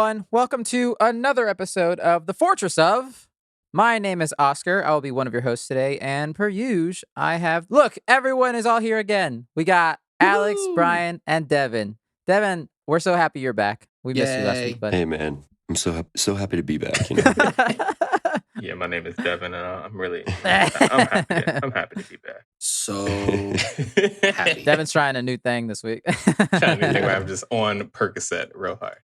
everyone. Welcome to another episode of the Fourtress of. My name is Oscar. I will be one of your hosts today. And per usual, look, everyone is all here again. We got Alex, Brian, and Devin. Devin, we're so happy you're back. We missed you last week, buddy. Hey, man. I'm so happy to be back. Yeah, my name is Devin, and I'm happy to be back. So happy. Devin's trying a new thing this week. Trying a new thing where I'm just on Percocet real hard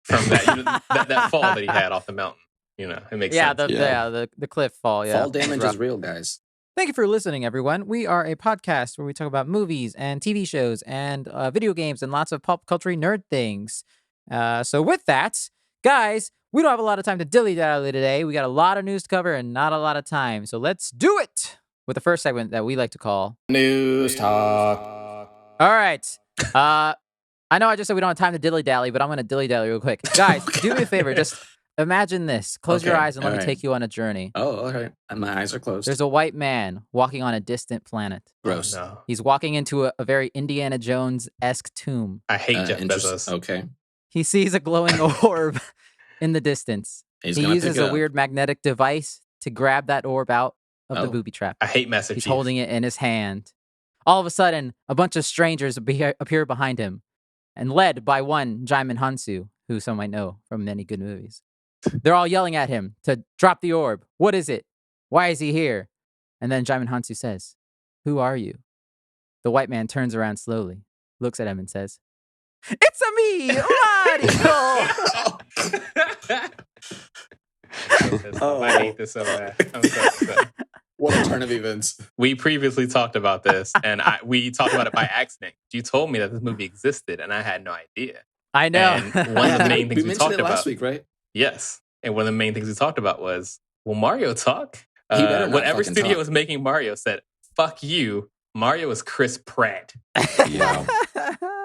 from that fall that he had off the mountain. It makes sense. The cliff fall. Yeah, fall damage is real, guys. Thank you for listening, everyone. We are a podcast where we talk about movies and TV shows and video games and lots of pop culture nerd things. So with that, guys, we don't have a lot of time to dilly-dally today. We got a lot of news to cover and not a lot of time. So let's do it with the first segment that we like to call News Talk. All right. I know I just said we don't have time to dilly-dally, but I'm going to dilly-dally real quick. Guys, do me a favor. Just imagine this. Close your eyes and let me take you on a journey. Oh, okay. My eyes are closed. There's a white man walking on a distant planet. Gross. Oh, no. He's walking into a very Indiana Jones-esque tomb. I hate Jeff Bezos. Okay. He sees a glowing orb in the distance. He uses a weird magnetic device to grab that orb out of the booby trap. I hate Master He's Chief. holding it in his hand. All of a sudden, a bunch of strangers appear behind him, and led by one Jaimin Hansu, who some might know from many good movies. They're all yelling at him to drop the orb. What is it? Why is he here? And then Jaimin Hansu says, "Who are you?" The white man turns around slowly, looks at him and says, "It's a me, Mario!" I hate this so bad. I'm so upset. What a turn of events. We previously talked about this, and we talked about it by accident. You told me that this movie existed, and I had no idea. I know. And one of the main things we mentioned talked it about last week, right? Yes. And one of the main things we talked about was, will Mario talk? He better not whatever fucking studio talk. was making Mario said, fuck you. Mario is Chris Pratt. Yeah.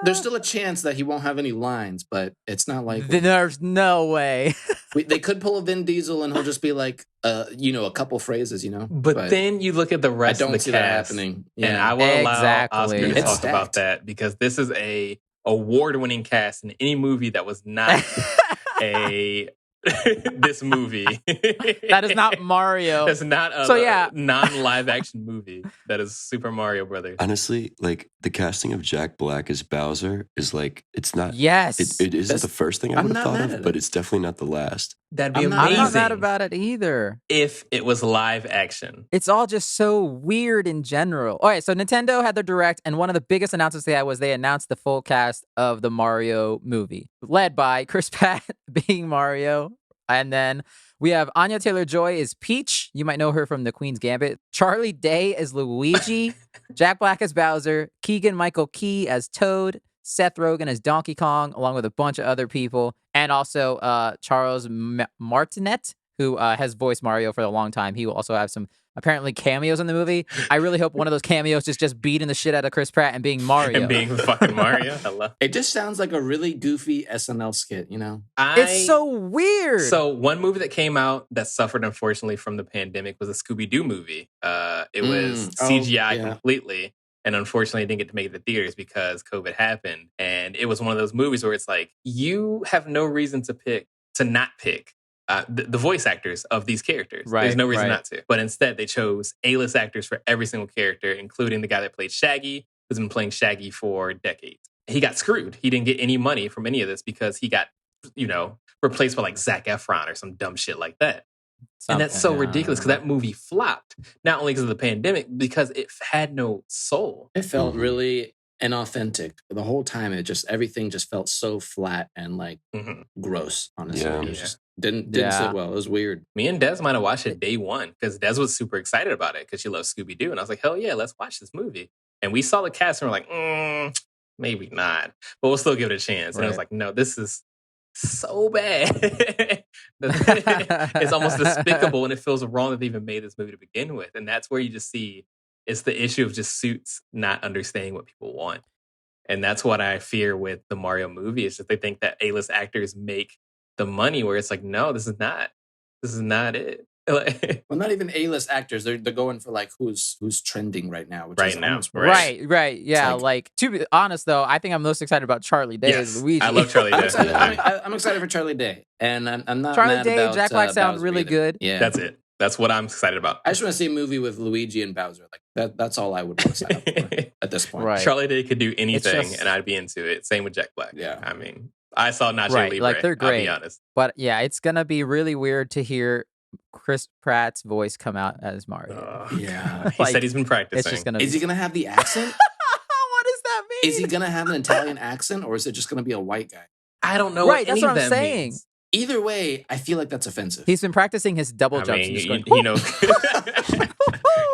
There's still a chance that he won't have any lines, but it's not like There's no way. they could pull a Vin Diesel and he'll just be like, a couple phrases, But then you look at the rest of the see cast, that happening. Yeah. and I will allow Exactly. Oscar to It's talk stacked. about that because this is a award-winning cast in any movie that was not this movie. That is not Mario. That's not a non-live action movie. That is Super Mario Brothers. Honestly, like the casting of Jack Black as Bowser is like, it's not. Yes. It isn't the first thing I I'm would have not thought mad at of, it. but it's definitely not the last. That'd be I'm not I'm amazing. not mad about it either. If it was live action. It's all just so weird in general. All right, so Nintendo had their Direct, and one of the biggest announcements they had was they announced the full cast of the Mario movie, led by Chris Pratt being Mario. And then we have Anya Taylor-Joy as Peach. You might know her from The Queen's Gambit. Charlie Day as Luigi. Jack Black as Bowser. Keegan-Michael Key as Toad. Seth Rogen as Donkey Kong, along with a bunch of other people. And also Charles Martinet, who has voiced Mario for a long time. He will also have some apparently cameos in the movie. I really hope one of those cameos is just beating the shit out of Chris Pratt and being Mario. And being fucking Mario. Hello. It just sounds like a really goofy SNL skit, It's so weird. So one movie that came out that suffered, unfortunately, from the pandemic was a Scooby-Doo movie. It was CGI completely. And unfortunately, it didn't get to make it to theaters because COVID happened. And it was one of those movies where it's like, you have no reason to not pick the voice actors of these characters. Right, There's no reason right. not to. But instead, they chose A-list actors for every single character, including the guy that played Shaggy, who's been playing Shaggy for decades. He got screwed. He didn't get any money from any of this because he got, replaced by like Zac Efron or some dumb shit like that. And that's so ridiculous because that movie flopped, not only because of the pandemic, because it had no soul. It felt really inauthentic. The whole time, everything just felt so flat and like gross, honestly. Yeah. It was just didn't sit well. It was weird. Me and Des might have watched it day one because Des was super excited about it because she loves Scooby-Doo. And I was like, hell yeah, let's watch this movie. And we saw the cast and we're like, maybe not. But we'll still give it a chance. And I was like, no, this is so bad. It's almost despicable and it feels wrong that they even made this movie to begin with. And that's where you just see it's the issue of just suits not understanding what people want. And that's what I fear with the Mario movie is that they think that A-list actors make the money where it's like, no, this is not it. Like, Well, not even A-list actors. They're going for like who's trending right now, which Right is now, almost right. worse. Right. Yeah. like- Like, to be honest, though, I think I'm most excited about Charlie Day as Yes, Luigi. I love Charlie I'm Day. excited. Yeah. I'm excited for Charlie Day, and I'm not Charlie mad Day, about Jack Black sound Bowser really either. good. Yeah, That's it. That's what I'm excited about. I just want to see a movie with Luigi and Bowser. Like that's all I would want to sign up for at this point. Right. Charlie Day could do anything, just- and I'd be into it. Same with Jack Black. Yeah. I mean, I saw Nacho Right, Libre. like, they're I'll be great. honest. But yeah, it's going to be really weird to hear Chris Pratt's voice come out as Mario. Yeah. He Like, said he's been practicing. It's just going to Is he gonna have the accent? What does that mean? Is he gonna have an Italian accent, or is it just gonna be a white guy? I don't know. Right, what that's any what of I'm that saying. means. Either way, I feel like that's offensive. He's been practicing his double I jumps. mean, and just you going, know,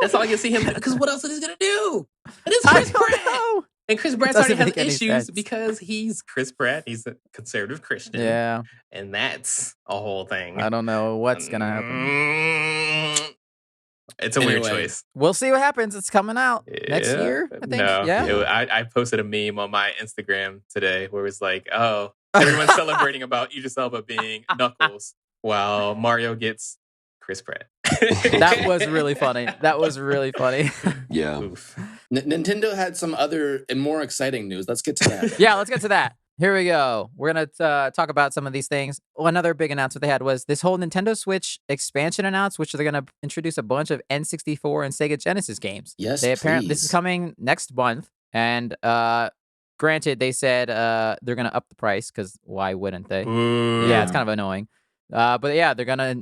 that's all I can see him. Because what else is he gonna do? It is I Chris don't Pratt. know. And Chris Pratt doesn't already has make any issues sense. because he's Chris Pratt. He's a conservative Christian. Yeah, And that's a whole thing. I don't know what's going to happen. It's a weird Anyway. choice. We'll see what happens. It's coming out next Yeah. year, I think. No, Yeah. I posted a meme on my Instagram today where it's like, oh, everyone's celebrating about Idris Elba being Knuckles while Mario gets Chris Pratt. That was really funny. That was really funny. Yeah. Oof. Nintendo had some other and more exciting news. Let's get to that. Yeah, let's get to that. Here we go. We're going to talk about some of these things. Well, another big announcement they had was this whole Nintendo Switch expansion announced, which they're going to introduce a bunch of N64 and Sega Genesis games. Yes, They apparently this is please. coming next month, and granted, they said they're going to up the price because why wouldn't they? Yeah, it's kind of annoying. But yeah, they're gonna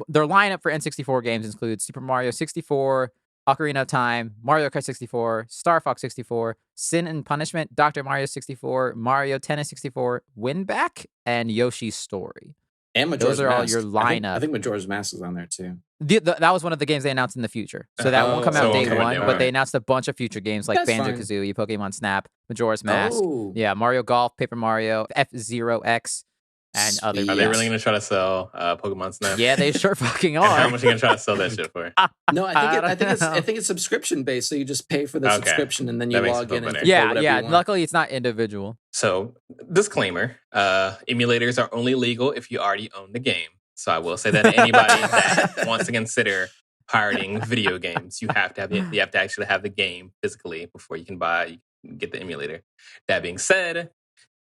their lineup for N64 games includes Super Mario 64, Ocarina of Time, Mario Kart 64, Star Fox 64, Sin and Punishment, Dr. Mario 64, Mario Tennis 64, Winback, and Yoshi's Story. And Majora's Those are all Mask. your lineup. I think Majora's Mask is on there too. That was one of the games they announced in the future, so that won't come out so it day won't come out one. day But one. they announced a bunch of future games like That's fine. Banjo Kazooie, Pokemon Snap, Majora's Mask, Oh, yeah, Mario Golf, Paper Mario, F-Zero X, and other. Sweet. Are they yes. really going to try to sell Pokemon Snap? Yeah, they sure fucking And how are. much are you going to try to sell that shit for? No, I I think don't it's subscription based. So you just pay for the Okay. subscription and then you That makes log it in and better. control Yeah, whatever yeah. you want. Luckily, it's not individual. So, disclaimer, emulators are only legal if you already own the game. So I will say that to anybody that wants to consider pirating video games, you have to actually have the game physically before you can get the emulator. That being said,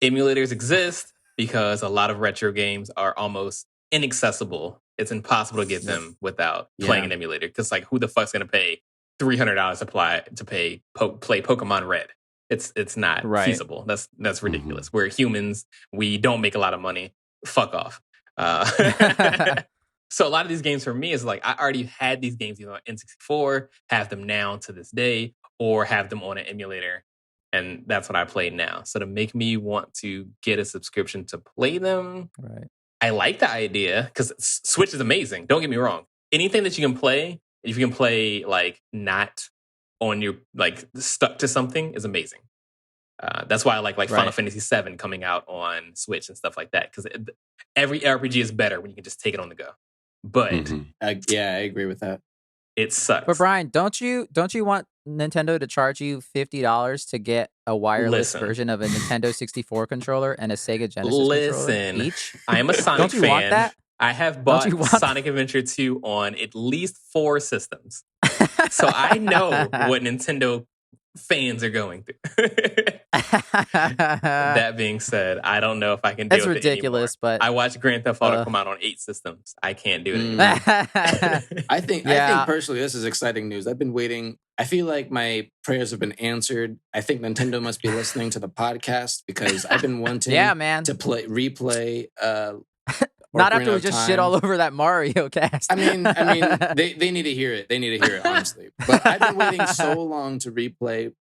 emulators exist because a lot of retro games are almost inaccessible. It's impossible to get them without playing an emulator. Because like, who the fuck's gonna pay $300 to play Pokemon Red? It's not Right. feasible. That's ridiculous. We're humans. We don't make a lot of money. Fuck off. So a lot of these games for me is like I already had these games either on N64, have them now to this day, or have them on an emulator, and that's what I play now. So to make me want to get a subscription to play them, Right. I like the idea because Switch is amazing. Don't get me wrong. Anything that you can play, if you can play like not on your like stuck to something, is amazing. That's why I like Final Right. Fantasy VII coming out on Switch and stuff like that because every RPG is better when you can just take it on the go. But Mhm. Yeah, I agree with that. it sucks. But Brian, don't you want Nintendo to charge you $50 to get a wireless Listen. version of a Nintendo 64 controller and a Sega Genesis Listen. controller each? I am a Sonic Don't you fan. want that? I have bought you want- Sonic Adventure 2 on at least 4 systems. So I know what Nintendo fans are going through. That being said, I don't know if I can deal It's with ridiculous, it anymore. but I watched Grand Theft Auto come out on 8 systems. I can't do it anymore. I think Yeah. personally this is exciting news. I've been waiting. I feel like my prayers have been answered. I think Nintendo must be listening to the podcast because I've been wanting yeah, man. to replay Not Ocarina after we of just Time. shit all over that Mario cast. I mean, they need to hear it. They need to hear it, honestly. But I've been waiting so long to replay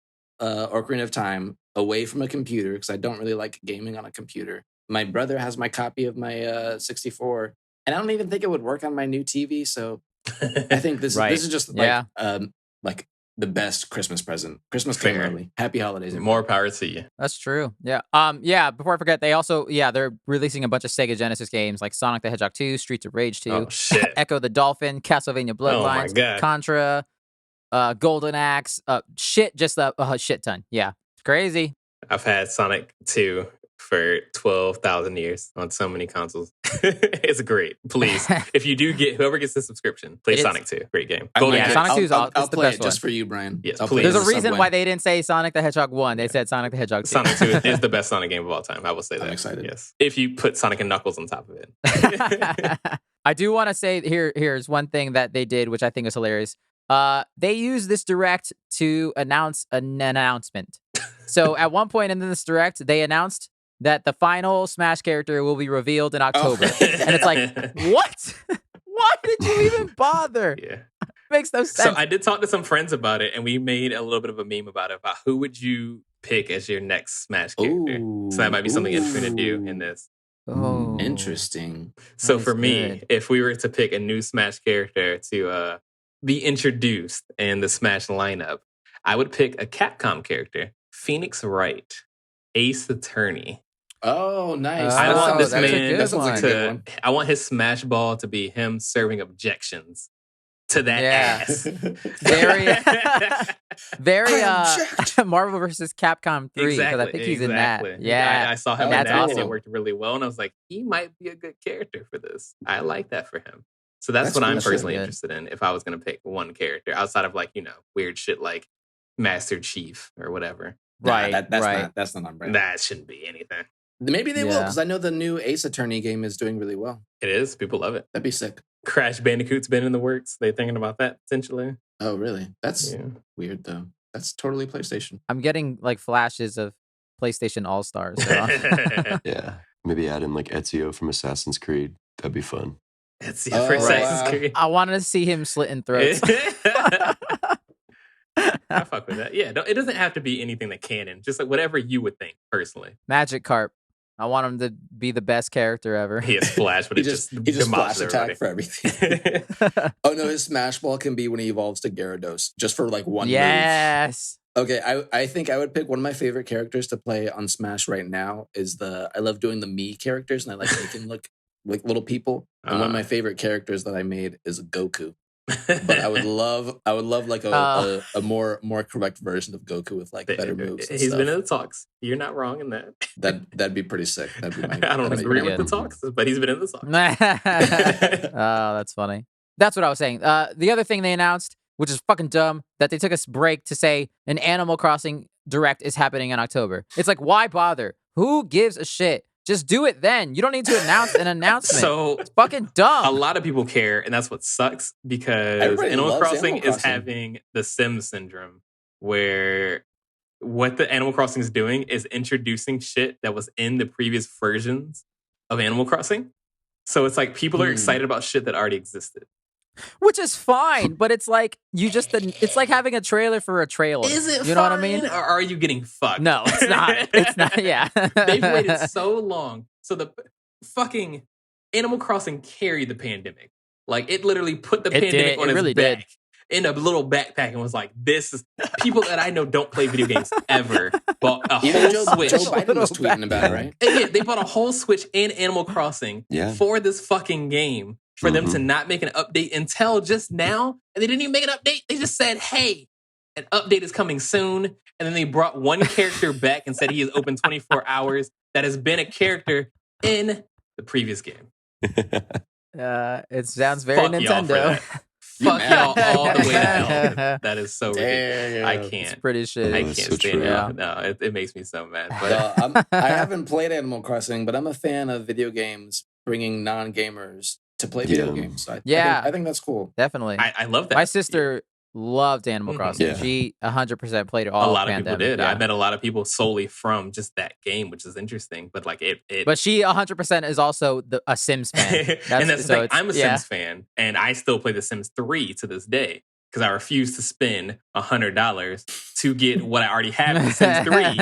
Ocarina of Time away from a computer because I don't really like gaming on a computer. My brother has my copy of my 64, and I don't even think it would work on my new TV. So I think this Right. is just like the best Christmas present. Christmas came Fair. early. Happy holidays. More power to you. That's true. Yeah. Yeah. Before I forget, they also they're releasing a bunch of Sega Genesis games like Sonic the Hedgehog 2, Streets of Rage 2, Oh shit. Echo the Dolphin, Castlevania Oh my Bloodlines, God. Contra, Golden Axe, just a shit ton. Yeah, it's crazy. I've had Sonic 2 for 12,000 years on so many consoles. It's great. Please, if you do get whoever gets the subscription, play Sonic 2. Great game. Sonic 2 is I'll the play best it just one. for you, Brian. Yes, I'll please. play it There's a as reason Subway. why they didn't say Sonic the Hedgehog 1. They said Sonic the Hedgehog 2. Sonic 2 is the best Sonic game of all time. I will say that. I'm excited. Yes, if you put Sonic and Knuckles on top of it. I do want to say here's one thing that they did, which I think is hilarious. They used this direct to announce an announcement. So at one point in this direct, they announced that the final Smash character will be revealed in October. And it's like, what? Why did you even bother? Yeah. Makes no sense. So I did talk to some friends about it, and we made a little bit of a meme about it, about who would you pick as your next Smash character. So that might be something interesting to do in this. Oh, Interesting. So That for is me, good. if we were to pick a new Smash character to be introduced in the Smash lineup, I would pick a Capcom character, Phoenix Wright, Ace Attorney. Oh, nice. I want this that's a man good one. to. I want his Smash Ball to be him serving objections to that ass. Very, very I Marvel versus Capcom 3 because Exactly. I think he's in that. Yeah, I saw him in That's that, and awesome. it worked really well. And I was like, he might be a good character for this. I like that for him. So that's what cool. I'm That's personally good. interested in. If I was going to pick one character outside of weird shit like Master Chief or whatever, right, that's right. that's not on brand. that shouldn't be anything. Maybe they will, Yeah. because I know the new Ace Attorney game is doing really well. It is. People love it. That'd be sick. Crash Bandicoot's been in the works. They thinking about that potentially. Oh, really? That's Yeah. weird, though. That's totally PlayStation. I'm getting like flashes of PlayStation All Stars. Yeah. Maybe add in like Ezio from Assassin's Creed. That'd be fun. It's Oh, for Assassin's wow. Creed. I wanted to see him slitting throats. I fuck with that. Yeah, it doesn't have to be anything that canon. Just like whatever you would think personally. Magic Carp. I want him to be the best character ever. He has Splash, but He it just demolishes splash attack everybody. for everything. Oh, no, his Smash Ball can be when he evolves to Gyarados, just for like one move. Yes. Okay, I think I would pick one of my favorite characters to play on Smash right now is I love doing the Mii characters, and I like making look like little people. And one of my favorite characters that I made is Goku. But I would love like a more correct version of Goku with like better moves. And He's stuff. been in the talks. You're not wrong in that. That'd be pretty sick. That'd be my. I don't that'd be agree pretty with the good. talks, but he's been in the talks. Oh, that's funny. That's what I was saying. The other thing they announced, which is fucking dumb, that they took a break to say an Animal Crossing Direct is happening in October. It's like, why bother? Who gives a shit? Just do it then. You don't need to announce an announcement. So It's fucking dumb. a lot of people care, and that's what sucks because Everybody Animal loves Crossing Animal is Crossing. having the Sims syndrome, where what the Animal Crossing is doing is introducing shit that was in the previous versions of Animal Crossing. So it's like people are excited about shit that already existed. Which is fine, but it's like it's like having a trailer for a trailer. Is it You know what I mean? Or are you getting fucked? No, it's not. It's not. Yeah. They've waited so long. So the fucking Animal Crossing carried the pandemic. Like it literally put the It pandemic did. on It its really back did. in a little backpack and was like, "This is." People that I know don't play video games ever bought a Even whole Joe Switch. Biden was Little tweeting about it, right? And yeah, they bought a whole Switch and Animal Crossing Yeah. for this fucking game for them to not make an update until just now. And they didn't even make an update. They just said, "Hey, an update is coming soon." And then they brought one character back and said he is open 24 hours. That has been a character in the previous game. It sounds very Fuck y'all for Nintendo. that. Fuck y'all all the way to hell. That is so ridiculous. Damn. I It's can't. pretty shit. I Oh, can't that's so stand true. it. Yeah. No, it makes me so mad. But Well, I haven't played Animal Crossing, but I'm a fan of video games bringing non-gamers to play video Yeah. games. So Yeah. I think that's cool. Definitely. I love that. My sister loved Animal Mhm. Crossing. Yeah. She 100% played it all. A lot of people pandemic, did. yeah. I met a lot of people solely from just that game, which is interesting. But like it But she 100% is also a Sims fan. and that's the so thing. it's- I'm a yeah. Sims fan, and I still play The Sims 3 to this day because I refuse to spend $100 to get what I already have in The Sims 3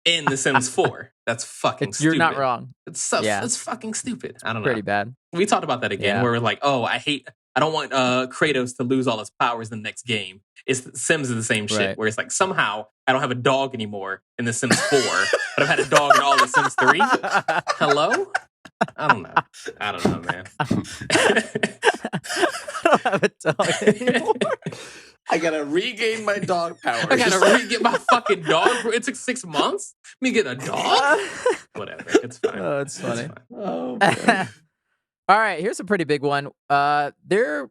in The Sims 4. That's fucking stupid. You're not wrong. It's so Yeah. it's fucking stupid. I don't know. Pretty bad. We talked about that again, Yeah. where we're like, oh, I don't want Kratos to lose all his powers in the next game. Sims is the same shit, Right. where it's like somehow I don't have a dog anymore in The Sims 4, but I've had a dog in all the Sims 3. Hello? I don't know, man. I don't have a dog anymore. I gotta regain my dog powers. I gotta get my fucking dog. Bro. It took 6 months. Me get a dog? Whatever. It's fine. Oh, it's funny. Oh, man. All right, here's a pretty big one. They're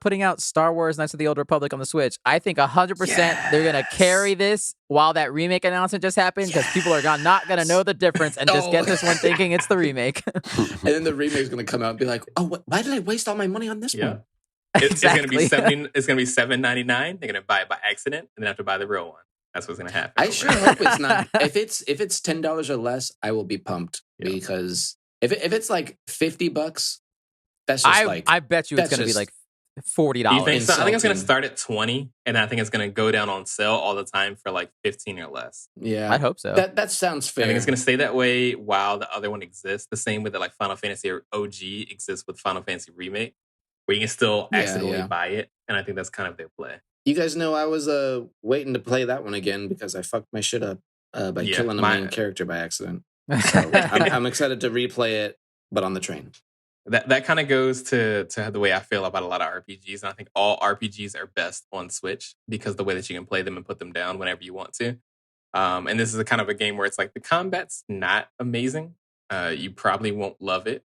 putting out Star Wars Knights of the Old Republic on the Switch. I think 100% they're gonna carry this while that remake announcement just happened because people are not gonna know the difference and just get this one thinking it's the remake. And then the remake's gonna come out and be like, "Oh, why did I waste all my money on this one?" Exactly. It's gonna be $7.99. They're gonna buy it by accident and then have to buy the real one. That's what's gonna happen. I sure hope it's not. If it's $10 or less, I will be pumped because if it's like $50, that's just I bet you it's gonna be like $40. You think so? I think it's gonna Insulting. start at 20, and I think it's gonna go down on sale all the time for like 15 or less. Yeah, I hope so. That sounds fair. I think it's gonna stay that way while the other one exists. The same way that like Final Fantasy OG exists with Final Fantasy Remake, where you can still accidentally buy it. And I think that's kind of their play. You guys know I was waiting to play that one again because I fucked my shit up by killing the main character by accident. So I'm excited to replay it, but on the train. That kind of goes to the way I feel about a lot of RPGs. And I think all RPGs are best on Switch because the way that you can play them and put them down whenever you want to. And this is a kind of a game where it's like the combat's not amazing. You probably won't love it.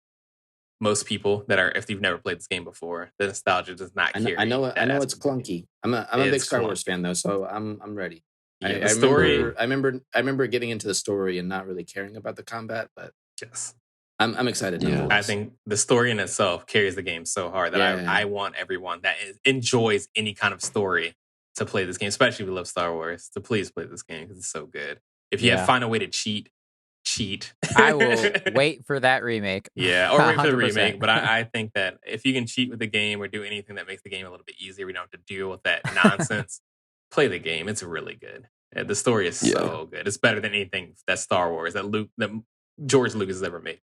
Most people that are, if you've never played this game before, the nostalgia does not carry. I know it's clunky. I'm a big Star Wars fan though, so I'm ready. Yeah, the story. I remember getting into the story and not really caring about the combat, but yes. I'm excited. Yeah. I think the story in itself carries the game so hard that I want everyone that enjoys any kind of story to play this game, especially if you love Star Wars, to please play this game because it's so good. If you find a way to cheat. I will wait for that remake. Yeah, or wait for the remake. But I think that if you can cheat with the game or do anything that makes the game a little bit easier, we don't have to deal with that nonsense. Play the game. It's really good. The story is so good. It's better than anything that Star Wars, that George Lucas has ever made.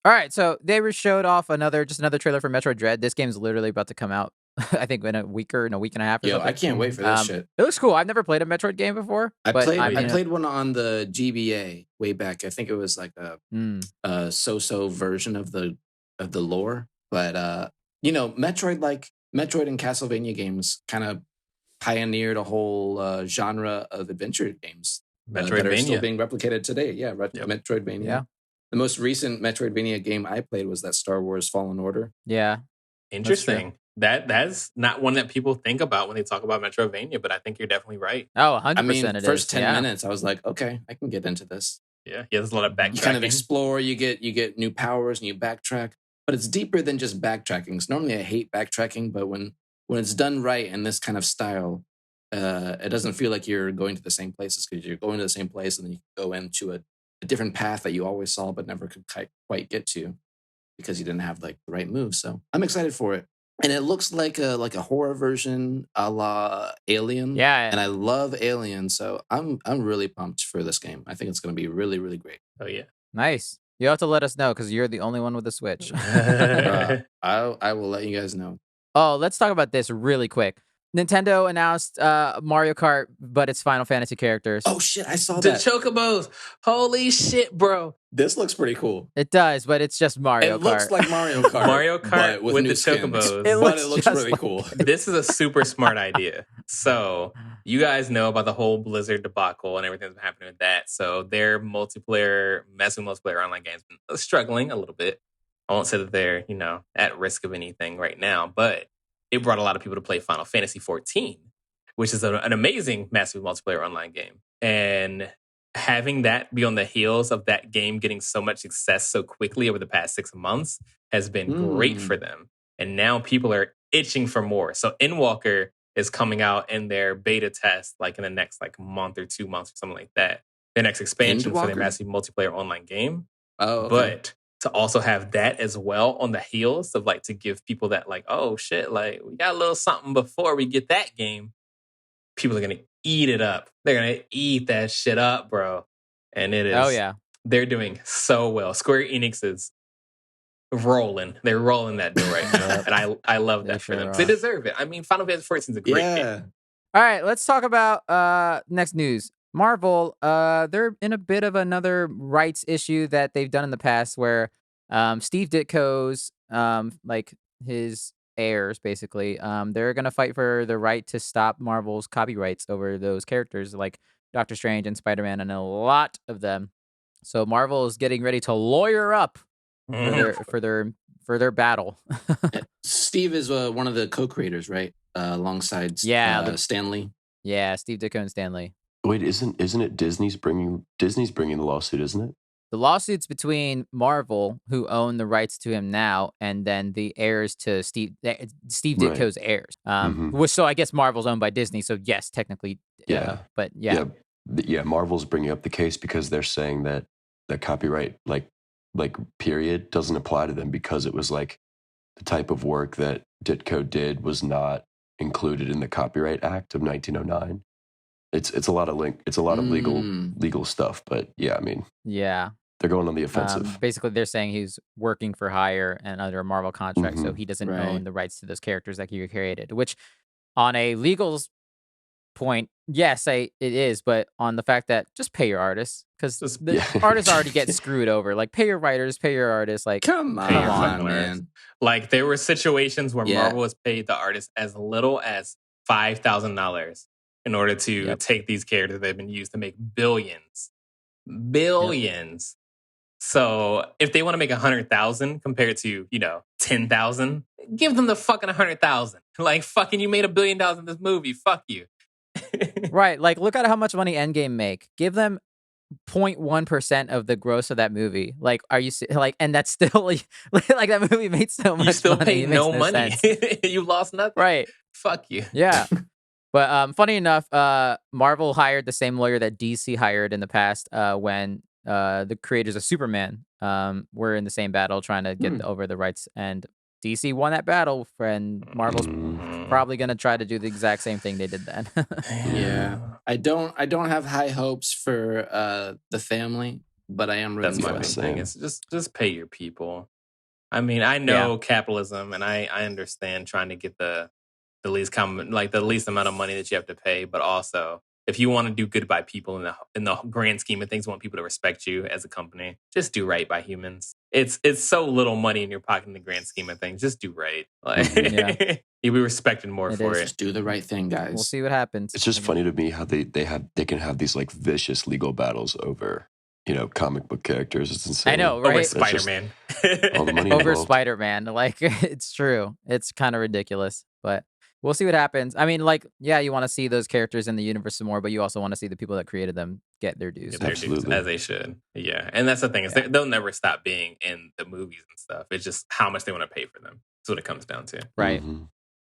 All right, so they showed off another trailer for Metroid Dread. This game's literally about to come out, I think, in a week and a half or something. I can't wait for this shit. It looks cool. I've never played a Metroid game before. I played one on the GBA way back. I think it was like a so-so version of the lore. But Metroid and Castlevania games kind of pioneered a whole genre of adventure games that are still being replicated today. Yeah, Metroidvania. Yeah. The most recent Metroidvania game I played was that Star Wars Fallen Order. Yeah. Interesting. That's not one that people think about when they talk about Metroidvania, but I think you're definitely right. Oh, 100% I mean, it first is. 10 minutes, I was like, okay, I can get into this. Yeah, there's a lot of backtracking. You kind of explore, you get new powers, and you backtrack. But it's deeper than just backtracking. So normally I hate backtracking, but when it's done right in this kind of style, it doesn't feel like you're going to the same places because you're going to the same place and then you go into a different path that you always saw but never could quite get to because you didn't have like the right moves. So I'm excited for it. And it looks like a horror version a la Alien. Yeah. And I love Alien, so I'm really pumped for this game. I think it's going to be really, really great. Oh yeah. Nice. You have to let us know because you're the only one with a Switch. I will let you guys know. Oh, let's talk about this really quick. Nintendo announced Mario Kart, but it's Final Fantasy characters. Oh shit, I saw the that. Chocobos. Holy shit, bro. This looks pretty cool. It does, but it's just Mario Kart. It looks like Mario Kart. Mario Kart with the Chocobos. It looks really cool. This is a super smart idea. So you guys know about the whole Blizzard debacle and everything that's happening with that. So their massive multiplayer online games been struggling a little bit. I won't say that they're, at risk of anything right now, but it brought a lot of people to play Final Fantasy 14, which is an amazing massive multiplayer online game. And having that be on the heels of that game getting so much success so quickly over the past 6 months has been great for them. And now people are itching for more. So Endwalker is coming out in their beta test like in the next month or 2 months or something like that. Their next expansion for their massive multiplayer online game. Oh, okay. But to also have that as well on the heels of to give people that oh shit, we got a little something before we get that game. People are going to eat it up. They're going to eat that shit up, bro. And it is. Oh, yeah. They're doing so well. Square Enix is rolling. They're rolling that dough right now. And I love that for them. They deserve it. I mean, Final Fantasy 14 is a great game. All right, let's talk about next news. Marvel, they're in a bit of another rights issue that they've done in the past where Steve Ditko's, his heirs, basically, they're going to fight for the right to stop Marvel's copyrights over those characters like Doctor Strange and Spider-Man and a lot of them. So Marvel is getting ready to lawyer up for their battle. Steve is one of the co-creators, right? Alongside Stanley. Yeah, Steve Ditko and Stanley. Wait, isn't it Disney's bringing the lawsuit, isn't it? The lawsuit's between Marvel, who own the rights to him now, and then the heirs to Steve Ditko's heirs. Which, so I guess Marvel's owned by Disney. So yes, technically. But yeah. Marvel's bringing up the case because they're saying that the copyright, like period, doesn't apply to them because it was like the type of work that Ditko did was not included in the Copyright Act of 1909. It's a lot of legal stuff, but yeah, I mean, they're going on the offensive. Basically, they're saying he's working for hire and under a Marvel contract, so he doesn't own the rights to those characters that he created. Which, on a legal point, yes, it is, but on the fact that just pay your artists, because the artists already get screwed over. Like, pay your writers, pay your artists. Like, come on, man. Like, there were situations where Marvel was paid the artists as little as $5,000 in order to take these characters that have been used to make billions. So if they want to make 100,000 compared to 10,000, give them the fucking 100,000. Like, fucking, you made $1 billion in this movie. Fuck you. Right. Like, look at how much money Endgame make. Give them 0.1% of the gross of that movie. Like, are you like? And that's still like that movie made so much. You still money. paid no money. You lost nothing. Right. Fuck you. Yeah. But funny enough, Marvel hired the same lawyer that DC hired in the past when the creators of Superman were in the same battle trying to get over the rights, and DC won that battle, and Marvel's probably going to try to do the exact same thing they did then. Yeah. I don't have high hopes for the family, but I am really That's my main thing. It's just pay your people. I mean, I know capitalism, and I understand trying to get the least amount of money that you have to pay, but also if you want to do good by people in the grand scheme of things, want people to respect you as a company, just do right by humans. It's so little money in your pocket in the grand scheme of things. Just do right. Like, you'll be respected more for it. Just do the right thing, guys. We'll see what happens. It's just funny to me how they can have these like vicious legal battles over comic book characters. It's insane. I know, right? Over Spider-Man. All the money over involved. Spider-Man. Like, it's true. It's kind of ridiculous, but we'll see what happens. I mean, like, you want to see those characters in the universe some more, but you also want to see the people that created them get their dues. Absolutely. As they should. Yeah. And that's the thing, is they'll never stop being in the movies and stuff. It's just how much they want to pay for them. That's what it comes down to. Right.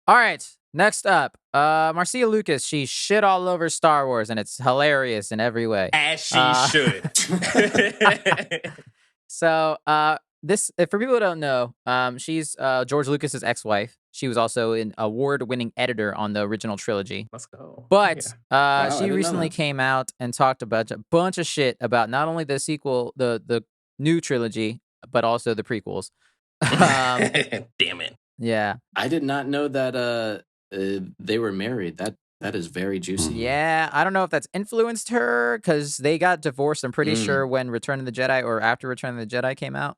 All right. Next up, Marcia Lucas. She shit all over Star Wars, and it's hilarious in every way. As she should. So, this, for people who don't know, she's George Lucas's ex-wife. She was also an award-winning editor on the original trilogy. Let's go. But she recently came out and talked about a bunch of shit about not only the sequel, the new trilogy, but also the prequels. Damn it. Yeah. I did not know that they were married. That is very juicy. Yeah, I don't know if that's influenced her, because they got divorced, I'm pretty sure, when Return of the Jedi or after Return of the Jedi came out.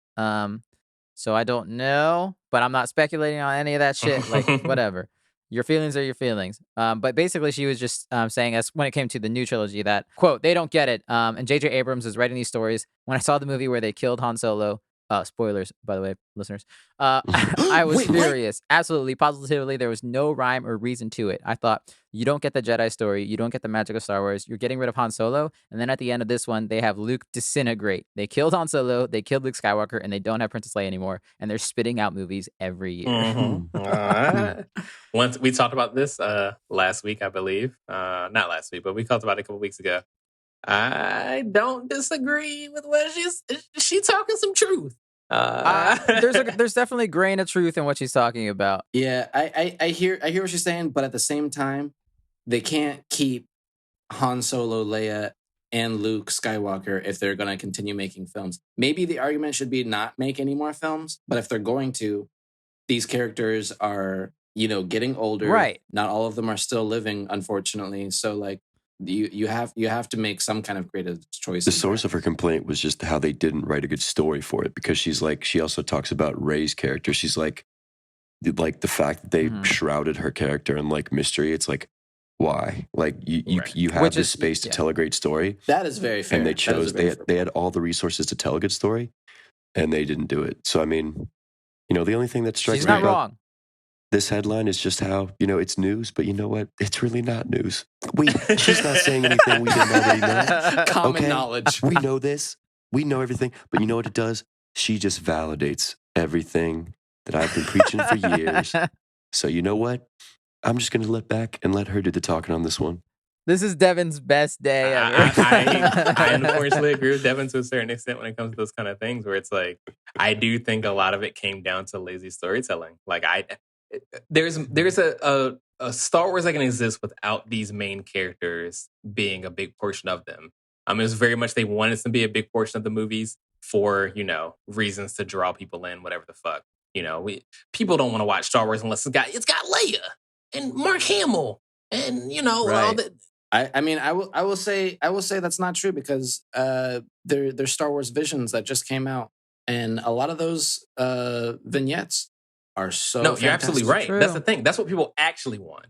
So I don't know, but I'm not speculating on any of that shit. Like, whatever. Your feelings are your feelings. But basically, she was just saying, as when it came to the new trilogy, that, quote, they don't get it. And J.J. Abrams is writing these stories. When I saw the movie where they killed Han Solo, spoilers, by the way, listeners, I was furious. Absolutely, positively, there was no rhyme or reason to it. I thought, you don't get the Jedi story. You don't get the magic of Star Wars. You're getting rid of Han Solo. And then at the end of this one, they have Luke disintegrate. They killed Han Solo. They killed Luke Skywalker. And they don't have Princess Leia anymore. And they're spitting out movies every year. Once we talked about this last week, I believe. Not last week, but we talked about it a couple weeks ago. I don't disagree with what she's talking some truth. There's definitely a grain of truth in what she's talking about. Yeah, I hear what she's saying, but at the same time, they can't keep Han Solo, Leia, and Luke Skywalker if they're going to continue making films. Maybe the argument should be not make any more films, but if they're going to, these characters are, getting older. Right. Not all of them are still living, unfortunately. So, like, you have to make some kind of creative choice. The source of her complaint was just how they didn't write a good story for it, because she's like, she also talks about Rey's character. She's like the fact that they shrouded her character in like mystery. It's like, why? Like you have this space to tell a great story. That is very fair. And they chose they had all the resources to tell a good story, and they didn't do it. So I mean, the only thing that strikes She's me not about wrong. this headline is just how, it's news, but you know what? It's really not news. She's not saying anything we didn't already know. Common knowledge. We know this. We know everything. But you know what it does? She just validates everything that I've been preaching for years. So you know what? I'm just going to let her do the talking on this one. This is Devin's best day ever. I unfortunately agree with Devin to a certain extent when it comes to those kind of things, where it's like, I do think a lot of it came down to lazy storytelling. Like there's a Star Wars that can exist without these main characters being a big portion of them. It was very much they wanted to be a big portion of the movies for, reasons to draw people in, whatever the fuck. People don't want to watch Star Wars unless it's got Leia and Mark Hamill and all that. I will say that's not true, because there's Star Wars Visions that just came out, and a lot of those vignettes are so no, you're absolutely right. True. That's the thing. That's what people actually want.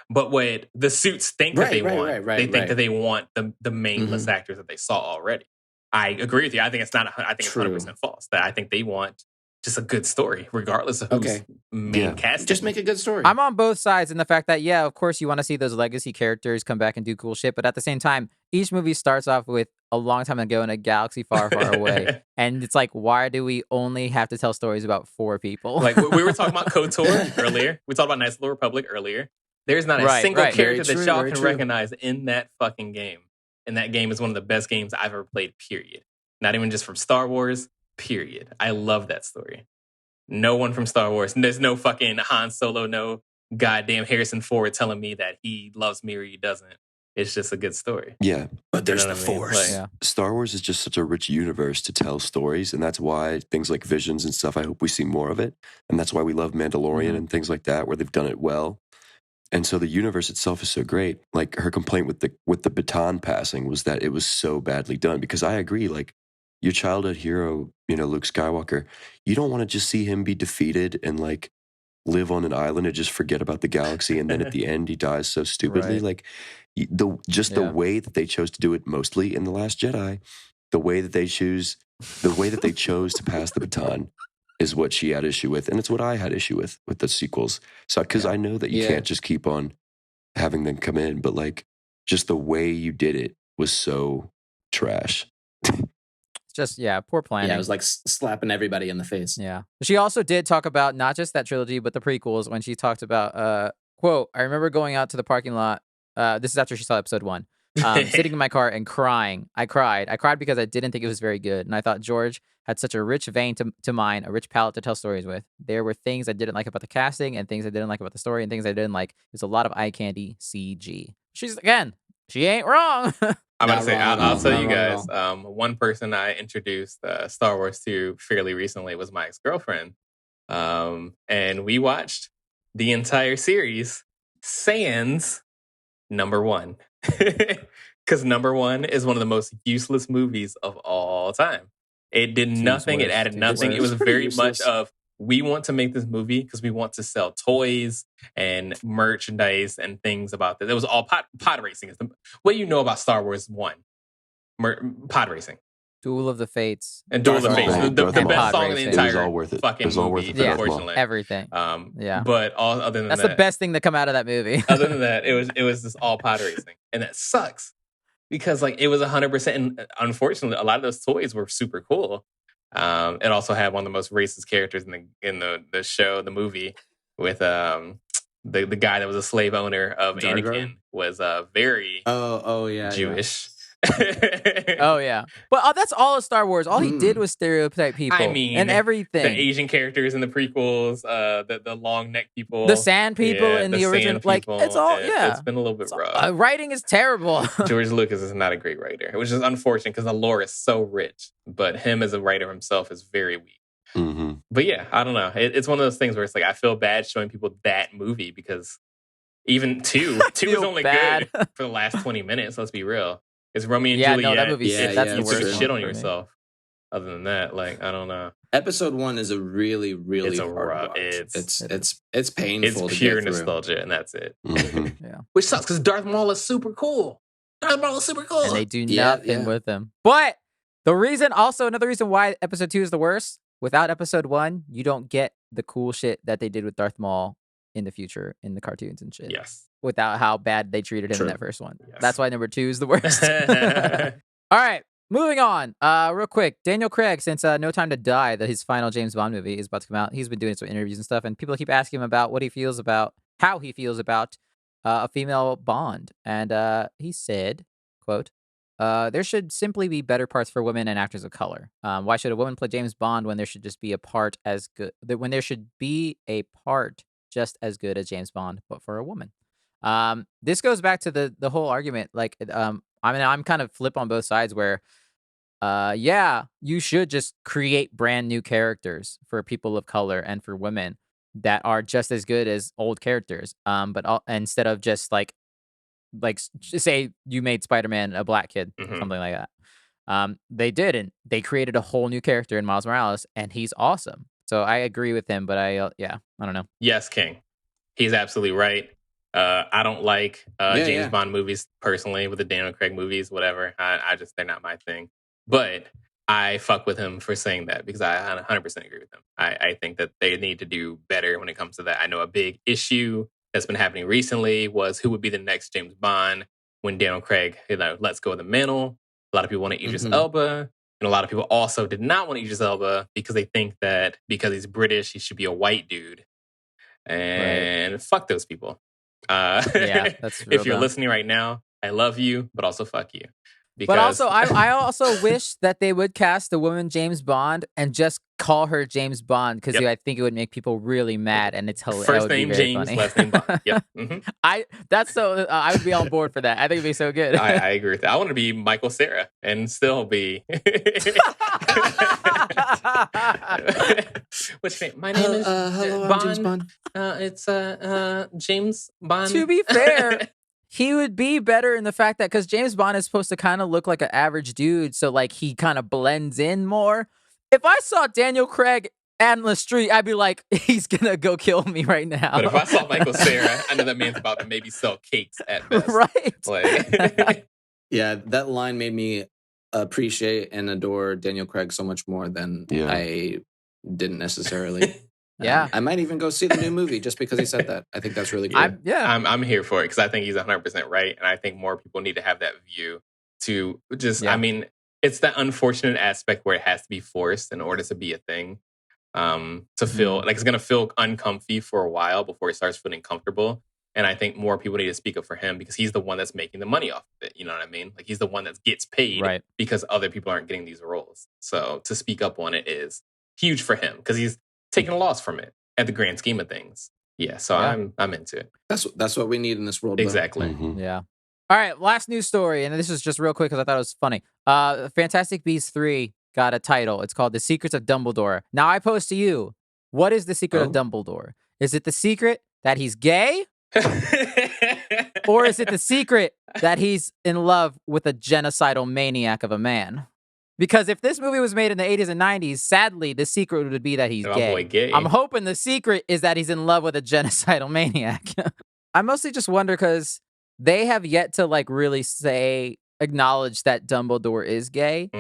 But what the suits think that they want, they think that they want the main list actors that they saw already. I agree with you. I think it's not. I think it's 100% false. That I think they want just a good story, regardless of who's main casting. Just make a good story. I'm on both sides in the fact that, of course you want to see those legacy characters come back and do cool shit, but at the same time, each movie starts off with a long time ago in a galaxy far, far away. And it's like, why do we only have to tell stories about 4 people? Like, we were talking about KOTOR earlier. We talked about Knights of the Republic earlier. There's not a single character that y'all can recognize in that fucking game. And that game is one of the best games I've ever played, period. Not even just from Star Wars, period. I love that story. No one from Star Wars. There's no fucking Han Solo, no goddamn Harrison Ford telling me that he loves me or he doesn't. It's just a good story. Yeah. But there's the Force. Like, Star Wars is just such a rich universe to tell stories, and that's why things like Visions and stuff, I hope we see more of it. And that's why we love Mandalorian and things like that, where they've done it well. And so the universe itself is so great. Like, her complaint with the baton passing was that it was so badly done, because I agree, like, your childhood hero, Luke Skywalker, you don't want to just see him be defeated and like live on an island and just forget about the galaxy, and then at the end he dies so stupidly. Like, the way that they chose to do it, mostly in The Last Jedi, the way that they chose to pass the baton is what she had issue with, and it's what I had issue with the sequels. So, because I know that you can't just keep on having them come in, but like, just the way you did it was so trash. Just, poor planning. Yeah, it was like slapping everybody in the face. Yeah. She also did talk about not just that trilogy, but the prequels, when she talked about, quote, I remember going out to the parking lot. This is after she saw episode 1. Sitting in my car and crying. I cried because I didn't think it was very good. And I thought George had such a rich vein to mine, a rich palette to tell stories with. There were things I didn't like about the casting and things I didn't like about the story and things I didn't like. There's a lot of eye candy CG. She ain't wrong. I'm about to say, I'll tell you guys, one person I introduced Star Wars to fairly recently was my ex-girlfriend. And we watched the entire series, sans number 1. Because number 1 is one of the most useless movies of all time. It did nothing. It added nothing. It was very much of, we want to make this movie because we want to sell toys and merchandise and things about this. It was all pod racing. What do you know about Star Wars 1? Pod racing. Duel of the Fates. And Duel of the Fates. The best song in the entire fucking movie, unfortunately. Everything. But other than that's the best thing to come out of that movie. Other than that, it was just all pod racing. And that sucks. Because like, it was 100%. And unfortunately, a lot of those toys were super cool. It also had one of the most racist characters in the show, the movie, with the guy that was a slave owner of Anakin was very Jewish. But that's all of Star Wars. All he did was stereotype people. I mean, and everything. The Asian characters in the prequels, the long neck people, the sand people in the original. Like, it's all It's been a little bit rough. Writing is terrible. George Lucas is not a great writer, which is unfortunate because the lore is so rich, but him as a writer himself is very weak. Mm-hmm. But yeah, I don't know. It's one of those things where it's like, I feel bad showing people that movie because even two was only good for the last 20 minutes. Let's be real. It's Romeo and Juliet. No, that movie. That's the worst. Shit on yourself. Other than that, like, I don't know. Episode 1 is a really, really hard watch. It's painful. It's pure nostalgia, and that's it. Mm-hmm. Which sucks because Darth Maul is super cool. And they do nothing with him. But Another reason why episode 2 is the worst, without episode 1, you don't get the cool shit that they did with Darth Maul in the future in the cartoons and shit. Yes. Without how bad they treated him True. in that first one. Yes. That's why number 2 is the worst. All right, moving on. Real quick, Daniel Craig, since No Time to Die, his final James Bond movie is about to come out, he's been doing some interviews and stuff, and people keep asking him about how he feels about a female Bond. And he said, quote, there should simply be better parts for women and actors of color. Why should a woman play James Bond when there should just be a part as good? When there should be a part just as good as James Bond, but for a woman. This goes back to the whole argument. Like, I'm kind of flip on both sides. Where, yeah, you should just create brand new characters for people of color and for women that are just as good as old characters. But instead of just like say you made Spider-Man a black kid, Mhm. something like that. They didn't. They created a whole new character in Miles Morales, and he's awesome. So I agree with him, but I don't know. Yes, King. He's absolutely right. I don't like James Bond movies personally, with the Daniel Craig movies, whatever. I just, they're not my thing. But I fuck with him for saying that, because I 100% agree with him. I think that they need to do better when it comes to that. I know a big issue that's been happening recently was who would be the next James Bond when Daniel Craig, lets go of the mantle. A lot of people wanted Idris Elba. And a lot of people also did not want Idris Elba because they think that because he's British, he should be a white dude. And fuck those people. Yeah, that's real if you're dumb. listening right now, I love you, but also fuck you. Because But also, I also wish that they would cast a woman James Bond and just call her James Bond, because I think it would make people really mad, and it's hilarious. first name James, last name Bond. Yep. Mm-hmm. I would be on board for that. I think it'd be so good. I agree with that. I want to be Michael Cera and still be. What's your name? My name is hello, Bond. I'm James Bond. It's James Bond. To be fair, he would be better in the fact that, because James Bond is supposed to kind of look like an average dude, so like he kind of blends in more. If I saw Daniel Craig out in the street, I'd be like, he's gonna go kill me right now. But if I saw Michael Cera, I know that man's about to maybe sell cakes at best. Right. Like, Yeah, that line made me appreciate and adore Daniel Craig so much more than I didn't necessarily. Yeah. I might even go see the new movie just because he said that. I think that's really cool. I'm here for it, because I think he's 100% right, and I think more people need to have that view to just. I mean, it's that unfortunate aspect where it has to be forced in order to be a thing. To feel like it's gonna feel uncomfy for a while before it starts feeling comfortable. And I think more people need to speak up for him, because he's the one that's making the money off of it. You know what I mean? Like, he's the one that gets paid because other people aren't getting these roles. So to speak up on it is huge for him, because he's taking a loss from it at the grand scheme of things. Yeah, so I'm into it. That's what we need in this world. Exactly. Mm-hmm. Yeah. All right, last news story, and this is just real quick because I thought it was funny. Fantastic Beasts 3 got a title. It's called The Secrets of Dumbledore. Now I pose to you, what is the secret of Dumbledore? Is it the secret that he's gay? Or is it the secret that he's in love with a genocidal maniac of a man? Because if this movie was made in the 80s and 90s, sadly, the secret would be that he's gay. Boy, gay. I'm hoping the secret is that he's in love with a genocidal maniac. I mostly just wonder because they have yet to like really acknowledge that Dumbledore is gay.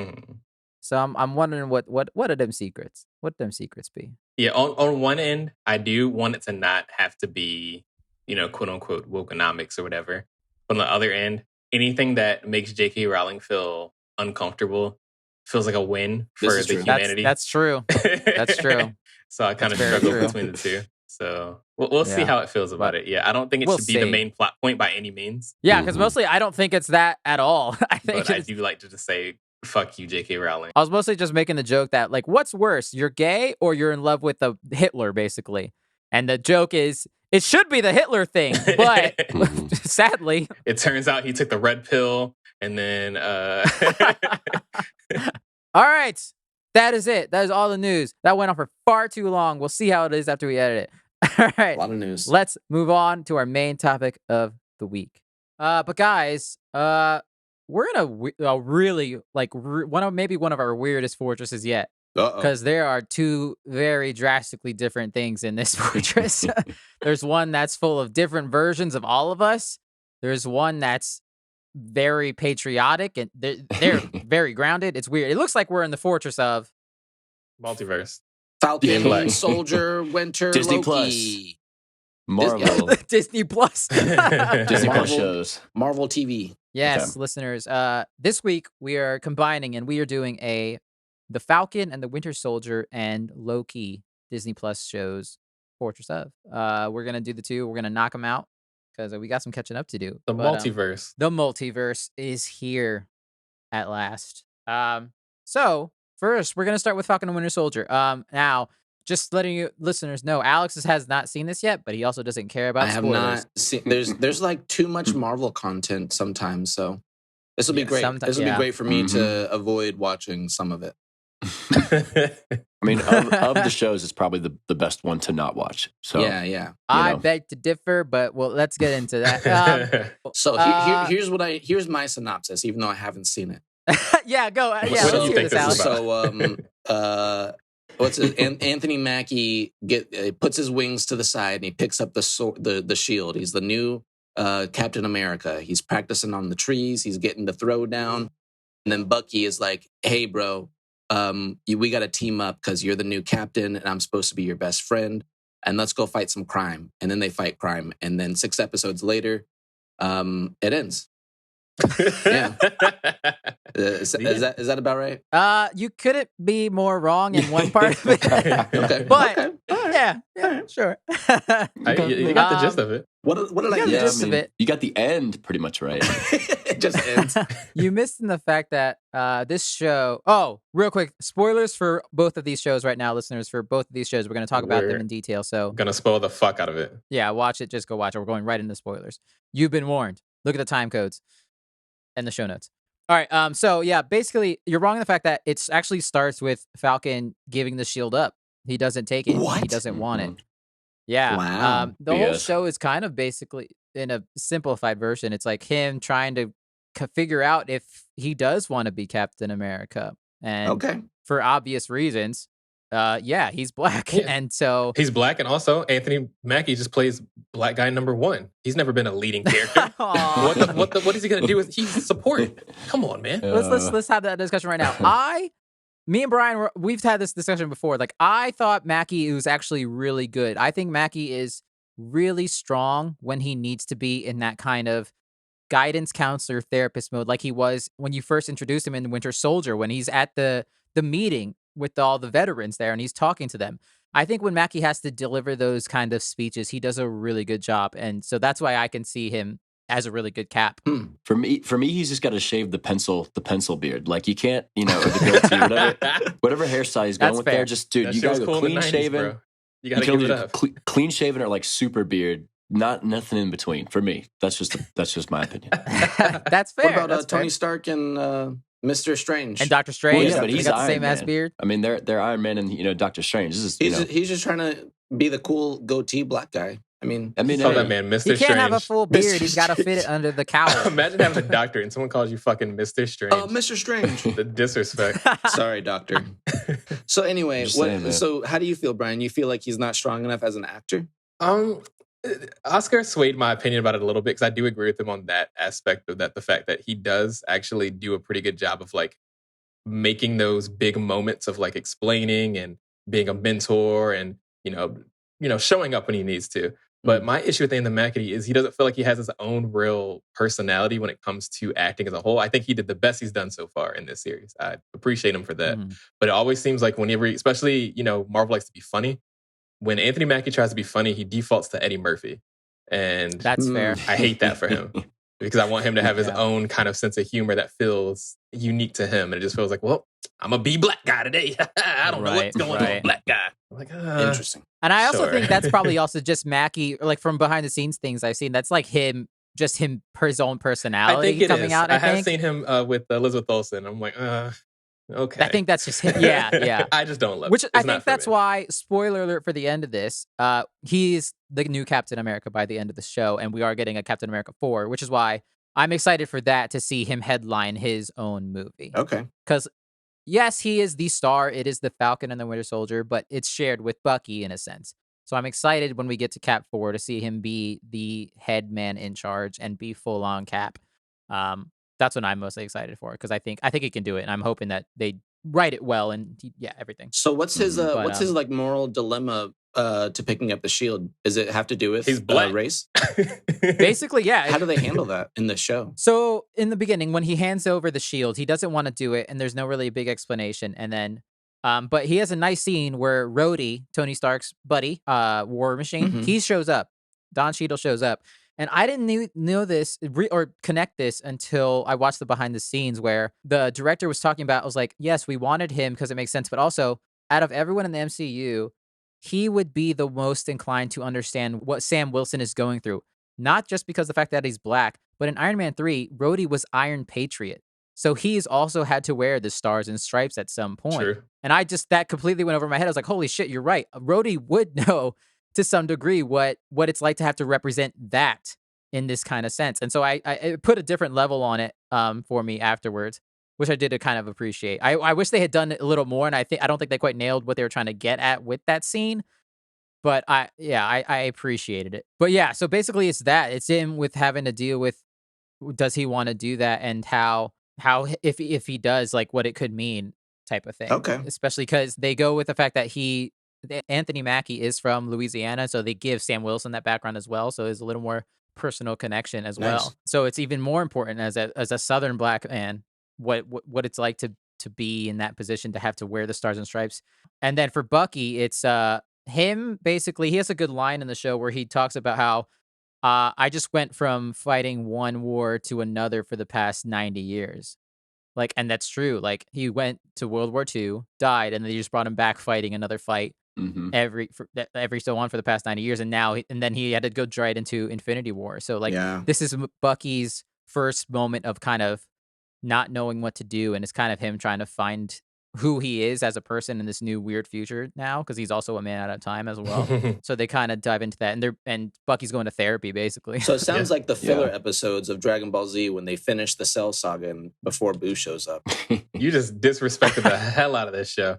So I'm wondering what are them secrets? What them secrets be? Yeah, on one end, I do want it to not have to be, quote unquote, wokenomics or whatever. But on the other end, anything that makes J.K. Rowling feel uncomfortable feels like a win for the humanity. That's true. That's true. So I kind of struggle between the two. So we'll see how it feels about it. Yeah, I don't think it should be the main plot point by any means. Yeah, because mostly I don't think it's that at all. But I do like to just say, fuck you, J.K. Rowling. I was mostly just making the joke that, like, what's worse, you're gay or you're in love with a Hitler, basically. And the joke is, it should be the Hitler thing, but sadly, it turns out he took the red pill, and then all right, that is it. That is all the news. That went on for far too long. We'll see how it is after we edit it. All right, a lot of news. Let's move on to our main topic of the week. But guys, we're in a really one of our weirdest fortresses yet. Because there are two very drastically different things in this fortress. There's one that's full of different versions of all of us. There's one that's very patriotic and they're very grounded. It's weird. It looks like we're in the fortress of Multiverse. Falcon, Black. Soldier, Winter, Disney Loki. Marvel. Disney Plus. Disney Plus Marvel. shows. Marvel TV. Yes, Okay. listeners. This week we are combining and we are doing the Falcon and the Winter Soldier and Loki Disney Plus shows Fortress of. We're gonna do the two. We're gonna knock them out because we got some catching up to do. The multiverse. The multiverse is here at last. So first we're gonna start with Falcon and Winter Soldier. Now just letting you listeners know, Alex has not seen this yet, but he also doesn't care about I have spoilers. not seen. There's like too much Marvel content sometimes, so this will be great. This will be great for me to avoid watching some of it. I mean, of the shows, it's probably the best one to not watch. So yeah. I beg to differ, but well, let's get into that. So here's my synopsis, even though I haven't seen it. Yeah, go. What Let's do you hear think this, this is Alex. So what's it? Anthony Mackie puts his wings to the side and he picks up the shield. He's the new Captain America. He's practicing on the trees. He's getting the throw down, and then Bucky is like, "Hey, bro, we got to team up because you're the new captain, and I'm supposed to be your best friend. And let's go fight some crime." And then they fight crime, and then 6 episodes later, it ends. Yeah. Is that about right? You couldn't be more wrong in one part of it. Okay. But Okay. All right. yeah, sure. You got the gist of it. What did I Yeah, the miss? gist of it. you got the end pretty much right. It just ends. You missed in the fact that this show. Oh, real quick, spoilers for both of these shows right now, listeners. For both of these shows, we're going to talk about them We're in detail. So Gonna spoil the fuck out of it. yeah, watch it. Just go watch it. We're going right into spoilers. You've been warned. Look at the time codes and the show notes. All right. So yeah, basically, you're wrong in the fact that it actually starts with Falcon giving the shield up. He doesn't take it. What? He doesn't want it. Yeah. Wow. The whole BS. show is kind of basically in a simplified version. It's like him trying to figure out if he does want to be Captain America, and Okay. for obvious reasons, yeah, he's black, Yeah. and so He's black, and also Anthony Mackie just plays black guy number 1. He's never been a leading character. Aw. What is he gonna do with? He's support. Come on, man. let's have that discussion right now. Me and Brian, we've had this discussion before. Like, I thought Mackie was actually really good. I think Mackie is really strong when he needs to be in that kind of guidance counselor therapist mode, like he was when you first introduced him in Winter Soldier, when he's at the meeting with all the veterans there and he's talking to them. I think when Mackie has to deliver those kind of speeches, he does a really good job. And so that's why I can see him as a really good Cap. For me, he's just got to shave the pencil beard. Like you can't, or the goatee, whatever hairstyle he's going That's with fair. there. Just dude, That you shit was gotta go cool in the clean 90s, shaven. bro. You gotta You give can it either up. clean shaven or like super beard. Nothing in between for me. That's just my opinion. That's fair. What about That's Tony fair. Stark and Mr. Strange? And Doctor Strange? Well, yeah, but He he's got the Iron same ass Man. beard. I mean, they're Iron Man and Doctor Strange. This is He's just trying to be the cool goatee black guy. I mean, Saw that man, Mr. He can't Strange. have a full beard. Mr. He's got to fit it Strange. under the cowl. Imagine having a doctor and someone calls you fucking Mr. Strange. Mr. Strange. The disrespect. Sorry, doctor. So anyway, Just saying, man. so how do you feel, Brian? You feel like he's not strong enough as an actor? Oscar swayed my opinion about it a little bit because I do agree with him on that aspect of that. The fact that he does actually do a pretty good job of like making those big moments of like explaining and being a mentor and showing up when he needs to. But my issue with Anthony Mackie is he doesn't feel like he has his own real personality when it comes to acting as a whole. I think he did the best he's done so far in this series. I appreciate him for that. But it always seems like whenever, especially, Marvel likes to be funny. When Anthony Mackie tries to be funny, he defaults to Eddie Murphy. And That's fair. I hate that for him because I want him to have his own kind of sense of humor that feels unique to him. And it just feels like, well, I'm a B black guy today. I don't know what's going on with a black guy. I'm like, Interesting. And I also Sure. think that's probably also just Mackie, like from behind the scenes things I've seen. That's like him, just him, his own I personality think it coming is. out. I think. have seen him with Elizabeth Olsen. I'm like, okay. I think that's just him. Yeah. I just don't love Which it. I It's not think for that's me. why, spoiler alert for the end of this, he's the new Captain America by the end of the show, and we are getting a Captain America 4, which is why I'm excited for that to see him headline his own movie. Okay. Because, yes, he is the star. It is the Falcon and the Winter Soldier, but it's shared with Bucky in a sense. So I'm excited when we get to Cap 4 to see him be the head man in charge and be full on Cap. That's what I'm mostly excited for because I think he can do it, and I'm hoping that they write it well and everything. So what's his But, what's his like moral dilemma to picking up the shield? Does it have to do with He's black. race? Basically, yeah. How do they handle that in the show? So in the beginning, when he hands over the shield, he doesn't want to do it, and there's no really big explanation. And then, but he has a nice scene where Rhodey, Tony Stark's buddy, War Machine, Mhm. he shows up. Don Cheadle shows up, and I didn't know this or connect this until I watched the behind the scenes where the director was talking about. I was like, yes, we wanted him because it makes sense, but also out of everyone in the MCU, he would be the most inclined to understand what Sam Wilson is going through. Not just because of the fact that he's black, but in Iron Man 3, Rhodey was Iron Patriot. So he's also had to wear the stars and stripes at some point. True. And that completely went over my head. I was like, holy shit, you're right. Rhodey would know to some degree what it's like to have to represent that in this kind of sense. And so I put a different level on it for me afterwards, which I did kind of appreciate. I wish they had done it a little more, and I don't think they quite nailed what they were trying to get at with that scene. But I appreciated it. But yeah, so basically it's that. It's him with having to deal with, does he want to do that, and how if he does, like what it could mean type of thing. Okay. Especially because they go with the fact that Anthony Mackie is from Louisiana, so they give Sam Wilson that background as well. So there's a little more personal connection as well. Nice. So it's even more important as a Southern black man, what it's like to be in that position, to have to wear the stars and stripes. And then for Bucky, it's him basically, he has a good line in the show where he talks about how I just went from fighting one war to another for the past 90 years. Like, and that's true. Like, he went to World War II, died, and they just brought him back fighting another fight every so on for the past 90 years. And then he had to go right into Infinity War. So like, this is Bucky's first moment of kind of not knowing what to do. And it's kind of him trying to find who he is as a person in this new weird future now, because he's also a man out of time as well. So they kind of dive into that, and Bucky's going to therapy basically. So it sounds like the filler episodes of Dragon Ball Z when they finish the Cell Saga and before Boo shows up. You just disrespected the hell out of this show.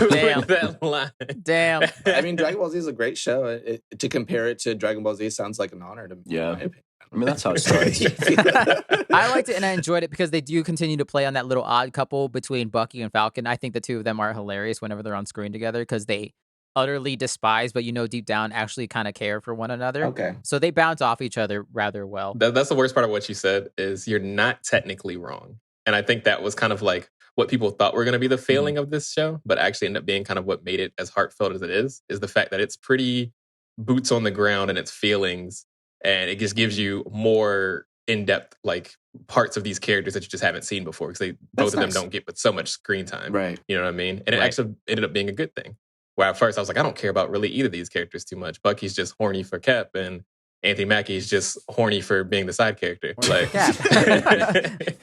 Damn. That line. Damn. I mean, Dragon Ball Z is a great show. To compare it to Dragon Ball Z sounds like an honor to me. Yeah. In my opinion. I mean, that's how it starts. I liked it and I enjoyed it because they do continue to play on that little odd couple between Bucky and Falcon. I think the two of them are hilarious whenever they're on screen together because they utterly despise, but deep down actually kind of care for one another. Okay. So they bounce off each other rather well. That's the worst part of what you said is you're not technically wrong. And I think that was kind of like what people thought were going to be the failing of this show, but actually ended up being kind of what made it as heartfelt as it is the fact that it's pretty boots on the ground in its feelings. And it just gives you more in-depth like parts of these characters that you just haven't seen before because both of them don't get so much screen time. Right. You know what I mean? And it actually ended up being a good thing. Where at first I was like, I don't care about really either of these characters too much. Bucky's just horny for Cap and Anthony Mackie's just horny for being the side character. Like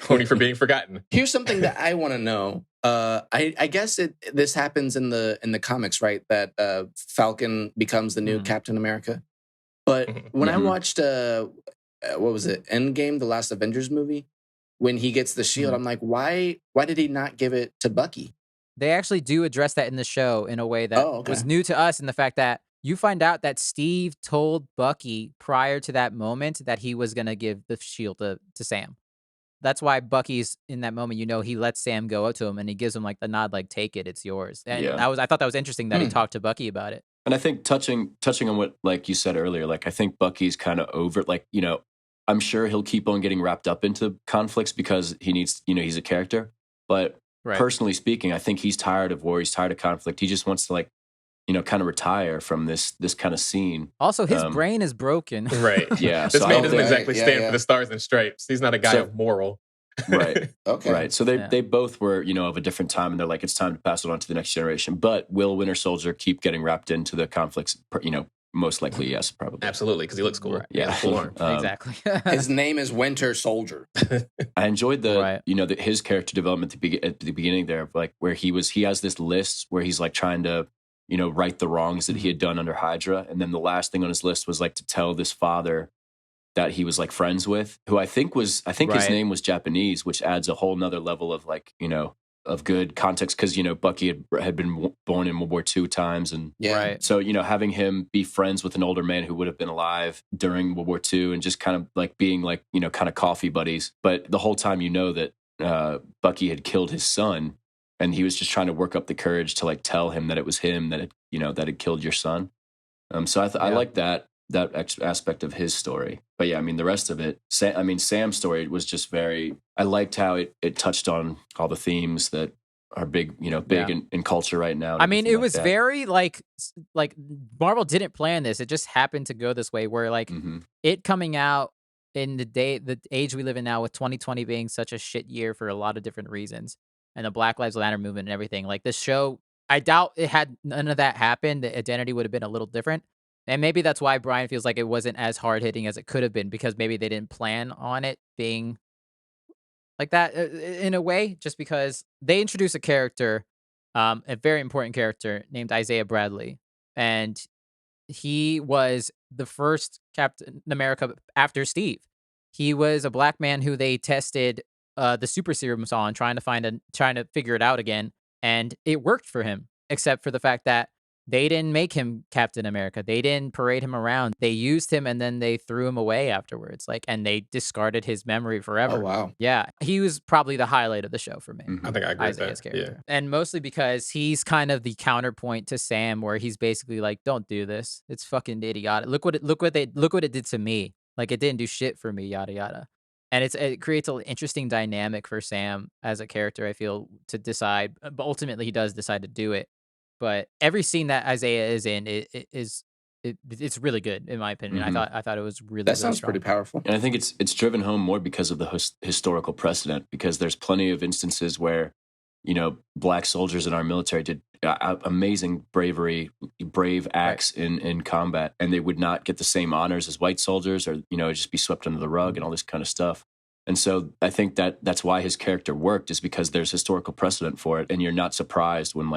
horny for being forgotten. Here's something that I want to know. I guess this happens in the comics, right? That Falcon becomes the new Captain America. But when I watched, what was it, Endgame, the last Avengers movie, when he gets the shield, I'm like, why did he not give it to Bucky? They actually do address that in the show in a way that was new to us in the fact that you find out that Steve told Bucky prior to that moment that he was going to give the shield to Sam. That's why Bucky's in that moment, he lets Sam go up to him and he gives him like the nod, like, take it, it's yours. And I thought that was interesting that he talked to Bucky about it. And I think touching on what, like you said earlier, like I think Bucky's kind of over, like, I'm sure he'll keep on getting wrapped up into conflicts because he needs, he's a character. But personally speaking, I think he's tired of war. He's tired of conflict. He just wants to like, kind of retire from this kind of scene. Also, his brain is broken. Right. Yeah. This so man doesn't exactly stand for the stars and stripes. He's not a guy of moral. Right. Okay. Right. So they both were, of a different time, and they're like, it's time to pass it on to the next generation. But will Winter Soldier keep getting wrapped into the conflicts? Most likely, yes, probably. Absolutely, because he looks cool. Right. Yeah, cool arm. Exactly. His name is Winter Soldier. I enjoyed his character development at the beginning there, like where he has this list where he's like trying to, right the wrongs that he had done under Hydra, and then the last thing on his list was like to tell this father that he was like friends with, who I think his name was Japanese, which adds a whole nother level of like, of good context because Bucky had been born in World War II times, and Right. so having him be friends with an older man who would have been alive during World War II, and just kind of like being like kind of coffee buddies. But the whole time that Bucky had killed his son, and he was just trying to work up the courage to like tell him that it was him that had killed your son. So I like that aspect of his story. But yeah, I mean the rest of it. Sam's story was just very. I liked how it touched on all the themes that are big in culture right now. I mean, it was very like Marvel didn't plan this. It just happened to go this way. Where like it coming out in the age we live in now, with 2020 being such a shit year for a lot of different reasons, and the Black Lives Matter movement and everything. Like this show, I doubt it had none of that happened. The identity would have been a little different. And maybe that's why Brian feels like it wasn't as hard hitting as it could have been, because maybe they didn't plan on it being like that in a way, just because they introduced a character, a very important character named Isaiah Bradley. And he was the first Captain America after Steve. He was a black man who they tested the super serums on, trying to figure it out again. And it worked for him, except for the fact that they didn't make him Captain America. They didn't parade him around. They used him and then they threw him away afterwards. And they discarded his memory forever. Oh, wow. Yeah. He was probably the highlight of the show for me. I think I agree Isaiah's with that. character. Yeah. And mostly because he's kind of the counterpoint to Sam, where he's basically like, don't do this. It's fucking idiotic. Look what it did to me. Like, it didn't do shit for me, yada yada. And it creates an interesting dynamic for Sam as a character, I feel, to decide. But ultimately, he does decide to do it. But every scene that Isaiah is in, it's really good in my opinion. I thought it was really. That sounds strong. pretty powerful. And I think it's driven home more because of the historical precedent. Because there's plenty of instances where black soldiers in our military did amazing brave acts in combat, and they would not get the same honors as white soldiers, or just be swept under the rug and all this kind of stuff. And so I think that's why his character worked, is because there's historical precedent for it, and you're not surprised when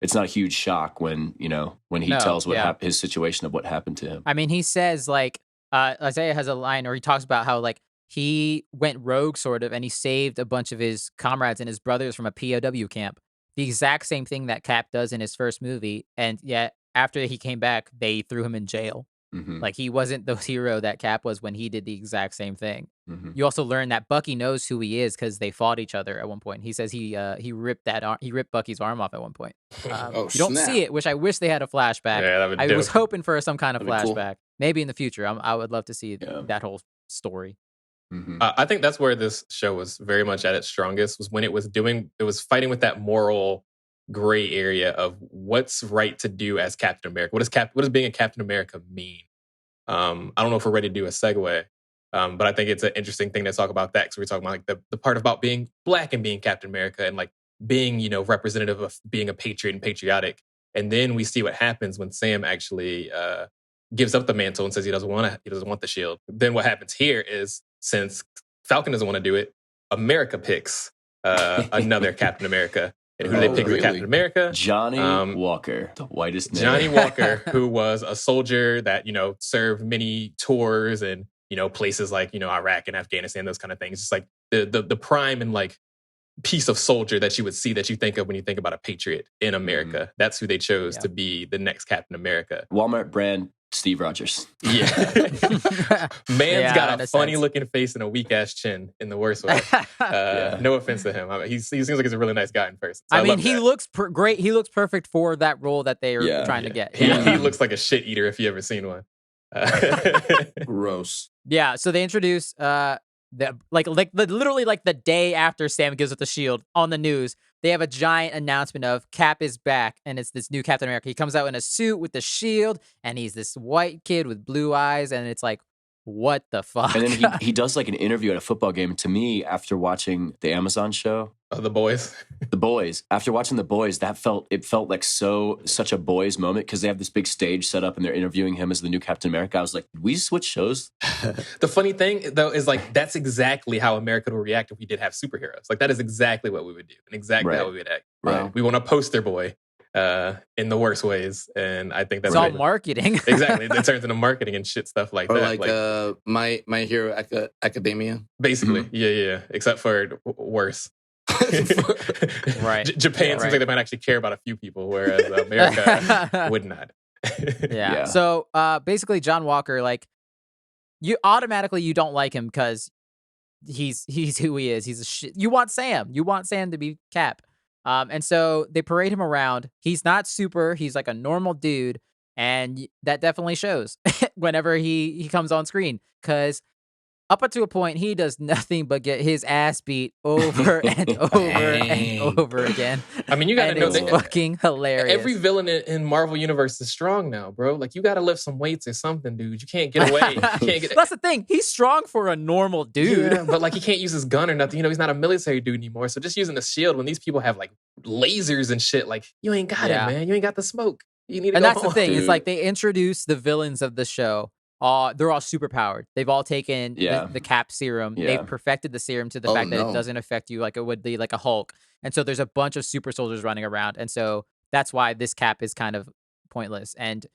it's not a huge shock when he tells his situation of what happened to him. I mean, he says Isaiah has a line, or he talks about how he went rogue sort of, and he saved a bunch of his comrades and his brothers from a POW camp. The exact same thing that Cap does in his first movie, and yet after he came back, they threw him in jail. Like, he wasn't the hero that Cap was when he did the exact same thing. You also learn that Bucky knows who he is because they fought each other at one point. He says he ripped Bucky's arm off at one point. You don't see it, which I wish they had a flashback. Yeah, that would I was hoping for some kind of That'd be flashback. cool. Maybe in the future. I would love to see that whole story. I think that's where this show was very much at its strongest, was when it was fighting with that moral gray area of what's right to do as Captain America. What does being a Captain America mean? I don't know if we're ready to do a segue, but I think it's an interesting thing to talk about that, because we're talking about the part about being black and being Captain America, and being representative of being a patriot and patriotic. And then we see what happens when Sam actually gives up the mantle and says he doesn't want the shield. Then what happens here is, since Falcon doesn't want to do it, America picks another Captain America. And who do they pick for Captain America? Johnny Walker, the whitest name. Johnny Walker, who was a soldier that, served many tours and, places like, Iraq and Afghanistan, those kind of things. Just like the prime and piece of soldier that you would see, that you think of when you think about a patriot in America. That's who they chose to be the next Captain America. Walmart brand Steve Rogers. Yeah. Man's got a funny looking face and a weak ass chin in the worst way. No offense to him. He seems like he's a really nice guy in person. So I mean, he looks great. He looks perfect for that role that they are trying to get. He looks like a shit eater if you ever seen one. Gross. Yeah. So they introduce literally the day after Sam gives up the shield on the news, they have a giant announcement of Cap is back, and it's this new Captain America. He comes out in a suit with the shield, and he's this white kid with blue eyes, and it's like, what the fuck? And then he does an interview at a football game. To me, after watching the Amazon show, The Boys. The Boys. After watching The Boys, it felt like such a boys moment, because they have this big stage set up and they're interviewing him as the new Captain America. I was like, did we switch shows? The funny thing, though, is that's exactly how America would react if we did have superheroes. That is exactly what we would do, and exactly how we would act. Right. We want a poster boy in the worst ways, and I think that's it's all marketing. Exactly. It turns into marketing and shit stuff like that. Or My Hero Academia. Basically, yeah. Except for worse. Right. Japan seems like they might actually care about a few people, whereas America would not. Yeah. So basically, John Walker, like, you don't like him because he's who he is. He's a shit. You want Sam. You want Sam to be Cap. And so they parade him around. He's not super. He's like a normal dude, and that definitely shows whenever he comes on screen. Because up until a point, he does nothing but get his ass beat over and over and over again. I mean, you gotta know that fucking hilarious. Every villain in Marvel Universe is strong now, bro. Like, you gotta lift some weights or something, dude. You can't get away. That's the thing. He's strong for a normal dude. Yeah, but like, he can't use his gun or nothing. You know, he's not a military dude anymore. So just using a shield when these people have like lasers and shit, like, you ain't got it, man. You ain't got the smoke. You need to and go that's home. The thing. It's like they introduce the villains of the show. They're all super powered. They've all taken the Cap serum. They've perfected the serum to the fact that it doesn't affect you like it would be like a Hulk. And so there's a bunch of super soldiers running around. And so that's why this Cap is kind of pointless. And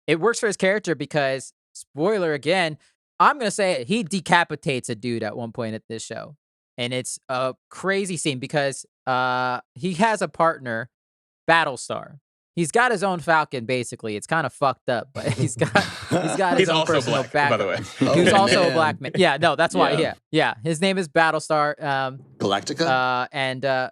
it works for his character because, spoiler again, I'm going to say it, he decapitates a dude at one point at this show. And it's a crazy scene because he has a partner, Battlestar. He's got his own Falcon, basically. It's kind of fucked up, but he's got his own personal black, by the way. He's also a black man. Yeah, no, that's why. Yeah. His name is Battlestar. Galactica.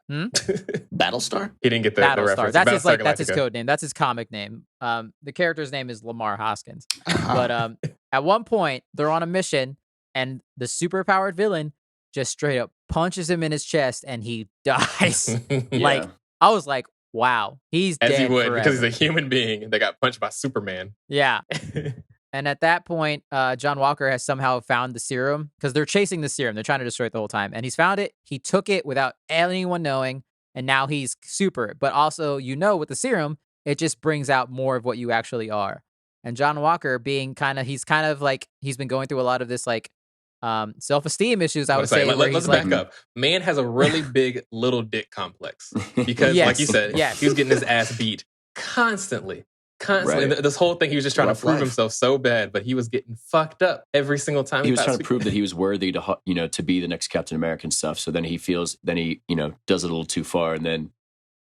Battlestar. He didn't get the Battlestar. reference. That's his code name. That's his comic name. The character's name is Lamar Hoskins. But at one point, they're on a mission, and the super-powered villain just straight up punches him in his chest, and he dies. Like, I was like, wow, he's as dead he would forever. Because he's a human being that got punched by Superman. Yeah. And at that point, John Walker has somehow found the serum because they're chasing the serum. They're trying to destroy it the whole time. And he's found it. He took it without anyone knowing. And now he's super. But also, with the serum, it just brings out more of what you actually are. And John Walker he's been going through a lot of this like self-esteem issues, I would say. Let's back up. Man has a really big little dick complex because, like you said, he was getting his ass beat constantly. Right. This whole thing, he was just trying to prove himself so bad, but he was getting fucked up every single time. He was trying to prove that he was worthy to be the next Captain America and stuff. So then he does it a little too far, and then.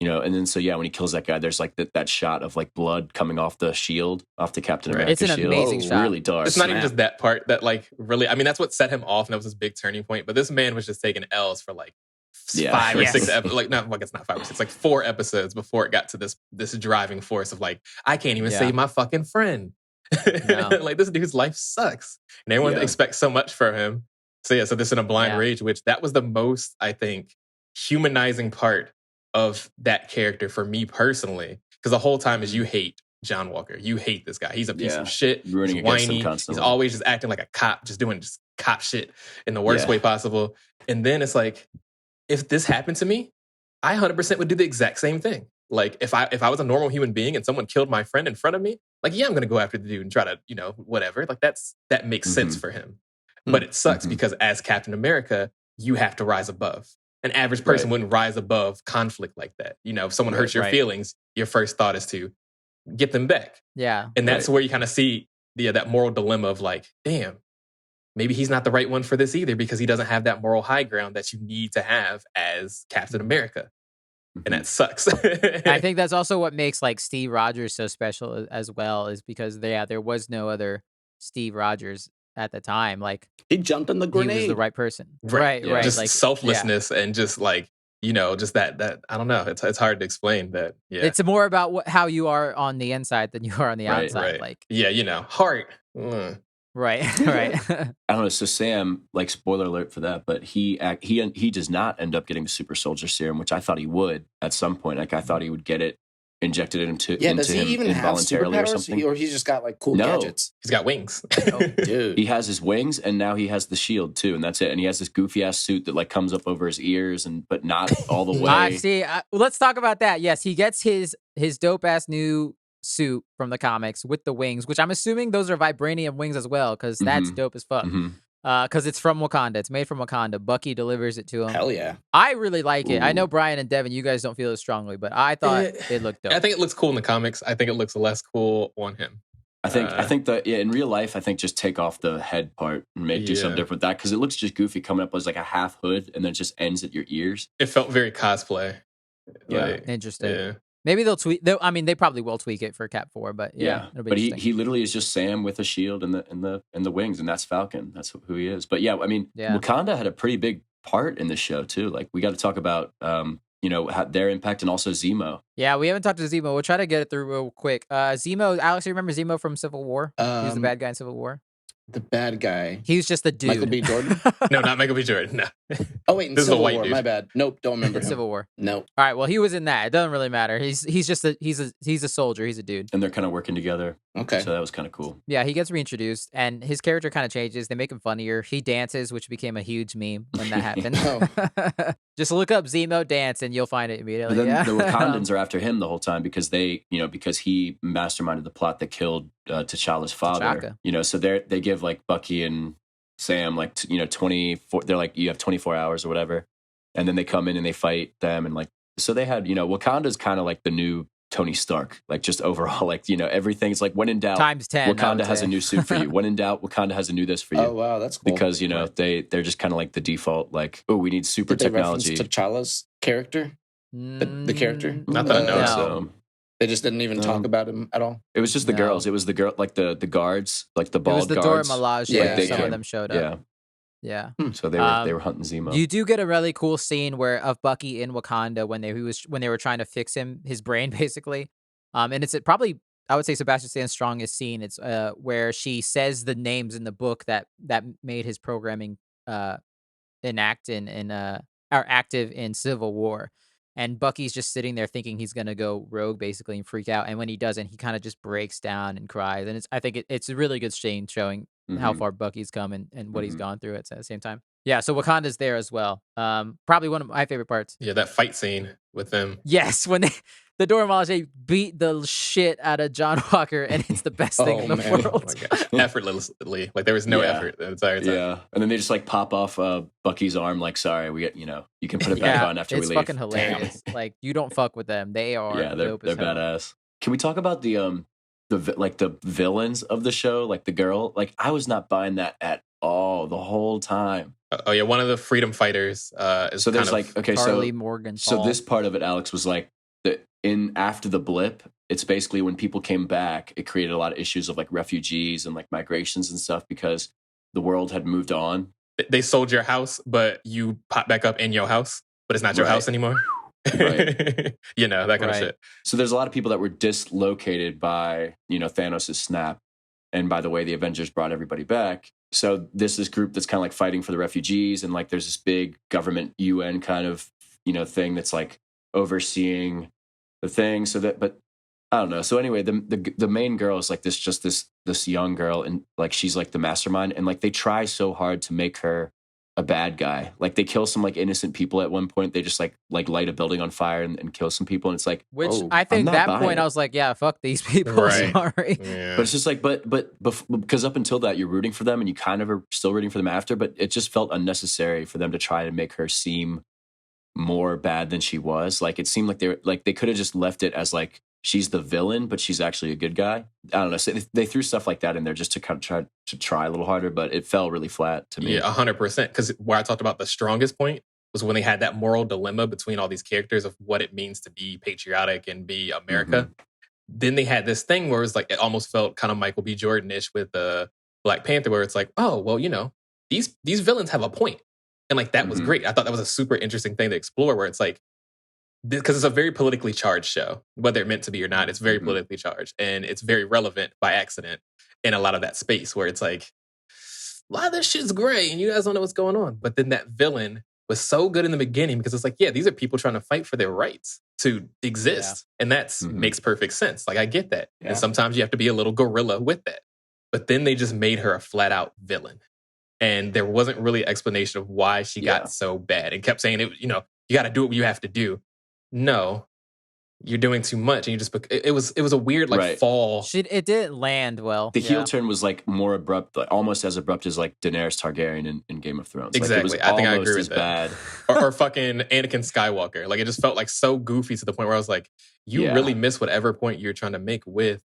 When he kills that guy, there's like that shot of like blood coming off the shield, off the Captain America shield. It's an amazing shot. Really dark. It's not even just that part that like really, I mean, that's what set him off and that was his big turning point. But this man was just taking L's for like 5 or 6 episodes. Like, no, I guess not 5 or 6, like 4 episodes before it got to this driving force of like, I can't even save my fucking friend. No. Like, this dude's life sucks. And everyone expects so much from him. So this is in a blind rage, which that was the most, I think, humanizing part of that character for me personally, because the whole time is you hate John Walker. You hate this guy. He's a piece of shit. Ruining He's whiny. He's always just acting like a cop, just doing cop shit in the worst way possible. And then it's like, if this happened to me, I 100% would do the exact same thing. Like, if I was a normal human being and someone killed my friend in front of me, like, I'm going to go after the dude and try to, whatever. Like, that makes sense for him. But it sucks because as Captain America, you have to rise above. An average person wouldn't rise above conflict like that. If someone hurts your feelings, your first thought is to get them back. Yeah. And that's where you kind of see that moral dilemma of like, damn, maybe he's not the right one for this either because he doesn't have that moral high ground that you need to have as Captain America. And that sucks. I think that's also what makes like Steve Rogers so special as well, is because there was no other Steve Rogers at the time. Like, he jumped in the grenade. He was the right person. Right. Just like selflessness and just like, just that I don't know. It's hard to explain that. Yeah. It's more about how you are on the inside than you are on the outside. Like, heart. Right. I don't know. So Sam, like, spoiler alert for that, but he does not end up getting the super soldier serum, which I thought he would at some point. Like, I thought he would get it injected into does he him even involuntarily have or something. Or he's just got like cool gadgets? He's got wings. Oh, dude. He has his wings, and now he has the shield too, and that's it. And he has this goofy ass suit that like comes up over his ears, but not all the way. Let's talk about that. Yes, he gets his dope ass new suit from the comics with the wings, which I'm assuming those are vibranium wings as well, because that's dope as fuck. Because it's from Wakanda. It's made from Wakanda. Bucky delivers it to him. Hell yeah. I really like it. I know Brian and Devin, you guys don't feel as strongly, but I thought it looked dope. I think it looks cool in the comics. I think it looks less cool on him. I think that in real life, I think just take off the head part and do something different with that because it looks just goofy coming up as like a half hood and then it just ends at your ears. It felt very cosplay. Yeah, interesting. Yeah. Maybe they'll tweak. They probably will tweak it for Cap 4, but it'll be but interesting. he literally is just Sam with a shield and the wings, and that's Falcon. That's who he is. But Wakanda had a pretty big part in the show too. Like we got to talk about their impact and also Zemo. Yeah, we haven't talked to Zemo. We'll try to get it through real quick. Zemo, Alex, you remember Zemo from Civil War? He was the bad guy in Civil War. The bad guy. He was just the dude. Michael B. Jordan? No, not Michael B. Jordan. No. Oh wait, in This is a Civil white War. dude. My bad. Nope, don't remember him. Civil War. Nope. All right, well, he was in that. It doesn't really matter. He's just he's a soldier. He's a dude. And they're kind of working together. Okay. So that was kind of cool. Yeah, he gets reintroduced, and his character kind of changes. They make him funnier. He dances, which became a huge meme when that happened. Just look up Zemo dance, and you'll find it immediately. But then Yeah. the Wakandans are after him the whole time because because he masterminded the plot that killed T'Challa's father. T'Chaka. So they give like Bucky and Sam 24. They're like, you have 24 hours or whatever, and then they come in and they fight them, and so they had Wakanda's kind of like the new Tony Stark, like just overall, like everything's like when in doubt, times 10. Wakanda has a new suit for you. When in doubt, Wakanda has a new this for you. Oh wow, that's cool. Because they're just kind of like the default, like, oh, we need super Did they technology. reference T'Challa's character? The character? Not that I know. No. So They just didn't even talk about him at all. it was just the girls. It was the girl, like the guards, like the It bald was the Dora guards. Milaje. Yeah, Some came. of them showed up. Yeah. Yeah. So they were hunting Zemo. You do get a really cool scene of Bucky in Wakanda when they were trying to fix his brain basically. And it's probably, I would say, Sebastian Stan's strongest scene. It's where she says the names in the book that made his programming active in Civil War. And Bucky's just sitting there thinking he's gonna go rogue basically and freak out. And when he doesn't, he kind of just breaks down and cries. And I think it's a really good scene showing how far Bucky's come and what he's gone through at the same time. Yeah, so Wakanda's there as well. Probably one of my favorite parts. Yeah, that fight scene with them. Yes, when the Dora Milaje beat the shit out of John Walker, and it's the best thing in the man. world. Oh my gosh. Effortlessly. Like there was no effort the entire time. Yeah, and then they just like pop off Bucky's arm, like, sorry, we get you can put it back on after we leave. It's fucking hilarious. Like you don't fuck with them; they are they're dope as hell. badass. Can we talk about the villains of the show, like the girl? Like I was not buying that at all the whole time. Oh yeah, one of the freedom fighters is So there's kind of, Charlie Morgan. So this part of it, Alex, was like after the blip. It's basically when people came back, it created a lot of issues of like refugees and like migrations and stuff because the world had moved on. they sold your house, but you pop back up in your house, but it's not your house anymore. Right. That kind of shit. So there's a lot of people that were dislocated by, Thanos' snap. And by the way, the Avengers brought everybody back. So this group that's kind of like fighting for the refugees. And like there's this big government UN kind of, thing that's like overseeing the thing. But I don't know. So anyway, the main girl is like this young girl. And like she's like the mastermind. And like they try so hard to make her a bad guy. Like they kill some like innocent people at one point. They just like light a building on fire and kill some people. And it's like, which I think that point I was like, yeah, fuck these people. Right. Sorry. Yeah. but it's just like, but because up until that you're rooting for them and you kind of are still rooting for them after, but it just felt unnecessary for them to try to make her seem more bad than she was. Like it seemed like they could have just left it as like, she's the villain, but she's actually a good guy. I don't know. So they threw stuff like that in there just to kind of try a little harder, but it fell really flat to me. Yeah, 100%. Because where I talked about the strongest point was when they had that moral dilemma between all these characters of what it means to be patriotic and be America. Mm-hmm. Then they had this thing where it was like, it almost felt kind of Michael B. Jordan-ish with the Black Panther, where it's like, oh, well, these villains have a point. And like, that was great. I thought that was a super interesting thing to explore, where it's like, because it's a very politically charged show, whether it meant to be or not, it's very politically charged, and it's very relevant by accident in a lot of that space where it's like, a lot of this shit's gray and you guys don't know what's going on. But then that villain was so good in the beginning because it's like, yeah, these are people trying to fight for their rights to exist. Yeah. And that makes perfect sense. Like I get that. Yeah. And sometimes you have to be a little gorilla with that. But then they just made her a flat out villain. And there wasn't really explanation of why she got so bad, and kept saying, you got to do what you have to do. No, you're doing too much, and you just it was a weird fall. It didn't land well. The heel turn was like more abrupt, like almost as abrupt as like Daenerys Targaryen in Game of Thrones. Exactly, like, I think I agree with that. Bad. or fucking Anakin Skywalker. Like it just felt like so goofy to the point where I was like, you really miss whatever point you're trying to make with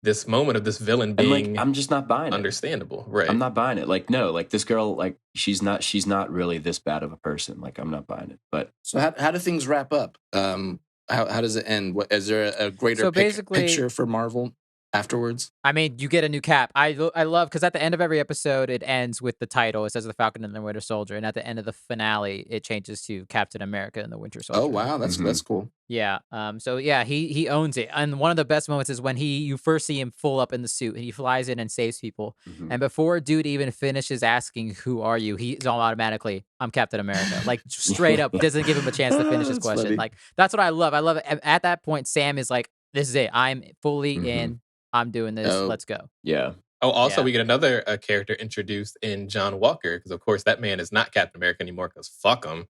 this moment of this villain And being like, I'm just not buying it. understandable, right? I'm not buying it. Like, no, like this girl, like she's not really this bad of a person. Like, I'm not buying it. But So how do things wrap up? How does it end? What, is there a greater So basically- picture for Marvel afterwards? I mean, you get a new cap. I love because at the end of every episode, it ends with the title. It says the Falcon and the Winter Soldier, and at the end of the finale, it changes to Captain America and the Winter Soldier. Oh wow, that's cool. Yeah. So yeah, he owns it. And one of the best moments is when you first see him full up in the suit and he flies in and saves people. And before dude even finishes asking, "Who are you?" he's all automatically, "I'm Captain America." Like straight up, doesn't give him a chance to finish his That's question. funny. Like that's what I love. I love it. At that point, Sam is like, "This is it. I'm fully in. I'm doing this. Oh. Let's go." yeah, Oh, also, Yeah. we get another character introduced in John Walker, because of course that man is not Captain America anymore, because fuck him.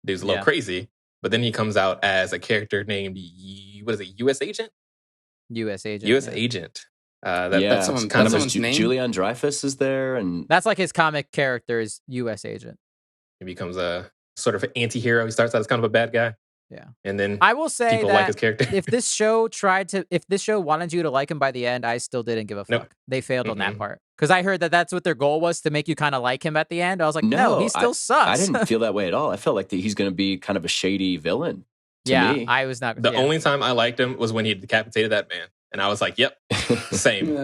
Dude's a little Yeah. crazy. But then he comes out as a character named, what is it, U.S. Agent? U.S. agent. U.S. yeah. Agent. yeah. that's someone- kind of someone's name? Julian Dreyfus is there, and That's like his comic character is U.S. agent. he becomes a sort of an anti-hero. He starts out as kind of a bad guy. Yeah. And then I will say people like his that character. if this show wanted you to like him by the end, I still didn't give a fuck. Nope. They failed on that part. Because I heard that that's what their goal was, to make you kind of like him at the end. I was like, no, he still sucks. I didn't feel that way at all. I felt like that he's going to be kind of a shady villain. To yeah, me. I was not. The yeah. only time I liked him was when he decapitated that man. And I was like, yep, same.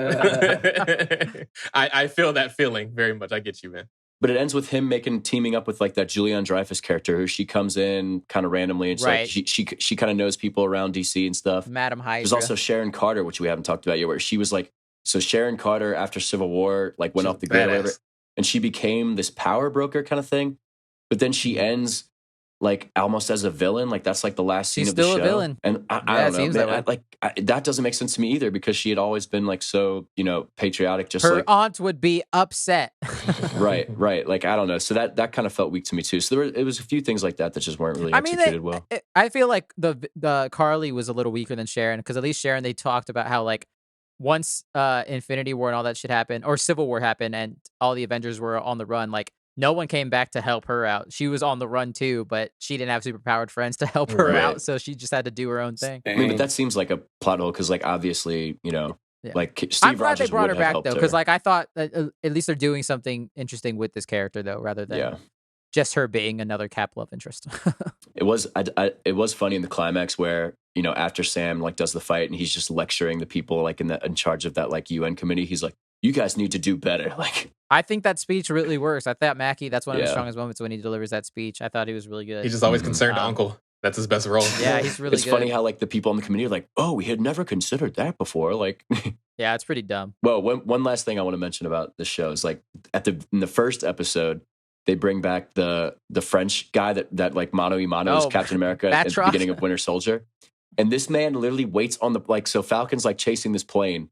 I feel that feeling very much. I get you, man. But it ends with him teaming up with like that Julian Dreyfus character, who she comes in kind of randomly, and she's Right. like she kind of knows people around DC and stuff. Madam Hydra. There's also Sharon Carter, which we haven't talked about yet, where she was like, so Sharon Carter after Civil War like went She's off the grid or whatever, badass. and she became this power broker kind of thing. But then she ends like almost as a villain. Like that's like the last scene She's of the show. still a villain. And I Yeah, it don't know, seems man, that way. that doesn't make sense to me either, because she had always been like so, patriotic, just Her like aunt would be upset. right. Like I don't know. So that kind of felt weak to me too. So it was a few things like that just weren't really I mean, executed well. I feel like the Carly was a little weaker than Sharon, because at least Sharon, they talked about how like once Infinity War and all that shit happened, or Civil War happened, and all the Avengers were on the run, like no one came back to help her out. She was on the run too, but she didn't have superpowered friends to help her Right. out, so she just had to do her own thing. I mean, but that seems like a plot hole, because like obviously, Yeah. like Steve I'm glad Rogers they brought would her have back helped though, her. because like I thought that, at least they're doing something interesting with this character though, rather than just her being another Cap love interest. It was it was funny in the climax where after Sam like does the fight and he's just lecturing the people like in charge of that like UN committee. He's like, "You guys need to do better." Like, I think that speech really works. I thought Mackie, that's one of the Yeah. strongest moments when he delivers that speech. I thought he was really good. He's just always Mhm. concerned uncle. That's his best role. Yeah, he's really it's good. funny how like the people on the committee are like, "Oh, we had never considered that before." Like, Yeah, it's pretty dumb. well, one last thing I want to mention about this show is like in the first episode, they bring back the French guy that like mano a mano is Oh, Captain America at the Batroc. beginning of Winter Soldier, and this man literally waits on the so Falcon's like chasing this plane,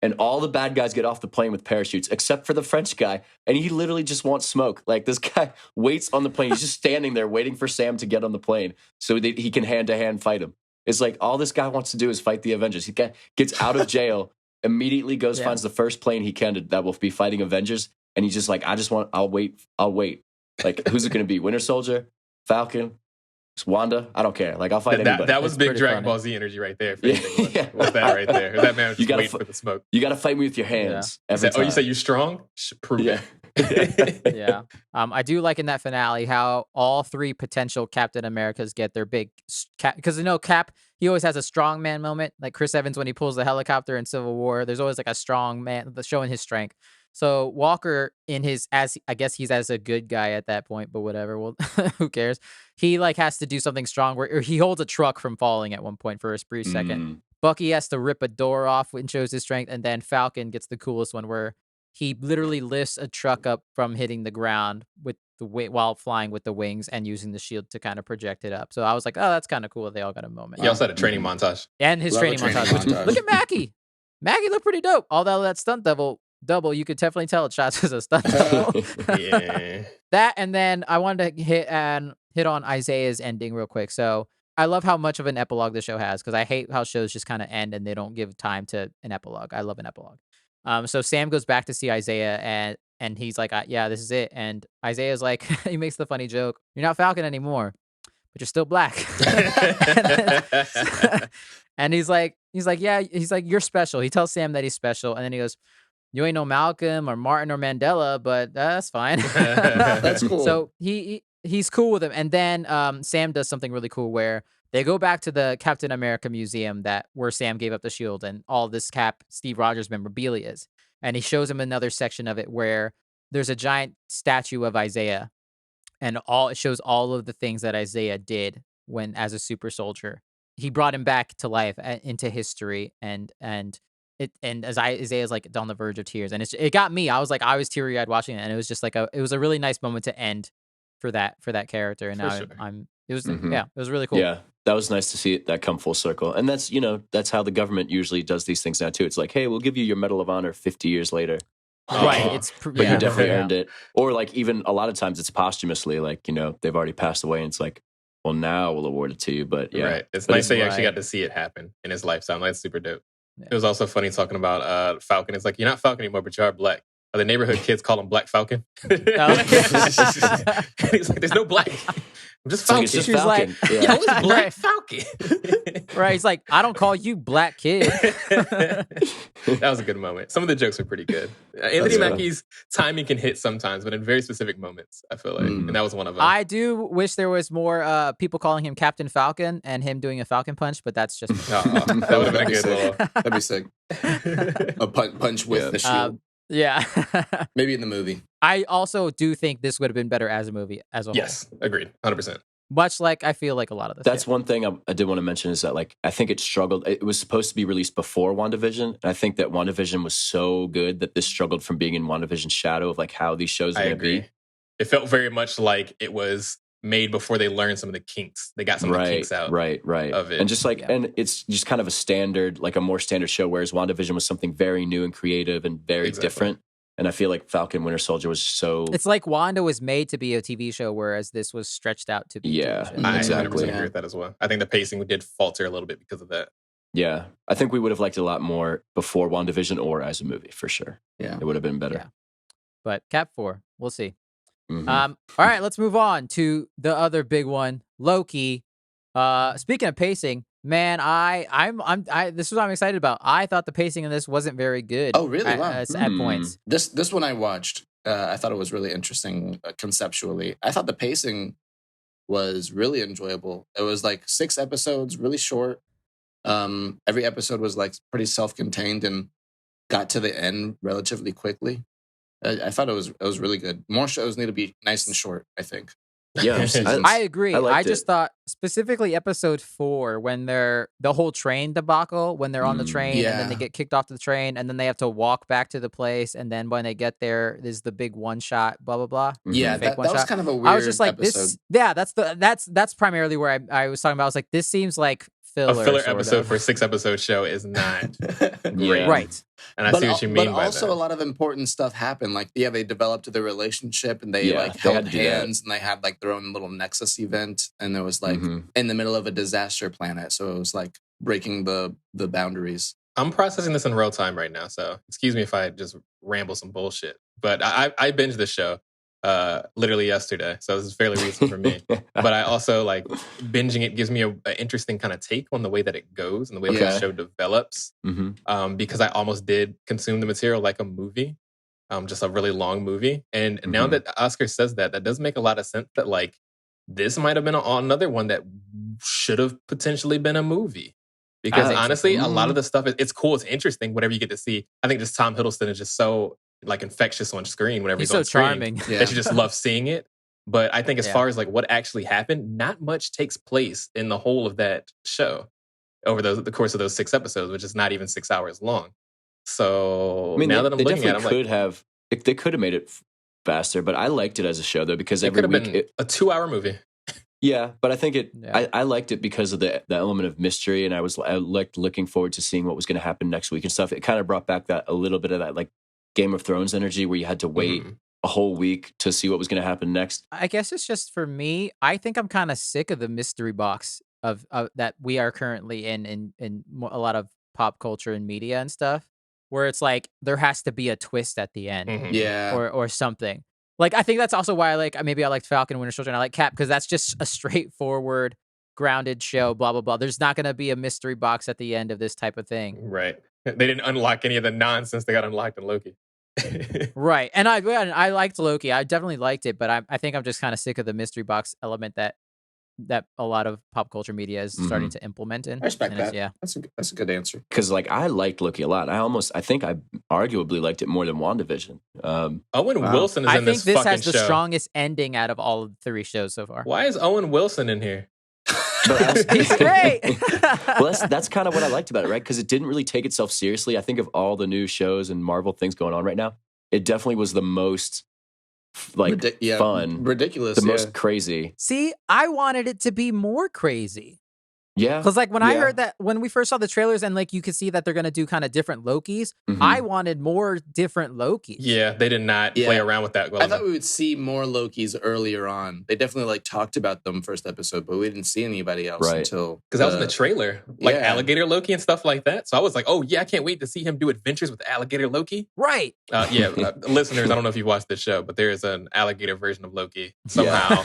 and all the bad guys get off the plane with parachutes except for the French guy, and he literally just wants smoke. Like this guy waits on the plane, he's just standing there waiting for Sam to get on the plane so that he can hand to hand fight him. It's like all this guy wants to do is fight the Avengers. He gets out of jail, immediately goes finds the first plane he can that will be fighting Avengers. And he's just like, I'll wait. Like, who's it going to be? Winter Soldier? Falcon? It's Wanda? I don't care. Like, I'll fight anybody. That was It's big pretty Dragon funny. Ball Z energy right there. Yeah. Was that right there? That man was You just gotta waiting for the smoke. You got to fight me with your hands every time. You say you strong? Prove Yeah. it. Yeah. I do like in that finale how all three potential Captain Americas get their big because Cap, he always has a strong man moment, like Chris Evans when he pulls the helicopter in Civil War. There's always like a strong man showing his strength. So Walker I guess he's as a good guy at that point, but whatever. Well, who cares? He like has to do something strong where he holds a truck from falling at one point for a brief second. Bucky has to rip a door off and shows his strength, and then Falcon gets the coolest one where he literally lifts a truck up from hitting the ground with while flying with the wings and using the shield to kind of project it up. So I was like, oh, that's kind of cool. They all got a moment. He also had a training montage. And his Love a training training montage. montage. Look at Mackie. Mackie looked pretty dope. Although that stunt double, you could definitely tell it shots as a stunt double. Yeah. That, and then I wanted to hit on Isaiah's ending real quick. So I love how much of an epilogue the show has, because I hate how shows just kind of end and they don't give time to an epilogue. I love an epilogue. So Sam goes back to see Isaiah and he's like, yeah, this is it. And Isaiah's like, he makes the funny joke, "You're not Falcon anymore, but you're still black." And he's like, yeah, he's like, you're special. He tells Sam that he's special, and then he goes, you ain't no Malcolm or Martin or Mandela, but that's fine. That's cool. So he's cool with him. And then Sam does something really cool where they go back to the Captain America museum where Sam gave up the shield and all this Cap Steve Rogers memorabilia is. And he shows him another section of it where there's a giant statue of Isaiah, and it shows all of the things that Isaiah did when as a super soldier. He brought him back to life into history, and as Isaiah's like on the verge of tears, and it got me. I was teary eyed watching it, and it was just like it was a really nice moment to end for that character. And For now sure. it was Mhm. it was really cool. Yeah, that was nice to see that come full circle. And that's, that's how the government usually does these things now too. It's like, hey, we'll give you your Medal of Honor 50 years later. Right. Aw. But you definitely Yeah. earned it. Or like even a lot of times it's posthumously, like, they've already passed away and it's like, well, now we'll award it to you. But yeah. Right. It's But nice that you Right. actually got to see it happen in his lifetime. That's super dope. Yeah. It was also funny talking about Falcon. It's like, you're not Falcon anymore, but you are black. Or the neighborhood kids call him Black Falcon. He's like, there's no black. I'm just It's like, Falcon. it's just She was like, Falcon. Yo, Yeah. it's Black Right. Falcon. Right. He's like, I don't call you black kid. That was a good moment. Some of the jokes were pretty good. Anthony That's right. Mackie's timing can hit sometimes, but in very specific moments, I feel like. Mm. And that was one of them. I do wish there was more people calling him Captain Falcon and him doing a Falcon punch, but that's just me. That would have been a good little. That'd be sick. A punch with Yeah. the shield. Yeah. Maybe in the movie. I also do think this would have been better as a movie as a whole. Yes, agreed. 100%. Much like I feel like a lot of this. That's one thing I did want to mention is that, like, I think it struggled. It was supposed to be released before WandaVision. And I think that WandaVision was so good that this struggled from being in WandaVision's shadow of like how these shows are I going to agree. be. It felt very much like it was made before they learned some of the kinks. They got some of the kinks out. Right. of it. And just like, Yeah. and it's just kind of a standard, like a more standard show, whereas WandaVision was something very new and creative and very Exactly. different. And I feel like Falcon Winter Soldier was so. It's like Wanda was made to be a TV show, whereas this was stretched out to be Yeah. a TV show. I Exactly. 100% agree with that as well. I think the pacing did falter a little bit because of that. Yeah. I think we would have liked it a lot more before WandaVision or as a movie for sure. Yeah. It would have been better. Yeah. But Cap 4, we'll see. Mhm. All right, let's move on to the other big one, Loki. Speaking of pacing, man, this is what I'm excited about. I thought the pacing in this wasn't very good. Oh, really? Wow. At Hmm. points. This one I watched. I thought it was really interesting conceptually. I thought the pacing was really enjoyable. It was like 6 episodes, really short. Every episode was like pretty self-contained and got to the end relatively quickly. I thought it was really good. More shows need to be nice and short, I think. Yeah. Seasons. I agree. I I, liked just it. thought specifically episode 4 when they're the whole train debacle when they're on the train and then they Yeah. get kicked off the train and then they have to walk back to the place and then when they get there there's the big one shot blah blah blah. Yeah, Fake that one was shot. kind of a weird I was just like episode. this. Yeah, that's primarily where I was talking about. I was like, this seems like A filler. filler sort episode of. for a 6-episode show is not Yeah. great. Right. And I see what you mean but by also that. a lot of important stuff happened. Like, yeah, they developed their relationship and they Yeah, like they had held to do that. hands and they had like their own little Nexus event. And it was like Mhm. in the middle of a disaster planet. So it was like breaking the boundaries. I'm processing this in real time right now, so excuse me if I just ramble some bullshit. But I binged this show literally yesterday, so this is fairly recent for me. But I also like binging it gives me an interesting kind of take on the way that it goes and the way that Yeah. the show develops. Mhm. Because I almost did consume the material like a movie, just a really long movie. And now Mhm. that Oscar says that does make a lot of sense. That like this might have been another one that should have potentially been a movie. Because think so. honestly, a lot of the stuff it's cool, it's interesting. Whatever you get to see, I think just Tom Hiddleston is just so like infectious on screen. Whenever He's he's so on screen, charming. Yeah. that you just love seeing it. But I think as Yeah. far as like what actually happened, not much takes place in the whole of that show over the course of those 6 episodes, which is not even 6 hours long. So I mean, now they, that I'm they looking at it, definitely I'm could like, have. They could have made it faster, but I liked it as a show though because it every could have week. been a 2-hour movie. Yeah, but I think it. Yeah. I liked it because of the element of mystery, and I liked looking forward to seeing what was going to happen next week and stuff. It kind of brought back a little bit of that like Game of Thrones energy where you had to wait Mhm. a whole week to see what was going to happen next. I guess it's just for me. I think I'm kind of sick of the mystery box of that we are currently in a lot of pop culture and media and stuff, where it's like there has to be a twist at the end Mhm. Yeah. or something. Like I think that's also why I liked Falcon and Winter Soldier and I like Cap because that's just a straightforward. grounded show, blah, blah, blah. There's not going to be a mystery box at the end of this type of thing. Right. They didn't unlock any of the nonsense that got unlocked in Loki. Right. And I liked Loki. I definitely liked it, but I think I'm just kind of sick of the mystery box element that a lot of pop culture media is starting to implement in. I respect that. Yeah. That's a good answer. Because like I liked Loki a lot. I think I arguably liked it more than WandaVision. Owen Wilson is I in think this this fucking has the show. strongest ending out of all of the 3 shows so far. Why is Owen Wilson in here? He's great. Well, that's kind of what I liked about it, right? Because it didn't really take itself seriously. I think of all the new shows and Marvel things going on right now, it definitely was the most fun, ridiculous, the most crazy. See, I wanted it to be more crazy. Yeah. Because like when I heard that, when we first saw the trailers and like you could see that they're going to do kind of different Lokis, I wanted more different Lokis. Yeah, they did not play around with that. I thought we would see more Lokis earlier on. They definitely like talked about them first episode, but we didn't see anybody else until... Because that was in the trailer. Like Alligator Loki and stuff like that. So I was like, oh yeah, I can't wait to see him do adventures with Alligator Loki. Right. Listeners, I don't know if you've watched this show, but there is an alligator version of Loki. Somehow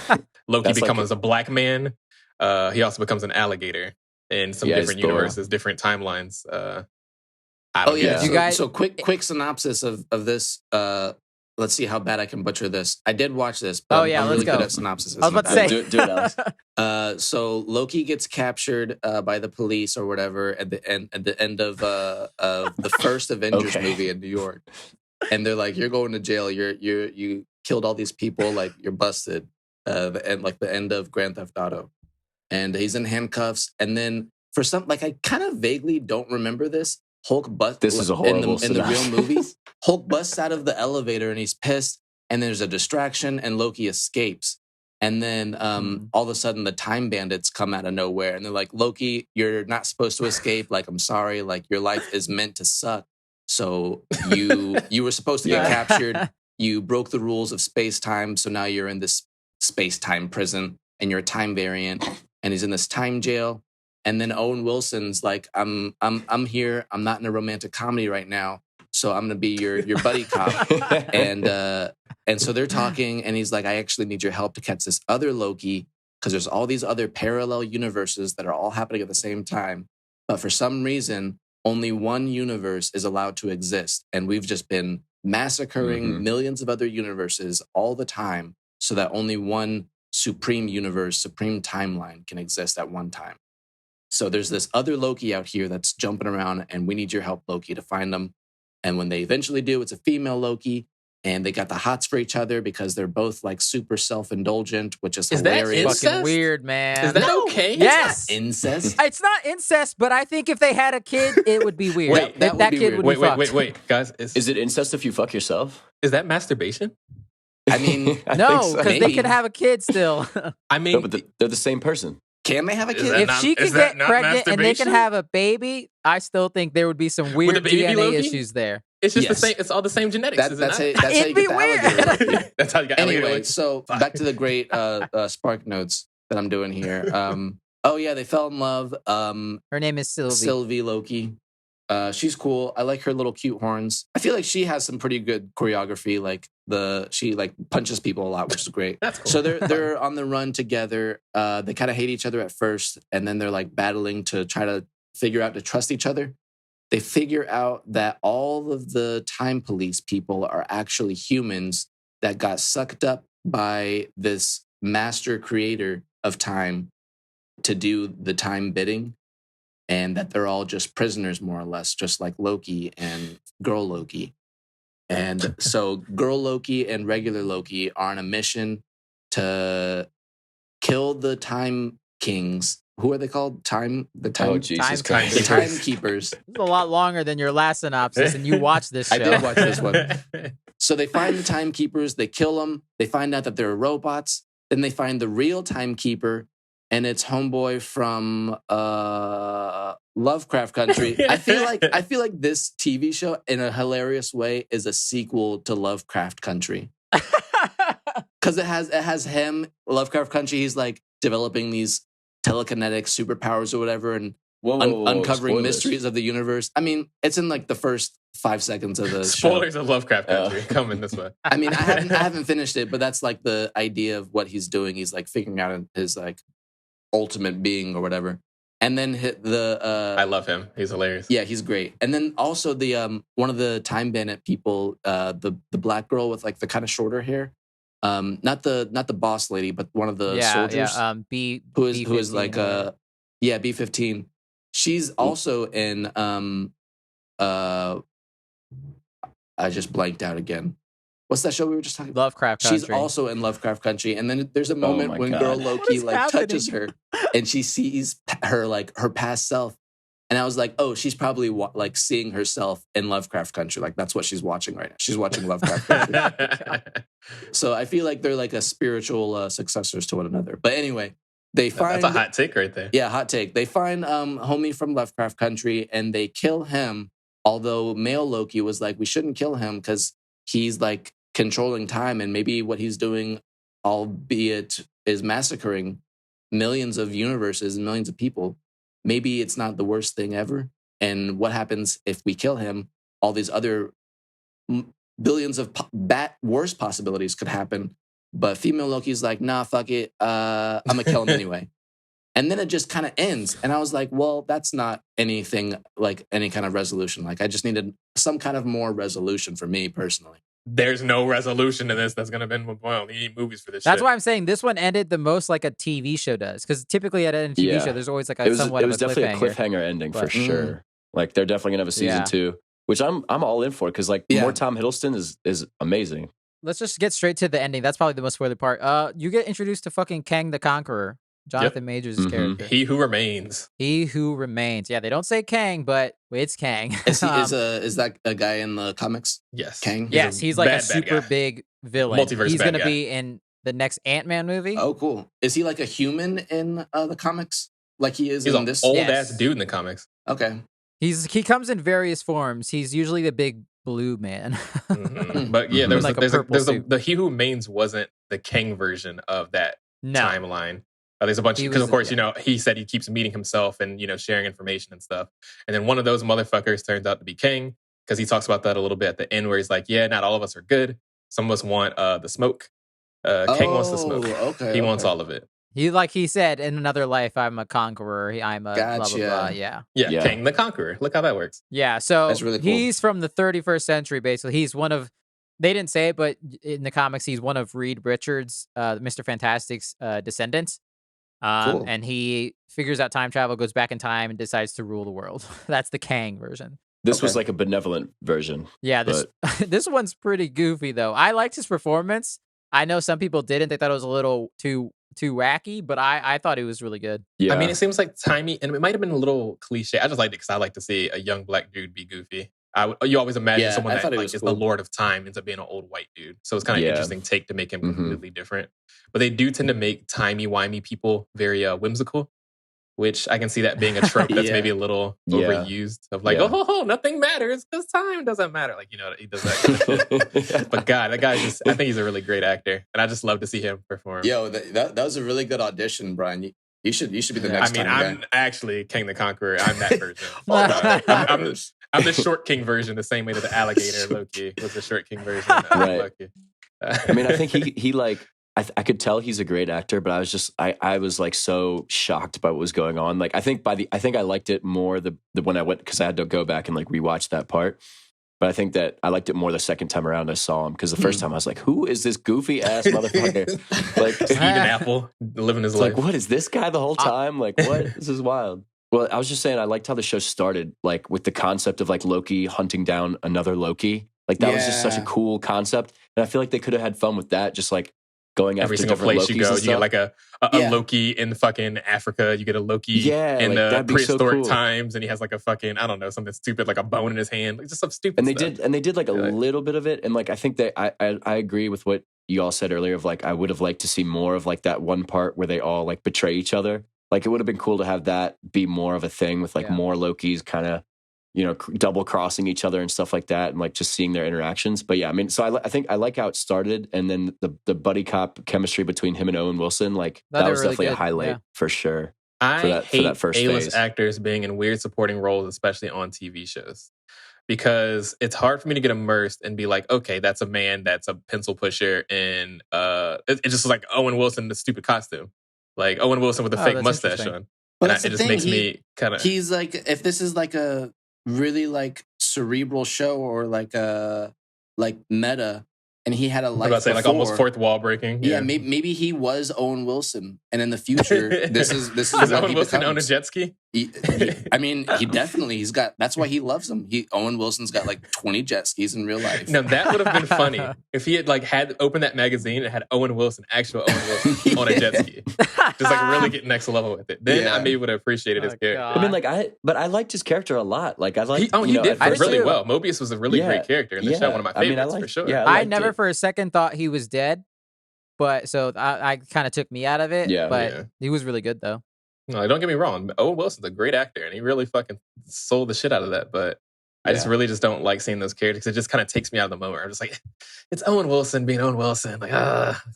Loki becomes a black man. He also becomes an alligator in some different universes, different timelines. I don't know. You guys, so quick synopsis of this. Let's see how bad I can butcher this. I did watch this, but I'm really good at synopsis. I was about to say. Do it, Alex. So Loki gets captured by the police or whatever at the end of the first Avengers movie in New York, and they're like, "You're going to jail. You killed all these people. Like you're busted." The end of Grand Theft Auto. And he's in handcuffs. And then for some, like I kind of vaguely don't remember this. Hulk busts. This is a horrible in the real movie. Hulk busts out of the elevator and he's pissed. And there's a distraction and Loki escapes. And then all of a sudden the time bandits come out of nowhere and they're like, Loki, you're not supposed to escape. Like I'm sorry. Like your life is meant to suck. So you were supposed to get captured. You broke the rules of space time. So now you're in this space time prison and you're a time variant. And he's in this time jail. And then Owen Wilson's like, I'm here. I'm not in a romantic comedy right now. So I'm going to be your buddy cop. And so they're talking and he's like, I actually need your help to catch this other Loki because there's all these other parallel universes that are all happening at the same time. But for some reason, only one universe is allowed to exist. And we've just been massacring millions of other universes all the time so that only one supreme universe, supreme timeline can exist at one time. So there's this other Loki out here that's jumping around and we need your help, Loki, to find them. And when they eventually do, it's a female Loki and they got the hots for each other because they're both like super self-indulgent, which is hilarious. That fucking weird, man. Is that okay? Yes. It's not incest. It's not incest, but I think if they had a kid, it would be weird. Wait, that would be kid weird. would be fucked. Wait, guys. Is it incest if you fuck yourself? Is that masturbation? I mean, no, because they could have a kid still. I mean, no, but they're the same person. Can they have a kid? If she can get pregnant and they can have a baby, I still think there would be some weird DNA Loki? issues there. It's just the same. It's all the same genetics. That's how you It'd get be the weird. alligator Loki. That's how you got alligator Anyway, Loki. so back to the great spark notes that I'm doing here. They fell in love. Her name is Sylvie. Sylvie Loki. She's cool. I like her little cute horns. I feel like she has some pretty good choreography. Like she like punches people a lot, which is great. That's cool. So they're on the run together. They kind of hate each other at first, and then they're like battling to try to figure out to trust each other. They figure out that all of the time police people are actually humans that got sucked up by this master creator of time to do the time bidding. And that they're all just prisoners, more or less, just like Loki and Girl Loki. And so Girl Loki and regular Loki are on a mission to kill the Time Kings. Who are they called? Oh, Jesus Christ. The Timekeepers. This is a lot longer than your last synopsis, and you watched this show. I did watch this one. So they find the Timekeepers, they kill them, they find out that they're robots, then they find the real Timekeeper, and it's homeboy from Lovecraft Country. I feel like this TV show, in a hilarious way, is a sequel to Lovecraft Country. Because it has him, Lovecraft Country. He's like developing these telekinetic superpowers or whatever, and uncovering spoilers. mysteries of the universe. I mean, it's in like the first 5 seconds of the Spoilers show. of Lovecraft Country coming this way. I mean, I haven't finished it, but that's like the idea of what he's doing. He's like figuring out his like ultimate being or whatever. And then hit the I love him. He's hilarious. Yeah, he's great. And then also the one of the Time Bandit people, the black girl with like the kind of shorter hair, not the boss lady, but one of the soldiers, who is like B-15. She's also in I just blanked out again. What's that show we were just talking about? Lovecraft Country. She's also in Lovecraft Country. And then there's a moment when girl Loki like touches her and she sees her like her past self. And I was like, oh, she's probably like seeing herself in Lovecraft Country. Like that's what she's watching right now. She's watching Lovecraft Country. So I feel like they're like a spiritual successors to one another. But anyway, they find... That's a hot take right there. Yeah, hot take. They find homie from Lovecraft Country and they kill him. Although male Loki was like, we shouldn't kill him because he's like controlling time, and maybe what he's doing, albeit is massacring millions of universes and millions of people, maybe it's not the worst thing ever. And what happens if we kill him? All these other billions of worse possibilities could happen. But female Loki's like, nah, fuck it. I'm gonna kill him anyway. And then it just kind of ends. And I was like, well, that's not anything like any kind of resolution. Like I just needed some kind of more resolution for me personally. There's no resolution to this that's going to be, well, you need movies for this That's shit. why I'm saying this one ended the most like a TV show does. Because typically at a TV show, there's always like it somewhat was of a definitely cliffhanger. a cliffhanger ending for sure. Like they're definitely going to have a season 2, which I'm all in for because like more Tom Hiddleston is amazing. Let's just get straight to the ending. That's probably the most spoiler part. You get introduced to fucking Kang the Conqueror. Jonathan Majors' character. He Who Remains. He Who Remains. Yeah, they don't say Kang, but it's Kang. Is that a guy in the comics? Yes. Kang? Yes, he's like a super big villain. Multiverse he's going to be in the next Ant-Man movie. Oh, cool. Is he like a human in the comics? Like he is he's in this? He's an old-ass dude in the comics. Okay. He comes in various forms. He's usually the big blue man. But yeah, there's like the He Who Remains wasn't the Kang version of that timeline. There's a bunch because of course, you know, he said he keeps meeting himself and, you know, sharing information and stuff. And then one of those motherfuckers turns out to be Kang because he talks about that a little bit at the end where he's like, yeah, not all of us are good. Some of us want the smoke. Kang wants the smoke. Okay, he wants all of it. He said, in another life, I'm a conqueror. I'm a blah, blah, blah. Yeah, Kang the Conqueror. Look how that works. Yeah, so that's really cool. He's from the 31st century, basically. He's one of, they didn't say it, but in the comics, he's one of Reed Richards, Mr. Fantastic's descendants. Cool. And he figures out time travel, goes back in time, and decides to rule the world. That's the Kang version. This was like a benevolent version. Yeah, this one's pretty goofy, though. I liked his performance. I know some people didn't. They thought it was a little too wacky, but I thought it was really good. Yeah. I mean, it seems like timey, and it might have been a little cliche. I just liked it because I like to see a young black dude be goofy. You always imagine someone that like, is the Lord of Time ends up being an old white dude. So it's kind of an interesting take to make him completely different. But they do tend to make timey-wimey people very whimsical, which I can see that being a trope that's maybe a little overused. Of like, oh, nothing matters because time doesn't matter. Like, you know, he does that. But God, that guy I think he's a really great actor. And I just love to see him perform. Yo, that was a really good audition, Brian. You should be the next time. I mean, I'm actually King the Conqueror. I'm that version. I'm the short king version, the same way that the alligator Loki was the short king version of Loki. I mean, I think he like, I could tell he's a great actor, but I was like so shocked by what was going on. Like, I think I liked it more the when I went, because I had to go back and like rewatch that part. But I think that I liked it more the second time around I saw him, because the first time I was like, who is this goofy ass motherfucker? Like eating apple, living his life. Like, what is this guy the whole time? Like, what? This is wild. Well, I was just saying, I liked how the show started, like with the concept of like Loki hunting down another Loki. Like that was just such a cool concept, and I feel like they could have had fun with that. Just like going every after single different place Lokis you go, and you get like a Loki in fucking Africa. You get a Loki in like, the prehistoric times, and he has like a fucking something stupid like a bone in his hand, like just some stupid. And they did like a little bit of it, and like I think that I agree with what you all said earlier. Of like I would have liked to see more of like that one part where they all like betray each other. Like, it would have been cool to have that be more of a thing with, like, more Lokis kind of, you know, double crossing each other and stuff like that, and, like, just seeing their interactions. But, yeah, I mean, so I think I like how it started, and then the buddy cop chemistry between him and Owen Wilson, like, that was really definitely a highlight for sure. I hate A-list actors being in weird supporting roles, especially on TV shows. Because it's hard for me to get immersed and be like, okay, that's a man that's a pencil pusher, and it's just like Owen Wilson in the stupid costume. like Owen Wilson with a Oh, fake that's mustache interesting. on. But And that's it the just thing. makes me kind of. He's like, if this is like a really like cerebral show or like a like meta, and he had a I'm life about to say like almost before, fourth wall breaking. yeah, maybe he was Owen Wilson, and in the future, this is Does what Owen he Wilson own a becomes. jet ski? I mean, he's got. That's why he loves him. Owen Wilson's got like 20 jet skis in real life. No, that would have been funny if he had like had opened that magazine and had Owen Wilson, actual Owen Wilson, on a jet ski, just like really get next level with it. Then Yeah. I maybe would have appreciated his Oh, character. God. I mean, like I liked his character a lot. Like I liked. He did I did really too. well. Mobius was a really great character in the show. One of my favorites for sure. Yeah, I liked never it. for a second thought he was dead, but so I kind of took me out of it. Yeah. But Yeah. he was really good though. No, don't get me wrong. Owen Wilson's a great actor, and he really fucking sold the shit out of that. But I just really don't like seeing those characters. It just kind of takes me out of the moment. I'm just like, it's Owen Wilson being Owen Wilson. Like,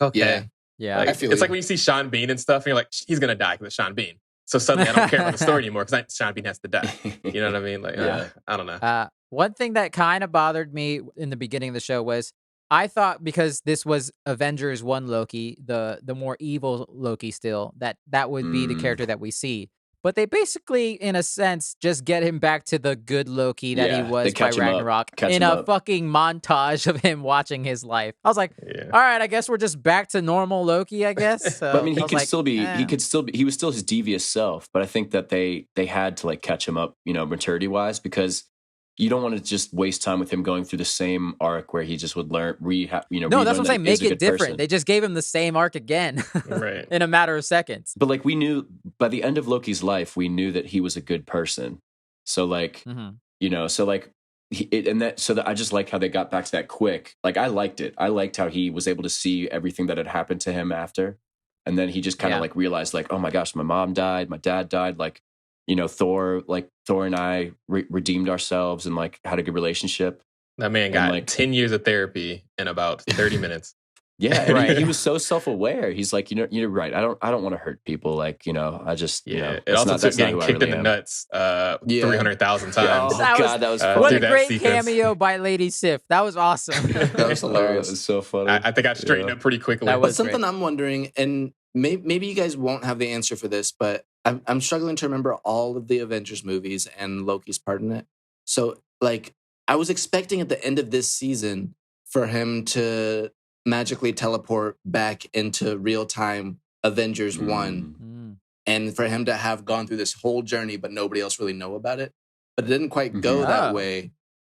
okay. Yeah. Yeah. Like, I feel it's you. like when you see Sean Bean and stuff, and you're like, he's gonna die because it's Sean Bean. So suddenly I don't care about the story anymore because Sean Bean has to die. You know what I mean? Like, Yeah. I don't know. One thing that kind of bothered me in the beginning of the show was I thought because this was Avengers 1 Loki, the more evil Loki still, that would be the character that we see. But they basically, in a sense, just get him back to the good Loki that Yeah, he was they by catch him up, Ragnarok catch in him a up. fucking montage of him watching his life. I was like, Yeah. all right, I guess we're just back to normal Loki, I guess. So But I mean, he was could like, still be. eh. He was still his devious self. But I think that they had to like catch him up, maturity wise, because you don't want to just waste time with him going through the same arc where he just would learn. No, that's relearn what I'm that saying. he is Make a it good different. person. They just gave him the same arc again Right. in a matter of seconds. But like we knew by the end of Loki's life, we knew that he was a good person. So like, so like, I just like how they got back to that quick. Like I liked it. I liked how he was able to see everything that had happened to him after, and then he just kind of like realized like, oh my gosh, my mom died, my dad died. Like, Thor and I redeemed ourselves and like had a good relationship. That man got like 10 years of therapy in about 30 minutes. Yeah, and right. He was so self-aware. He's like, you're right. I don't want to hurt people. Like, I just, it also took getting kicked in the nuts 300,000 times. Oh God, that was funny. What a great cameo by Lady Sif. That was awesome. That was hilarious. It was so funny. I think I straightened up pretty quickly. That But was something great. I'm wondering, and maybe you guys won't have the answer for this, but I'm struggling to remember all of the Avengers movies and Loki's part in it. So, like, I was expecting at the end of this season for him to magically teleport back into real time Avengers 1 and for him to have gone through this whole journey, but nobody else really know about it. But it didn't quite go that way.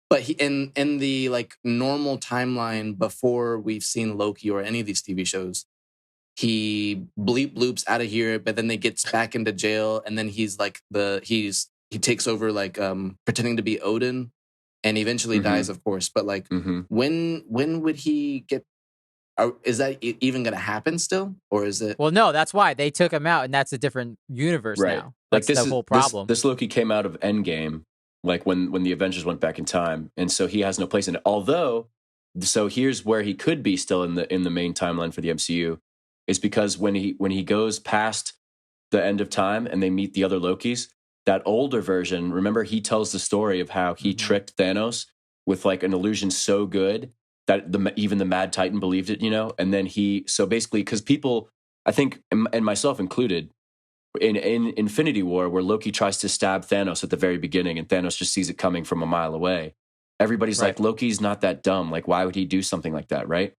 But he in the like normal timeline before we've seen Loki or any of these TV shows, he bloops out of here, but then they gets back into jail, and then he's like he takes over like pretending to be Odin, and eventually dies, of course. But like when would he get? Is that even going to happen still, or is it? Well, no, that's why they took him out, and that's a different universe now. Like That's the whole problem. This Loki came out of Endgame, like when the Avengers went back in time, and so he has no place in it. Although, so here's where he could be still in the main timeline for the MCU, is because when he goes past the end of time and they meet the other Lokis, that older version, remember, he tells the story of how he tricked Thanos with like an illusion so good that even the Mad Titan believed it, and then so basically, because people, I think, and myself included, in Infinity War, where Loki tries to stab Thanos at the very beginning and Thanos just sees it coming from a mile away, everybody's like, Loki's not that dumb. Like, why would he do something like that, right?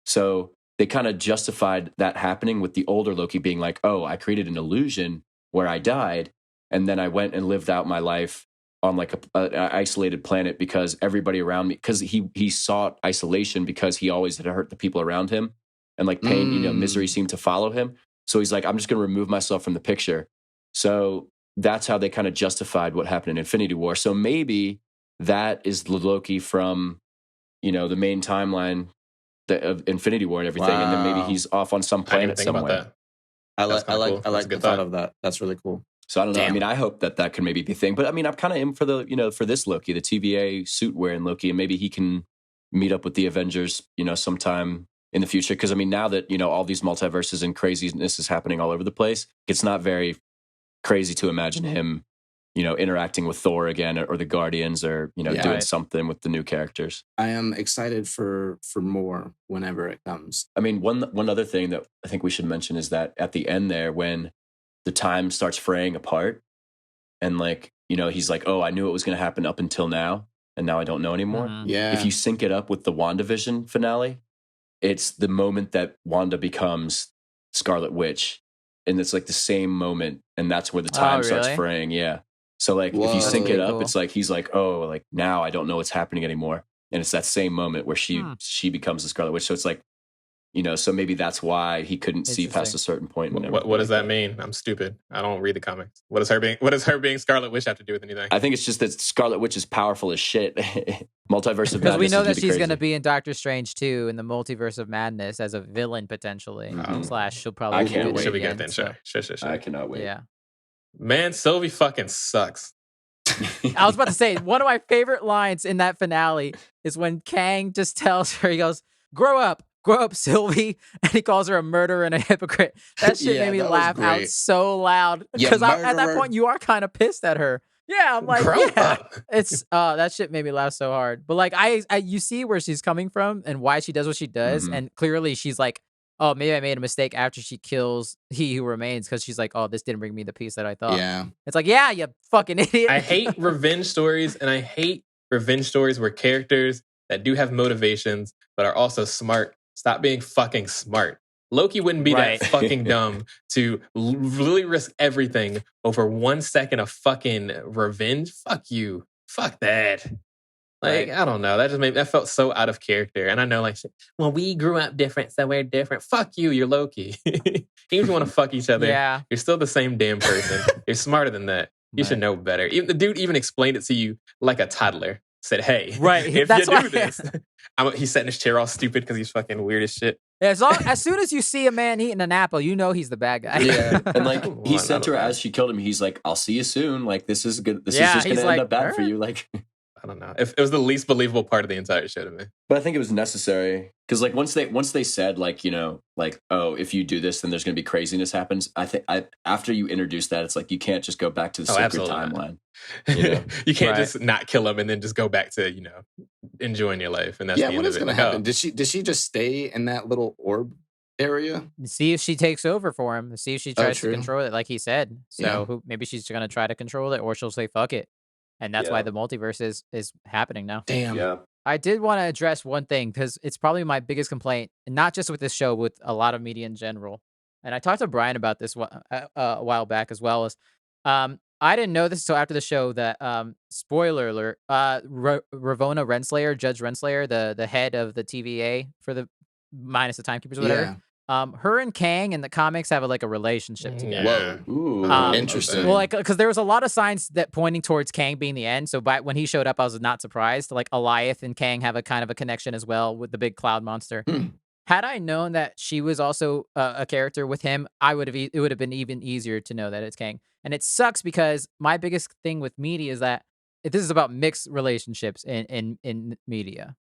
So they kind of justified that happening with the older Loki being like, oh, I created an illusion where I died, and then I went and lived out my life on like a isolated planet because everybody around me, because he sought isolation because he always had hurt the people around him, and like pain, misery seemed to follow him. So he's like, I'm just going to remove myself from the picture. So that's how they kind of justified what happened in Infinity War. So maybe that is the Loki from, the main timeline of Infinity War and everything. And then maybe he's off on some planet somewhere. I like the thought of that. That's really cool. So I don't know. I mean, I hope that can maybe be a thing. But I mean, I'm kind of in for for this Loki, the TVA suit wearing Loki, and maybe he can meet up with the Avengers, sometime in the future. Because I mean, now that all these multiverses and craziness is happening all over the place, it's not very crazy to imagine him interacting with Thor again or the Guardians or, doing something with the new characters. I am excited for more whenever it comes. I mean, one other thing that I think we should mention is that at the end there, when the time starts fraying apart and like, he's like, oh, I knew it was going to happen up until now. And now I don't know anymore. Mm-hmm. Yeah. If you sync it up with the WandaVision finale, it's the moment that Wanda becomes Scarlet Witch. And it's like the same moment. And that's where the time starts fraying. Yeah. So like if you sync it up, cool. it's like he's like, oh, like now I don't know what's happening anymore. And it's that same moment where she becomes the Scarlet Witch. So it's like, so maybe that's why he couldn't see past a certain point. What does that mean? I'm stupid. I don't read the comics. What does her being Scarlet Witch have to do with anything? I think it's just that Scarlet Witch is powerful as shit. Multiverse of Madness. Because we know that she's going to be in Doctor Strange 2 in the Multiverse of Madness as a villain potentially. / she'll probably. I can't wait. She'll be good then. So. Sure. I cannot wait. Yeah. Man, Sylvie fucking sucks. I was about to say, one of my favorite lines in that finale is when Kang just tells her, he goes, grow up, Sylvie. And he calls her a murderer and a hypocrite. That shit made me laugh out so loud. Because at that point, you are kind of pissed at her. Yeah, I'm like, it's that shit made me laugh so hard. But like, I you see where she's coming from and why she does what she does. Mm-hmm. And clearly she's like, oh, maybe I made a mistake after she kills He Who Remains, because she's like, oh, this didn't bring me the peace that I thought. Yeah. It's like, yeah, you fucking idiot. I hate revenge stories, and I hate revenge stories where characters that do have motivations but are also smart stop being fucking smart. Loki wouldn't be that fucking dumb to really risk everything over 1 second of fucking revenge. Fuck you. Fuck that. Like, I don't know. That felt so out of character. And I know, like, well, we grew up different, so we're different. Fuck you, you're Loki. Even if you want to fuck each other, you're still the same damn person. You're smarter than that. You should know better. Even the dude even explained it to you like a toddler. Said, hey, if you do this, he's sitting in his chair all stupid because he's fucking weird as shit. Yeah, as soon as you see a man eating an apple, you know he's the bad guy. Yeah, and like he said to her as she killed him, he's like, "I'll see you soon. Like this is good. This is just gonna end up bad for you." Like, I don't know. It was the least believable part of the entire show to me. But I think it was necessary because, like, once they said, like, like, oh, if you do this, then there's gonna be craziness happens. I think after you introduce that, it's like you can't just go back to the sacred timeline. You can't just not kill him and then just go back to enjoying your life. And that's the end what of is it. going to happen? Did she just stay in that little orb area? See if she takes over for him. See if she tries to control it, like he said. So maybe she's going to try to control it, or she'll say fuck it. And that's why the multiverse is happening now. Damn. Yeah. I did want to address one thing because it's probably my biggest complaint, not just with this show, with a lot of media in general. And I talked to Brian about this a while back as well. I didn't know this until after the show that, spoiler alert, Ravonna Renslayer, Judge Renslayer, the head of the TVA for the minus the Timekeepers or whatever, her and Kang in the comics have a relationship together. Whoa. Ooh, interesting. Well, like, because there was a lot of signs that pointing towards Kang being the end. So when he showed up, I was not surprised. Like, Alioth and Kang have a kind of a connection as well with the big cloud monster. Had I known that she was also a character with him, it would have been even easier to know that it's Kang. And it sucks because my biggest thing with media is that this is about mixed relationships in media.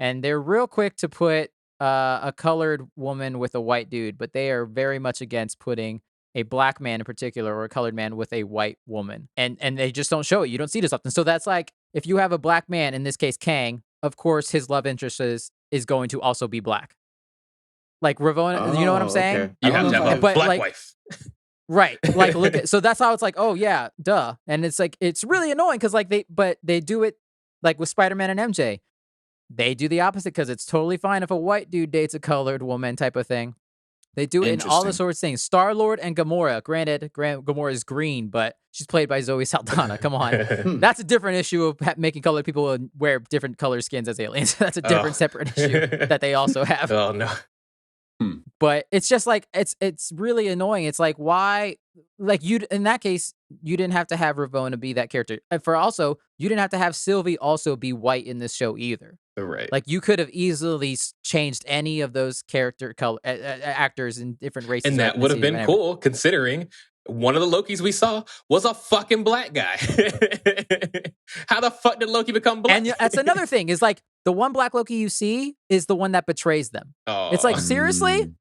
And they're real quick to put a colored woman with a white dude, but they are very much against putting a black man in particular or a colored man with a white woman. And they just don't show it. You don't see this often. So that's like, if you have a black man, in this case Kang, of course his love interest is going to also be black. Like Ravonna, you know what I'm saying? Okay. You have to have a black wife. Right. Like, look at, so that's how it's like, oh yeah, duh. And it's like, it's really annoying because like they do it like with Spider-Man and MJ. They do the opposite because it's totally fine if a white dude dates a colored woman type of thing. They do it in all the sorts of things. Star-Lord and Gamora. Granted, Gamora is green, but she's played by Zoe Saldana. Come on. That's a different issue of making colored people wear different color skins as aliens. That's a different separate issue that they also have. Oh, no. But it's just like, it's really annoying. It's like, why, like, in that case, you didn't have to have Ravonna be that character. And you didn't have to have Sylvie also be white in this show either. Right. Like, you could have easily changed any of those character actors in different races. And that would have been cool, considering one of the Lokis we saw was a fucking black guy. How the fuck did Loki become black? And that's another thing, is like, the one black Loki you see is the one that betrays them. Oh. It's like, seriously?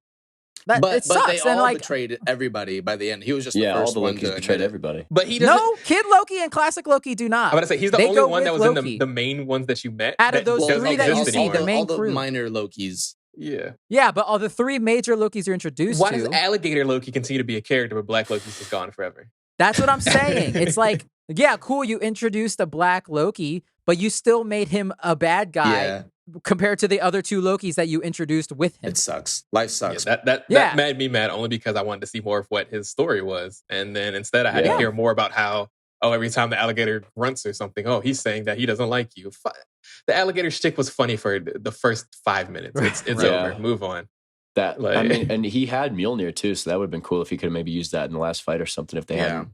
But sucks. they And all like, betrayed everybody by the end. He was just the Yeah, all first the one Lokis to betrayed admit it. everybody. But he doesn't. no, Kid Loki and Classic Loki do not. I'm gonna say he's the They only go one that with was Loki. in the main ones that you met. Out of that those doesn't three that you exist see, the anymore. main all the crew. minor Lokis. Yeah. But all the 3 major Lokis you're introduced Why to. does Alligator Loki continue to be a character, but Black Loki's just gone forever? That's what I'm saying. It's like, yeah, cool. You introduced a Black Loki, but you still made him a bad guy compared to the other 2 Lokis that you introduced with him. It sucks. Life sucks. Yeah, that made me mad only because I wanted to see more of what his story was. And then instead I had to hear more about how, every time the alligator grunts or something, he's saying that he doesn't like you. The alligator shtick was funny for the first 5 minutes. It's over. Move on. I mean, and he had Mjolnir too, so that would have been cool if he could have maybe used that in the last fight or something if they hadn't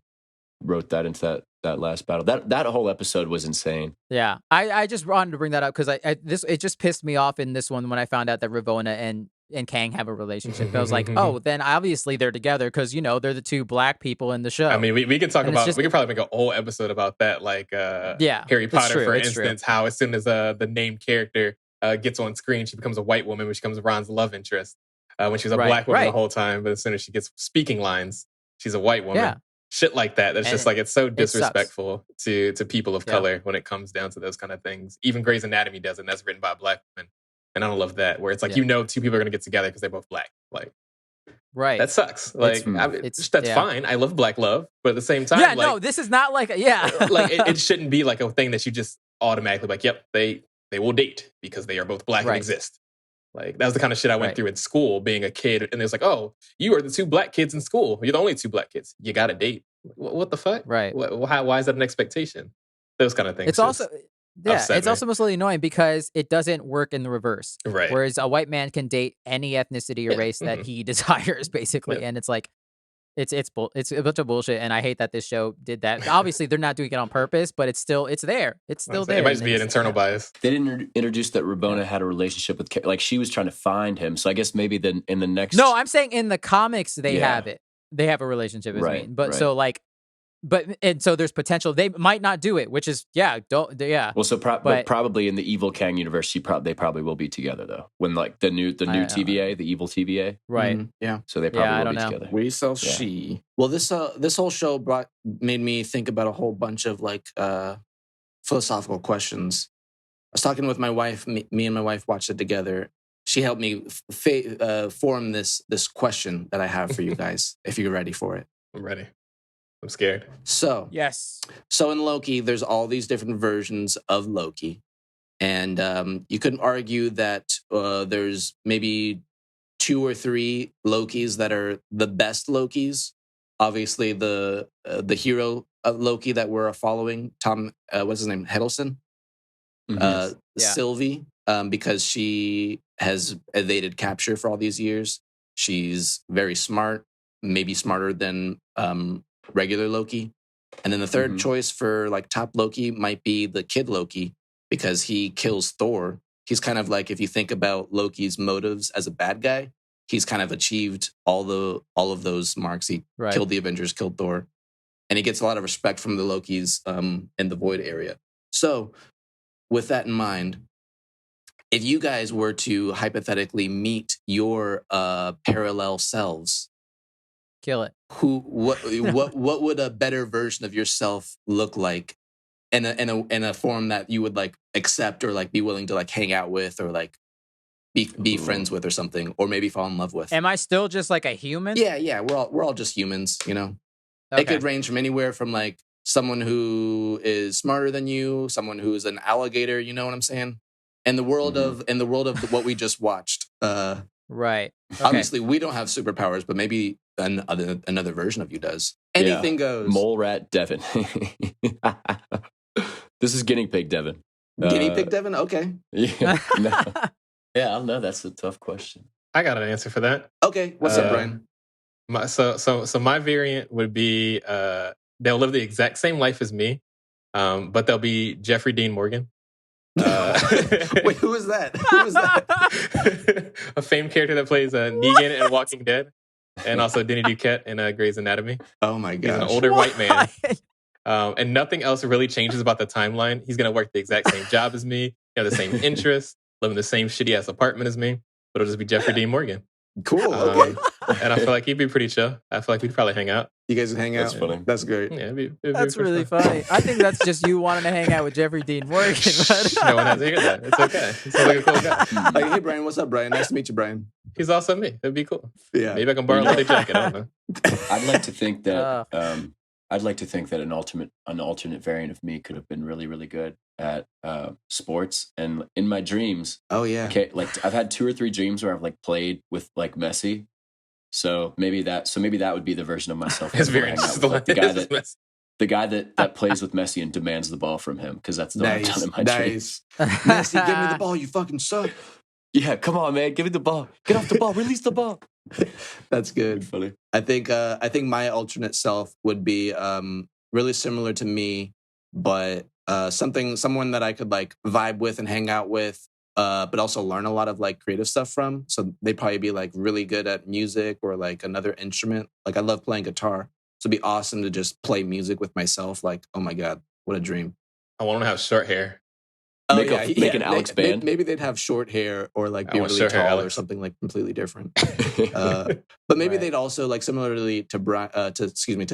wrote that into that last battle. That whole episode was insane. Yeah, I just wanted to bring that up because it just pissed me off in this one when I found out that Ravonna and Kang have a relationship. I was like, then obviously they're together because they're the 2 Black people in the show. I mean, we can talk about we could probably make a whole episode about that, like Harry Potter, for instance, how as soon as the named character gets on screen, she becomes a white woman, which becomes Ron's love interest. When she was a Black woman the whole time, but as soon as she gets speaking lines, she's a white woman. Yeah. Shit like that. That's just like, it's so disrespectful to people of color when it comes down to those kind of things. Even Grey's Anatomy does it, and that's written by a Black woman. And I don't love that, where it's like, 2 people are going to get together because they're both Black. Like, that sucks. Like, that's fine. I love Black love, but at the same time, this is not like, like it shouldn't be like a thing that you just automatically like, yep, they will date because they are both Black and exist. Like, that was the kind of shit I went through in school, being a kid. And it's like, you are the 2 Black kids in school. You're the only 2 Black kids. You got a date. What the fuck? Right. Why is that an expectation? Those kind of things. It's also mostly annoying because it doesn't work in the reverse. Right. Whereas a white man can date any ethnicity or race that he desires, basically. And it's like, it's a bunch of bullshit. And I hate that this show did that. Obviously, they're not doing it on purpose, but it's there. It's still there. It might just be an internal bias. They didn't introduce that Ravonna had a relationship with, like, she was trying to find him. So I guess maybe then in the next. No, I'm saying in the comics they have it. They have a relationship with me. But so like, so there's potential they might not do it, which is Well, so but probably in the evil Kang universe, they probably will be together though. When like the new TVA, the evil TVA, right? Mm-hmm. Yeah. So they probably will be together. We shall see. Well, this whole show made me think about a whole bunch of like philosophical questions. I was talking with my wife. Me and my wife watched it together. She helped me form this question that I have for you guys. If you're ready for it, I'm ready. I'm scared. So in Loki, there's all these different versions of Loki, and you could argue that there's maybe 2 or 3 Lokis that are the best Lokis. Obviously, the hero Loki that we're following, Tom, what's his name, Hiddleston, Sylvie, because she has evaded capture for all these years. She's very smart, maybe smarter than regular Loki. And then the third choice for like top Loki might be the kid Loki, because he kills Thor. He's kind of like, if you think about Loki's motives as a bad guy, he's kind of achieved all of those marks. He killed the Avengers, killed Thor, and he gets a lot of respect from the Lokis in the Void area. So with that in mind, if you guys were to hypothetically meet your parallel selves, kill it. What would a better version of yourself look like in a form that you would like accept or like be willing to like hang out with or like be friends with or something, or maybe fall in love with? Am I still just like a human? Yeah. We're all just humans, you know. Okay. It could range from anywhere from like someone who is smarter than you, someone who is an alligator. You know what I'm saying? In the world of what we just watched. Right. Okay. Obviously, we don't have superpowers, but maybe another version of you does. Anything goes. Mole rat Devin. This is guinea pig Devin. Guinea pig Devin? Okay. Yeah. No. Yeah, I don't know. That's a tough question. I got an answer for that. Okay. What's up, Brian? So my variant would be they'll live the exact same life as me, but they'll be Jeffrey Dean Morgan. Wait, who is that? Who is that? A famed character that plays Negan in Walking Dead, and also Denny Duquette in Grey's Anatomy. Oh my gosh. He's an older white man. And nothing else really changes about the timeline. He's going to work the exact same job as me, have the same interests, live in the same shitty ass apartment as me, but it'll just be Jeffrey Dean Morgan. Cool. Okay. and I feel like he'd be pretty chill. I feel like we'd probably hang out. You guys would hang out? That's funny. That's great. Yeah, it'd be That's pretty really fun. funny. I think that's just you wanting to hang out with Jeffrey Dean Morgan. But No one has to hear that. It's okay. He sounds like a cool guy. Like, hey, Brian, what's up, Brian? Nice to meet you, Brian. He's also me. It'd be cool. Yeah. Maybe I can borrow a leather jacket. I don't know. I'd like to think that an alternate variant of me could have been really, really good at sports. And in my dreams, Oh, yeah. okay, like I've had 2 or 3 dreams where I've like played with like Messi. So maybe that would be the version of myself. His I'd wanna variant hang out is with, like, the guy messy. that plays with Messi and demands the ball from him, because that's the one I've done in my dreams. Messi, give me the ball. You fucking suck. Yeah, come on, man, give me the ball. Get off the ball. Release the ball. That's good. Funny. I think my alternate self would be really similar to me, but someone that I could like vibe with and hang out with, but also learn a lot of like creative stuff from. So they'd probably be like really good at music or like another instrument. Like I love playing guitar. So it'd be awesome to just play music with myself. Like, oh my God, what a dream. I want to have short hair. Make an Alex band. Maybe they'd have short hair or like I be want really short hair, tall or Alex. something like completely different. But maybe Right. they'd also like similarly to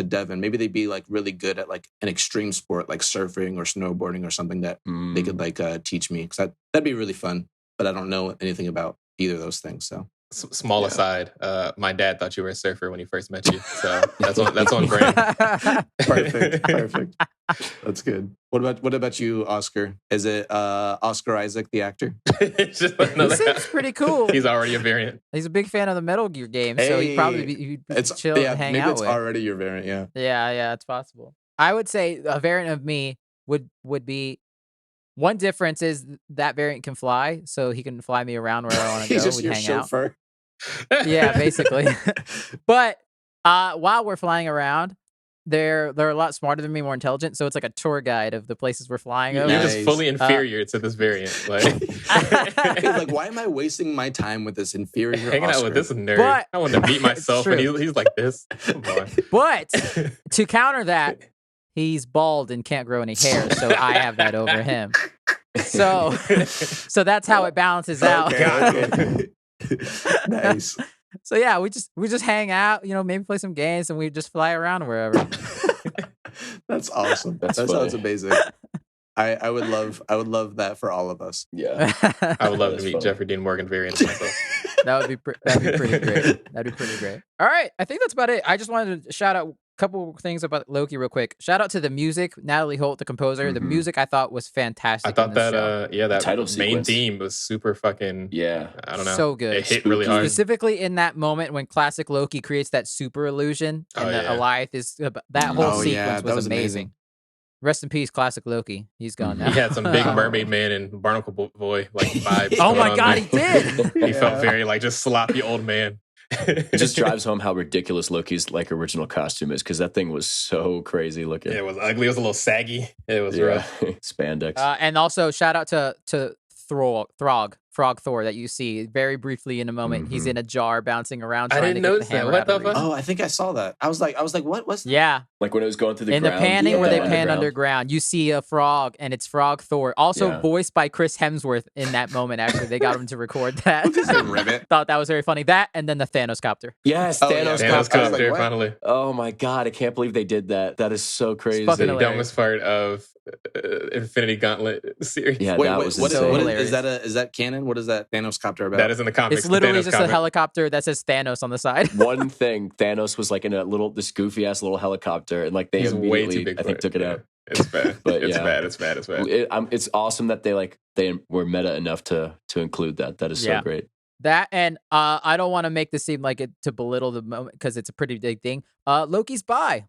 Devin. Maybe they'd be like really good at like an extreme sport like surfing or snowboarding or something that they could like teach me, because that'd be really fun. But I don't know anything about either of those things. So Small Yeah. aside, my dad thought you were a surfer when he first met you. So that's on brand. perfect. That's good. What about you, Oscar? Is it Oscar Isaac, the actor? It's just He another guy. seems pretty cool. He's already a variant. He's a big fan of the Metal Gear games, so he'd probably be chill to hang maybe out it's with. already your variant. Yeah. Yeah, it's possible. I would say a variant of me would be, one difference is that variant can fly, so he can fly me around wherever I want to He's go. just We'd your hang out. chauffeur. Yeah, basically. But while we're flying around, they're a lot smarter than me, more intelligent. So it's like a tour guide of the places we're flying over. You're just Nice. fully inferior to this variant. Like He's like, why am I wasting my time with this inferior hanging out Oscar? with this nerd. But- I want to beat myself, and True. he's like this. Come on. But to counter that, he's bald and can't grow any hair, so I have that over him. So that's how it balances out. Okay. Nice. So yeah, we just hang out, maybe play some games, and we just fly around wherever. That's awesome. That's that sounds funny. amazing. I would love that for all of us. Yeah. I would love That's to meet funny. Jeffrey Dean Morgan variant myself. that'd be pretty great. That'd be pretty great. All right, I think that's about it. I just wanted to shout out a couple things about Loki real quick. Shout out to the music, Natalie Holt, the composer. The Mhm. music I thought was fantastic. I thought in this that show. that title main sequence. theme was super fucking. Yeah. I don't know. So good. It hit really Spooky. hard. Specifically in that moment when classic Loki creates that super illusion and Oh, the yeah. Alioth is that whole Oh, sequence yeah, that was amazing. Rest in peace, classic Loki. He's gone Mhm. now. He had some big mermaid man and barnacle boy like vibes. Oh going my on god, there. he did. He felt very like just sloppy old man. It just drives home how ridiculous Loki's like original costume is, because that thing was so crazy looking. It was ugly. It was a little saggy. It was Yeah. rough. Spandex. And also shout out to Frog Thor that you see very briefly in a moment. He's Mhm. in a jar bouncing around. I Trying didn't to get notice the that. hammer What out the of the fuck? reed. Oh, I think I saw that. I was like, what? What's Yeah, Like when it was going through the in the ground. panning where they Yeah. pan underground, you see a frog, and it's Frog Thor, also Yeah. voiced by Chris Hemsworth in that moment. Actually, they got him to record that. What's his name, Ribbit? Thought that was very funny. That and then the Thanos copter. Yes, Oh, yeah. Thanos. Thanos I was comes like, there what? finally. Oh my god, I can't believe they did that. That is so crazy. fucking The hilarious. dumbest part of Infinity Gauntlet series. Yeah, Wait, that wait, was what is, insane. what Hilarious. is that canon? What is that Thanos copter about? That is in the comics. It's literally the Thanos just a comic. helicopter that says Thanos on the side. One thing, Thanos was like in this goofy ass little helicopter, and like they He's way immediately, too big. I for think, it. took it Yeah. out. It's bad. But It's yeah. bad. It's bad. It's bad. It's awesome that they were meta enough to include that. That is so Yeah. great. That and I don't want to make this seem like it to belittle the moment because it's a pretty big thing. Loki's bi.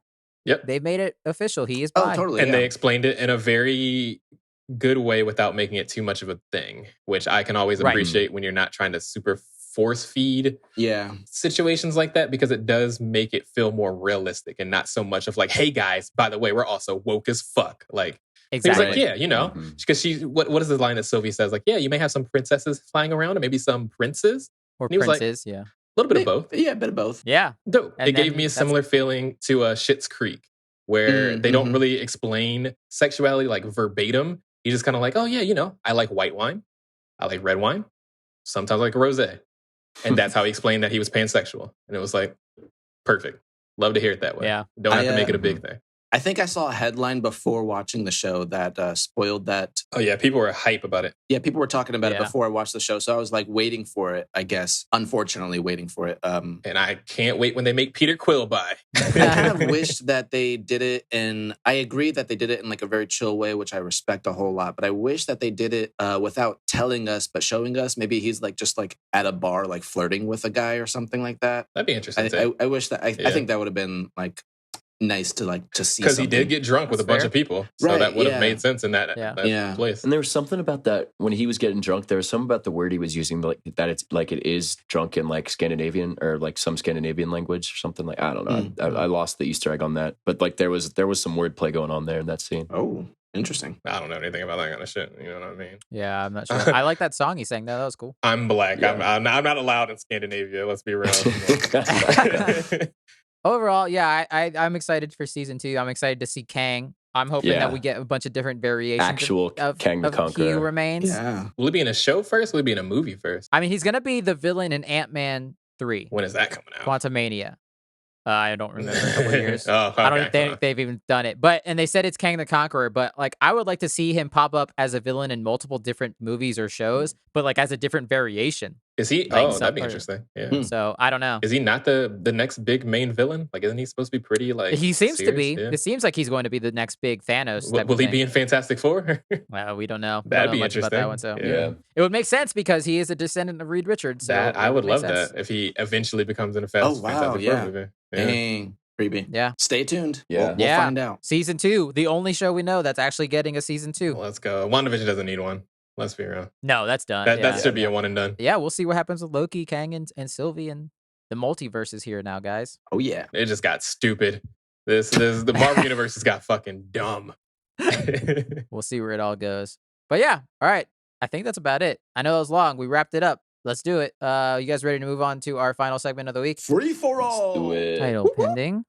Yep. They made it official. He is Oh, bi. totally. And yeah. they explained it in a very good way without making it too much of a thing, which I can always Right. appreciate when you're not trying to super force feed Yeah. situations like that, because it does make it feel more realistic and not so much of like, hey guys, by the way, we're also woke as fuck. Like, Exactly. he's like, yeah, you know, Mhm. because what is the line that Sylvie says? Like, yeah, you may have some princesses flying around and maybe some princes. Or And he was like- princes, yeah. A little bit of both. Yeah, a bit of both. Yeah. Dope. And It gave then me a that's- similar feeling to Schitt's Creek, where they don't mhm. really explain sexuality like verbatim. You just kind of like, oh yeah, you know, I like white wine, I like red wine, sometimes I like rosé. And that's how he explained that he was pansexual. And it was like, perfect. Love to hear it that way. Yeah. Don't have to make it a big thing. I think I saw a headline before watching the show that spoiled that. Oh, yeah. People were hype about it. Yeah, people were talking about it before I watched the show. So I was like waiting for it, I guess. Unfortunately, waiting for it. And I can't wait when they make Peter Quill by. I kind of wish that they did it I agree that they did it in like a very chill way, which I respect a whole lot. But I wish that they did it without telling us, but showing us. Maybe he's like just like at a bar, like flirting with a guy or something like that. That'd be interesting. I wish that, I think that would have been like nice to like to see, because he did get drunk with a bunch of people, so that would have made sense in that place. And there was something about that when he was getting drunk. There was something about the word he was using, like that it's like it is drunk in like Scandinavian or like some Scandinavian language or something. Like I don't know. I lost the Easter egg on that, but like there was some wordplay going on there in that scene. Oh, interesting. I don't know anything about that kind of shit. You know what I mean? Yeah, I'm not sure. I like that song he sang though. That was cool. I'm black. Yeah. I'm not allowed in Scandinavia. Let's be real. Overall, yeah, I'm excited for season 2. I'm excited to see Kang. I'm hoping that we get a bunch of different variations actual of Kang the Conqueror. He Remains. Yeah. Will it be in a show first? Will it be in a movie first? I mean, he's gonna be the villain in Ant-Man 3. When is that coming out? Quantumania. I don't remember, a couple years. Okay. I don't think they've even done it. And they said it's Kang the Conqueror, but like I would like to see him pop up as a villain in multiple different movies or shows, but like as a different variation. Is he? Like, that'd be interesting. Yeah. So I don't know. Is he not the next big main villain? Like, isn't he supposed to be pretty like? He seems serious? to be. Yeah. It seems like he's going to be the next big Thanos. Will he be in Fantastic Four? Well, we don't know. That'd be much interesting. about that one, so Yeah. It would make sense because he is a descendant of Reed Richards. So that I would love sense. that if he eventually becomes in a Fantastic Four movie. Yeah. Dang. Creepy. Yeah. Stay tuned. Yeah. We'll find out. Season 2, the only show we know that's actually getting a season 2. Let's go. WandaVision doesn't need one. Let's be real. No, that's done. That should be a one and done. Yeah, we'll see what happens with Loki, Kang, and Sylvie, and the multiverse is here now, guys. Oh yeah. It just got stupid. The Marvel universe has got fucking dumb. We'll see where it all goes. But yeah, all right. I think that's about it. I know it was long. We wrapped it up. Let's do it. You guys ready to move on to our final segment of the week? Free for all. Do it. Title pending.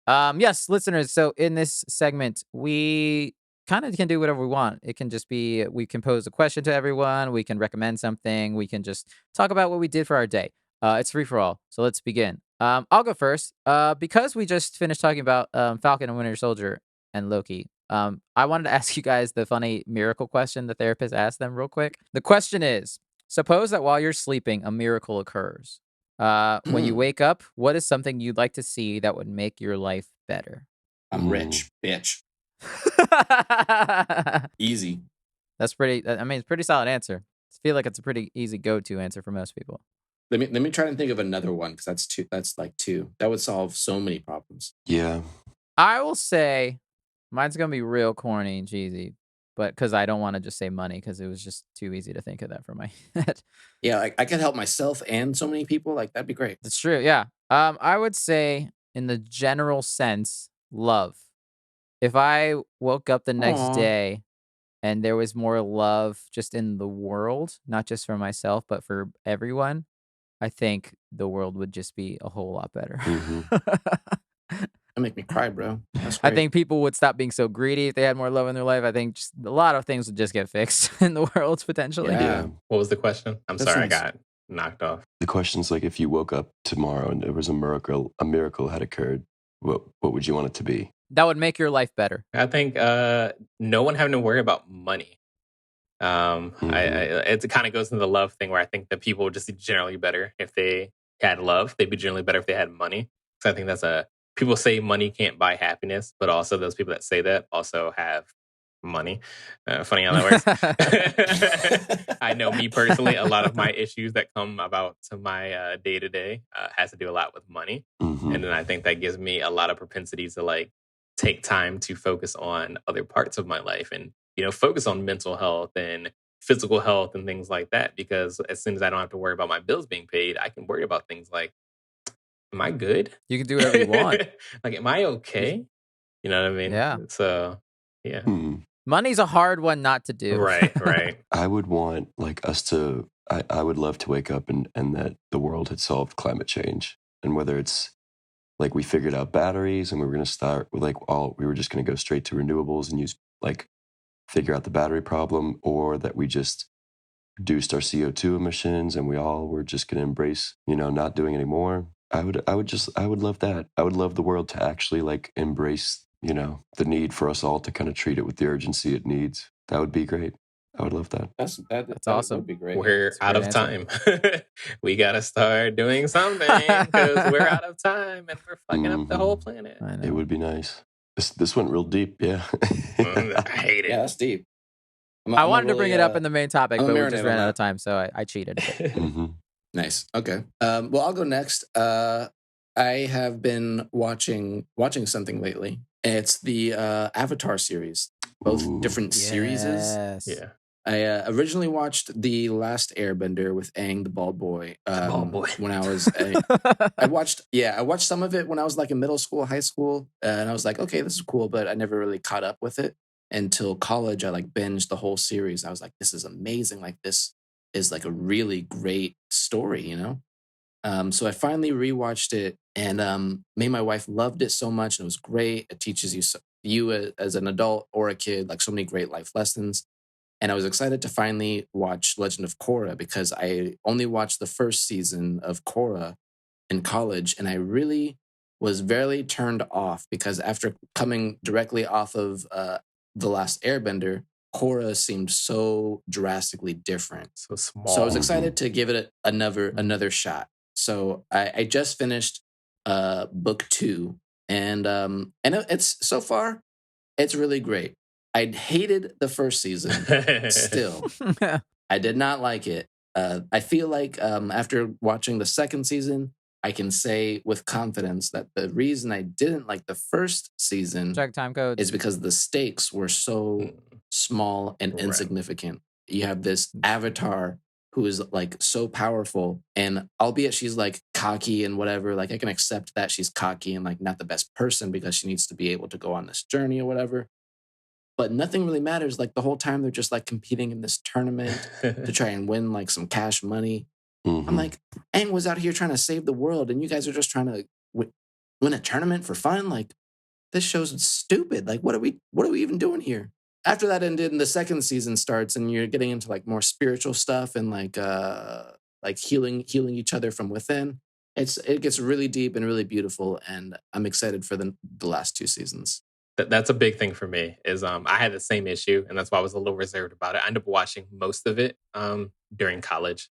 Yes, listeners. So in this segment, we kind of can do whatever we want. It can just be, we can pose a question to everyone. We can recommend something. We can just talk about what we did for our day. It's free for all. So let's begin. I'll go first. Because we just finished talking about Falcon and Winter Soldier and Loki. I wanted to ask you guys the funny miracle question the therapist asked them real quick. The question is, suppose that while you're sleeping, a miracle occurs. When you wake up, what is something you'd like to see that would make your life better? I'm rich, bitch. Easy. That's pretty. I mean, it's a pretty solid answer. I feel like it's a pretty easy go-to answer for most people. Let me try and think of another one because that's two. That's like two. That would solve so many problems. Yeah. I will say, mine's gonna be real corny and cheesy, but because I don't want to just say money because it was just too easy to think of that from my head. Yeah, I could help myself and so many people. Like that'd be great. That's true. Yeah. I would say, in the general sense, love. If I woke up the next day and there was more love just in the world, not just for myself, but for everyone, I think the world would just be a whole lot better. That make me cry, bro. That's great. I think people would stop being so greedy if they had more love in their life. I think just a lot of things would just get fixed in the world potentially. Yeah. What was the question? I'm That sorry, I sounds- got knocked off. The question's like, if you woke up tomorrow and there was a miracle had occurred, what would you want it to be? That would make your life better. I think no one having to worry about money. It kind of goes into the love thing where I think that people would just be generally better if they had love. They'd be generally better if they had money. So I think people say money can't buy happiness, but also those people that say that also have money. Funny how that works. I know me personally, a lot of my issues that come about to my day to day has to do a lot with money. Mm-hmm. And then I think that gives me a lot of propensity to like take time to focus on other parts of my life and, focus on mental health and physical health and things like that. Because as soon as I don't have to worry about my bills being paid, I can worry about things like, am I good? You can do whatever you want. Like, am I okay? You know what I mean? Yeah. So, yeah. Money's a hard one not to do. Right. I would want like us to, I would love to wake up and that the world had solved climate change. And whether it's like we figured out batteries and we were going to start with we were just going to go straight to renewables and figure out the battery problem, or that we just reduced our CO2 emissions and we all were just going to embrace, not doing anymore. I would love that. I would love the world to actually like embrace, the need for us all to kind of treat it with the urgency it needs. That would be great. I would love that. That's That awesome. would be great. We're out of answer. time. We gotta start doing something because we're out of time and we're fucking up the whole planet. I know. It would be nice. This went real deep. Yeah. I hate it. Yeah, that's deep. I wanted to bring it up in the main topic, I'm but we marinate just on ran out that. of time, so I cheated. Nice. Okay. Well, I'll go next. I have been watching something lately. It's the Avatar series, both different series. Yeah. I originally watched The Last Airbender with Aang the Bald Boy. Bald Boy. When I was, I watched some of it when I was like in middle school, high school, and I was like, okay, this is cool, but I never really caught up with it until college. I like binged the whole series. I was like, this is amazing. Like this is like a really great story, you know? So I finally rewatched it, and me and my wife loved it so much, and it was great. It teaches you as an adult or a kid like so many great life lessons. And I was excited to finally watch Legend of Korra because I only watched the first season of Korra in college, and I really was very turned off because after coming directly off of The Last Airbender, Korra seemed so drastically different. So small. So I was excited to give it another shot. So I just finished book 2, and it's so far it's really great. I hated the first season. Still, I did not like it. I feel like after watching the second season, I can say with confidence that the reason I didn't like the first season Check time code. is because the stakes were so small and insignificant. You have this avatar who is like so powerful, and albeit she's like cocky and whatever, like I can accept that she's cocky and like not the best person because she needs to be able to go on this journey or whatever. But nothing really matters. Like the whole time they're just like competing in this tournament to try and win like some cash money. I'm like, Aang was out here trying to save the world, and you guys are just trying to win a tournament for fun. Like this show's stupid. Like what are we even doing here? After that ended, and the second season starts, and you're getting into like more spiritual stuff and like healing each other from within. It gets really deep and really beautiful, and I'm excited for the last 2 seasons. That's a big thing for me is I had the same issue, and that's why I was a little reserved about it. I ended up watching most of it during college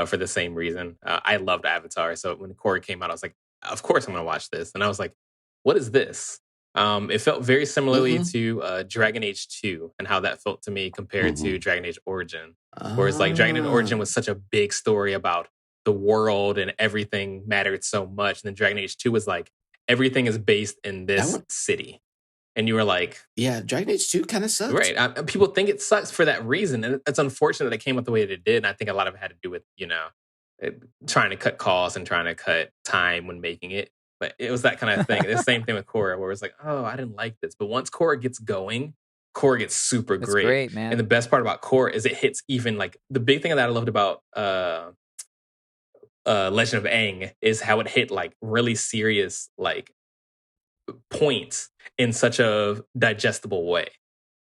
for the same reason. I loved Avatar, so when Korra came out, I was like, of course I'm going to watch this. And I was like, what is this? It felt very similarly to Dragon Age 2 and how that felt to me compared to Dragon Age Origin. Whereas like Dragon Age Origin was such a big story about the world and everything mattered so much. And then Dragon Age 2 was like, everything is based in this city. And you were like... Yeah, Dragon Age 2 kind of sucks. Right. People think it sucks for that reason. And it's unfortunate that it came out the way that it did. And I think a lot of it had to do with, trying to cut costs and trying to cut time when making it. But it was that kind of thing. The same thing with Korra, where it's like, oh, I didn't like this. But once Korra gets going, Korra gets super great. It's great, man. And the best part about Korra is it hits even like... The big thing that I loved about Legend of Aang is how it hit like really serious like points in such a digestible way.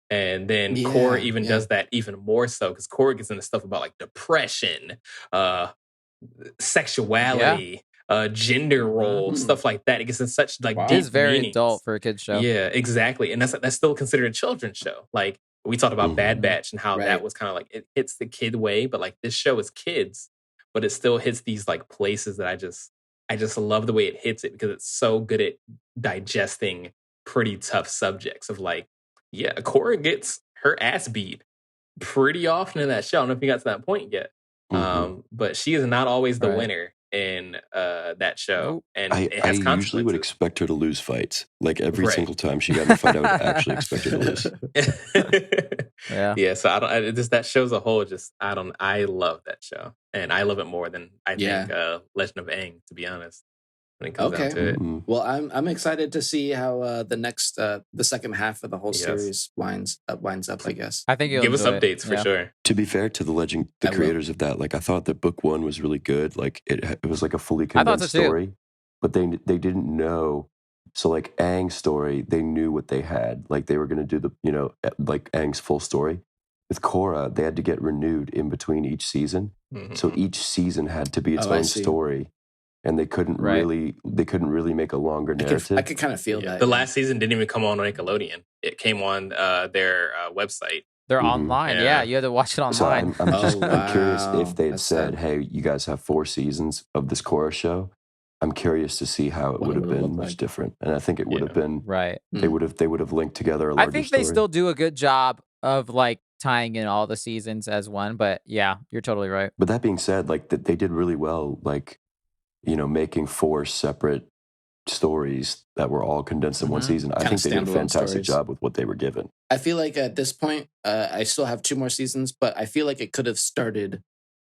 And then Korra even does that even more so because Korra gets into stuff about like depression, sexuality, gender roles, stuff like that. It gets in such like deep It's very meanings. adult for a kid's show. Yeah, exactly. And that's still considered a children's show. Like we talked about Bad Batch and how that was kind of like it hits the kid way, but like this show is kids, but it still hits these like places that I just love the way it hits it because it's so good at digesting pretty tough subjects of like, yeah, Korra gets her ass beat pretty often in that show. I don't know if you got to that point yet. But she is not always the winner in that show. And it has consequences. I usually would expect her to lose fights. Like every single time she got in a fight, I would actually expect her to lose. Yeah, so that show as a whole, I love that show. And I love it more than I think Legend of Aang, to be honest. When it comes down to it. Well, I'm excited to see how the second half of the whole series winds up, I guess. I think you'll give us updates for sure. To be fair to the creators of that, like I thought that book 1 was really good. Like it was like a fully condensed story, but they didn't know. So like Aang's story, they knew what they had. Like they were going to do like Aang's full story. with Korra, they had to get renewed in between each season. Mhm. So each season had to be its Oh, I own see. story, and they couldn't really make a longer narrative. I could kind of feel that. The last season didn't even come on Nickelodeon. It came on their website. They're Mhm. online. Yeah. Yeah, you had to watch it So online. I'm curious wow. if they had That's said, sad. "Hey, you guys have 4 seasons of this Korra show." I'm curious to see how it What would it have would've been looked much like. different, and I think it would have been. Right. They would have linked together a I larger think story. they still do a good job of like tying in all the seasons as one, but yeah, you're totally right. But that being said, like they did really well, like making 4 separate stories that were all condensed in one Mhm. season. I Kinda think they did a standalone fantastic stories. job with what they were given. I feel like at this point, I still have 2 more seasons, but I feel like it could have started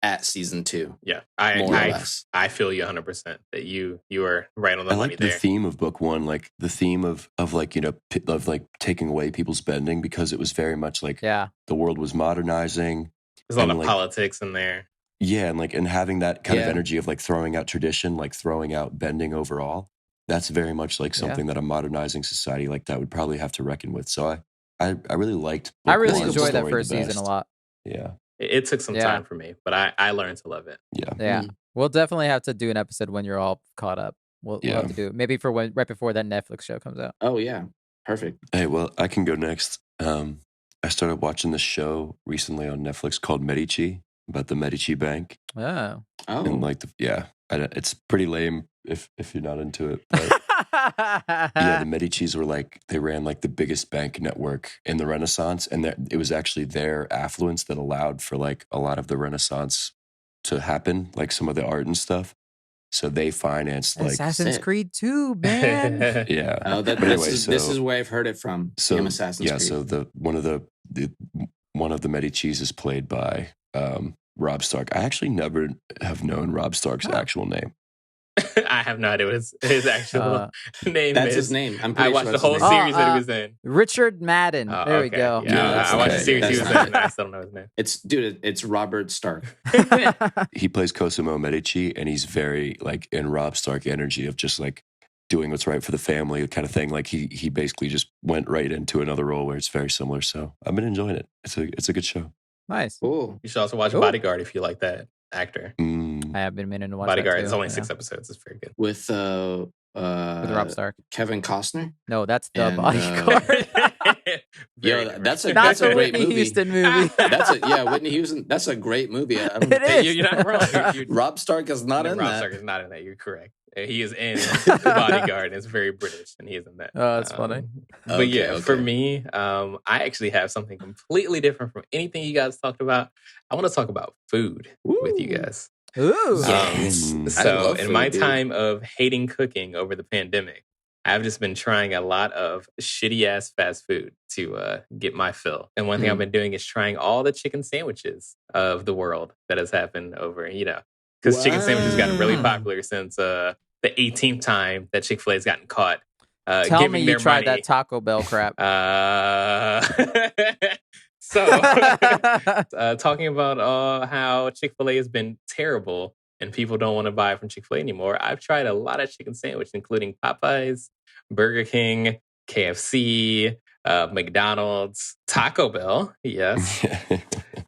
at season 2. Yeah, More or less. I feel you 100% that you are right on the I money like the there. theme of book 1, like the theme of like of like taking away people's bending, because it was very much like Yeah. the world was modernizing. There's a lot and, of like, politics in there. Yeah, and having that kind of Yeah. energy of like throwing out tradition, like throwing out bending overall. That's very much like something that a modernizing society like that would probably have to reckon with. So I really liked I book really 1, enjoyed that story first the season a best. lot. Yeah. It took some Yeah. time for me, but I learned to love it. Yeah. Yeah. We'll definitely have to do an episode when you're all caught up. We'll have Yeah. to do it. Maybe for right before that Netflix show comes out. Oh, yeah. Perfect. Hey, well, I can go next. I started watching this show recently on Netflix called Medici, about the Medici Bank. Oh. And like it's pretty lame if you're not into it. But yeah, the Medicis were like, they ran like the biggest bank network in the Renaissance, and it was actually their affluence that allowed for like a lot of the Renaissance to happen, like some of the art and stuff. So they financed like Assassin's Sick. Creed 2, man. yeah. Oh, But this anyway, is where I've heard it from. So Game Assassin's Creed. so one of the Medicis is played by Rob Stark. I actually never have known Rob Stark's actual name. I have no idea what his actual name That's is. his name. I'm I pretty watched sure the that's whole his name. series that he was in. Richard Madden. Oh, there we okay. go. Yeah, I watched the series he was in, and I still don't know his name. It's Robert Stark. He plays Cosimo Medici, and he's very like in Rob Stark energy of just like doing what's right for the family kind of thing. Like he basically just went right into another role where it's very similar. So I've been enjoying it. It's a good show. Nice. Cool. You should also watch Cool. Bodyguard if you like that actor. I have been meaning to watch Bodyguard that too. is only yeah. 6 episodes. It's very good. With Rob Stark. Kevin Costner. No, that's the and, Bodyguard. Yo, that's a Not the great Whitney movie. Houston movie. Whitney Houston. That's a great movie. It is. You're not wrong. Rob Stark is not in Rob that. Stark is not in that. You're correct. He is in Bodyguard, and it's very British, and he is in that. Oh, that's funny. But yeah, Okay. for me, I actually have something completely different from anything you guys talked about. I want to talk about food with you guys. Ooh. Yes. I So love in food, my dude. time of hating cooking over the pandemic, I've just been trying a lot of shitty ass fast food to get my fill. And one thing I've been doing is trying all the chicken sandwiches of the world that has happened over, because chicken sandwiches gotten really popular since the 18th time that Chick-fil-A has gotten caught. Tell giving me you their tried money. that Taco Bell crap. So, talking about how Chick-fil-A has been terrible and people don't want to buy from Chick-fil-A anymore, I've tried a lot of chicken sandwiches, including Popeyes, Burger King, KFC, McDonald's, Taco Bell, yes.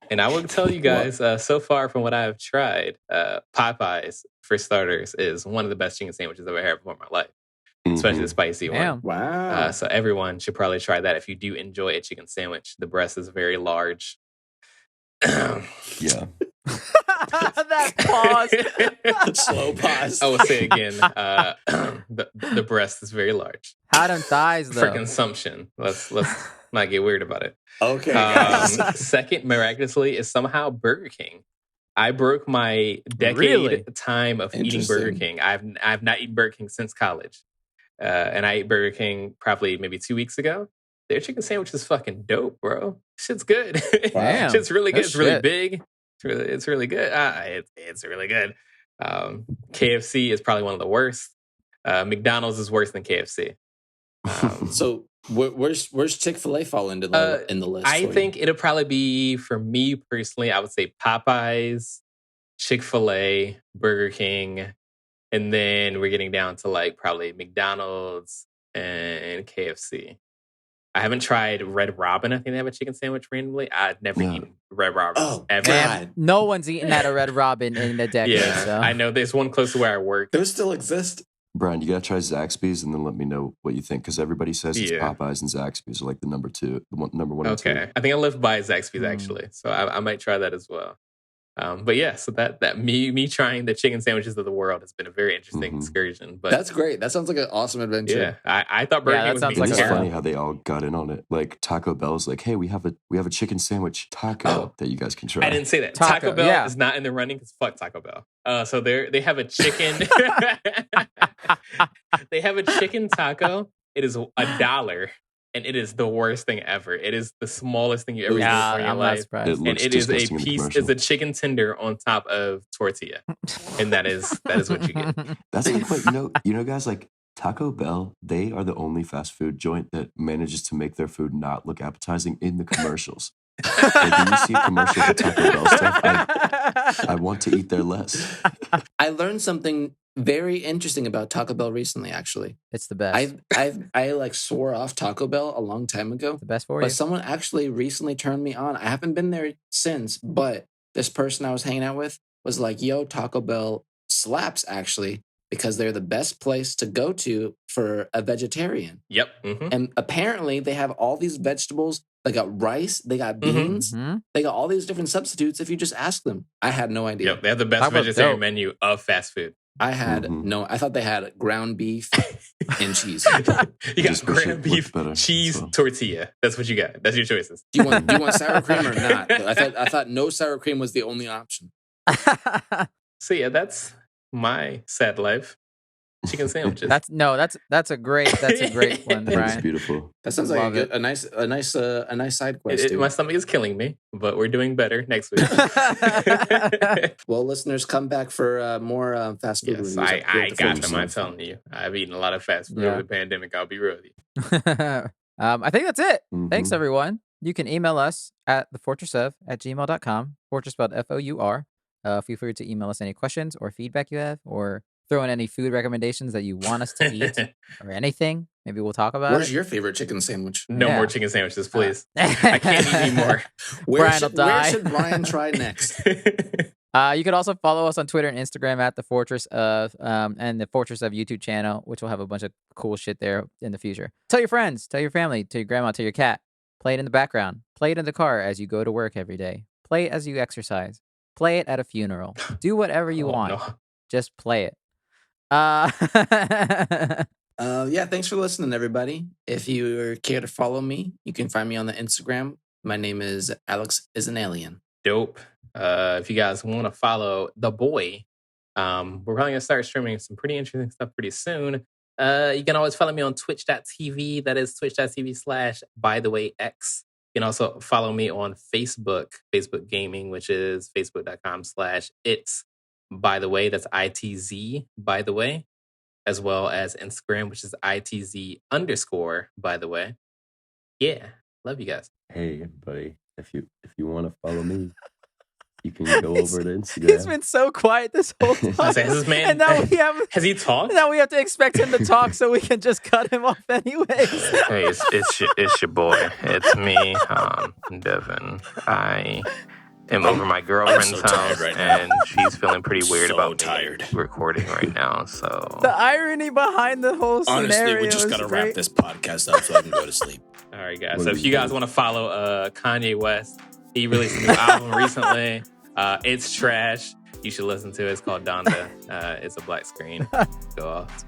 And I will tell you guys, so far from what I've tried, Popeyes, for starters, is one of the best chicken sandwiches I've ever had before in my life, especially the spicy one. Wow. So everyone should probably try that if you do enjoy a chicken sandwich. The breast is very large. Yeah. That pause. Slow pause. I will say again, the breast is very large How them thighs though? for consumption. Let's not get weird about it. Okay, guys. Second, miraculously, is somehow Burger King. I broke my decade Really? time of eating Burger King. I've not eaten Burger King since college, and I ate Burger King probably maybe 2 weeks ago. Their chicken sandwich is fucking dope, bro. Shit's good. Damn. Shit's really good. That's It's really shit. big. It's really good. It's really good. KFC is probably one of the worst. McDonald's is worse than KFC. So where's Chick-fil-A fall into in the list? I think it'll probably be, for me personally, I would say Popeyes, Chick-fil-A, Burger King, and then we're getting down to like probably McDonald's and KFC. I haven't tried Red Robin. I think they have a chicken sandwich randomly. I've never eaten Red Robin ever. Man, no one's eaten at a Red Robin in a decade. Yeah, so. I know there's one close to where I work. Those still exist. Brian, you gotta try Zaxby's and then let me know what you think, because everybody says it's Popeyes and Zaxby's are like the number one and two. Okay, I think I live by Zaxby's actually, so I might try that as well. But yeah, so that me trying the chicken sandwiches of the world has been a very interesting excursion. But that's great. That sounds like an awesome adventure. Yeah, I thought Burger King was sounds being like It's terrible. funny how they all got in on it. Like Taco Bell's like, hey, we have a chicken sandwich taco that you guys can try. I didn't say that. Taco Bell is not in the running because fuck Taco Bell. So they have a chicken. They have a chicken taco. It is $1. And it is the worst thing ever. It is the smallest thing you ever seen in your I'm life. not surprised. And it is a piece, is a chicken tender on top of tortilla. And that is what you get. That's like what you know, guys, like Taco Bell, they are the only fast food joint that manages to make their food not look appetizing in the commercials. Like when you see a commercial for Taco Bell stuff, I want to eat there less. I learned something very interesting about Taco Bell recently, actually. It's the best. I like swore off Taco Bell a long time ago. The best for But you. someone actually recently turned me on. I haven't been there since, but this person I was hanging out with was like, yo, Taco Bell slaps actually, because they're the best place to go to for a vegetarian. Yep. Mm-hmm. And apparently they have all these vegetables. They got rice, they got beans, they got all these different substitutes if you just ask them. I had no idea. Yep, they have the best vegetarian menu of fast food. I had I thought they had ground beef and cheese. You got ground beef, cheese, tortilla. That's what you got. That's your choices. Do you want sour cream or not? I thought no sour cream was the only option. So yeah, that's my sad life. Chicken sandwiches. That's a great one, Brian. That's beautiful. That sounds like a nice side quest. My stomach is killing me, but we're doing better next week. Well, listeners, come back for more fast food reviews. I got them. I'm telling you, I've eaten a lot of fast food over the pandemic. I'll be real with you. I think that's it. Thanks, everyone. You can email us at thefortressof@gmail.com. Fortress spelled F-O-U-R. Feel free to email us any questions or feedback you have, or throw in any food recommendations that you want us to eat or anything. Maybe we'll talk about Where's your favorite chicken sandwich? No more chicken sandwiches, please. I can't eat anymore. Where should Brian try next? You could also follow us on Twitter and Instagram at the Fortress of and the Fortress of YouTube channel, which will have a bunch of cool shit there in the future. Tell your friends, tell your family, tell your grandma, tell your cat. Play it in the background. Play it in the car as you go to work every day. Play it as you exercise. Play it at a funeral. Do whatever you want. No. Just play it. Yeah, thanks for listening, everybody. If you care to follow me, you can find me on the Instagram. My name is Alex is an Alien. Dope. If you guys want to follow the boy, we're probably gonna start streaming some pretty interesting stuff pretty soon. You can always follow me on twitch.tv. That is twitch.tv/bythewayx. You can also follow me on Facebook Gaming, which is facebook.com/it's by the way. That's ITZ by the way, as well as Instagram, which is ITZ_ by the way. Yeah. Love you guys. Hey everybody. If you want to follow me, you can go over to Instagram. He's been so quiet this whole time. This man, and now has he talked? Now we have to expect him to talk so we can just cut him off anyways. Hey, it's your boy. It's me, Devin. I am over my girlfriend's house, and she's feeling pretty weird about me recording right now. So the irony behind the whole scenario. Honestly, we just gotta wrap this podcast up so I can go to sleep. All right, guys. So if you guys want to follow Kanye West, he released a new album recently. It's trash. You should listen to it. It's called Donda. It's a black screen. Go off.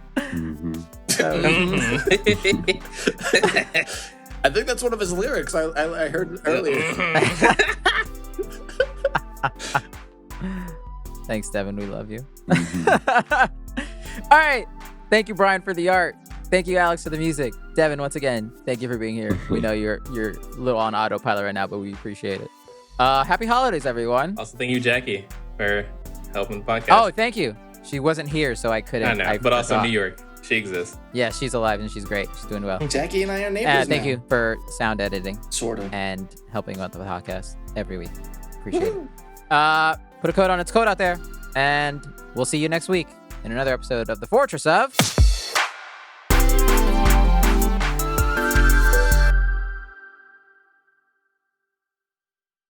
I think that's one of his lyrics. I heard earlier. Thanks, Devin. We love you. All right. Thank you, Brian, for the art. Thank you, Alex, for the music. Devin, once again, thank you for being here. We know you're a little on autopilot right now, but we appreciate it. Happy holidays, everyone. Also, thank you, Jackie, for helping the podcast. Oh, thank you. She wasn't here, so I couldn't. I know, but also New York. She exists. Yeah, she's alive and she's great. She's doing well. Jackie and I are neighbors Thank you for sound editing. Sort of. And helping out the podcast every week. Appreciate it. Put a code on its code out there. And we'll see you next week in another episode of The Fortress of...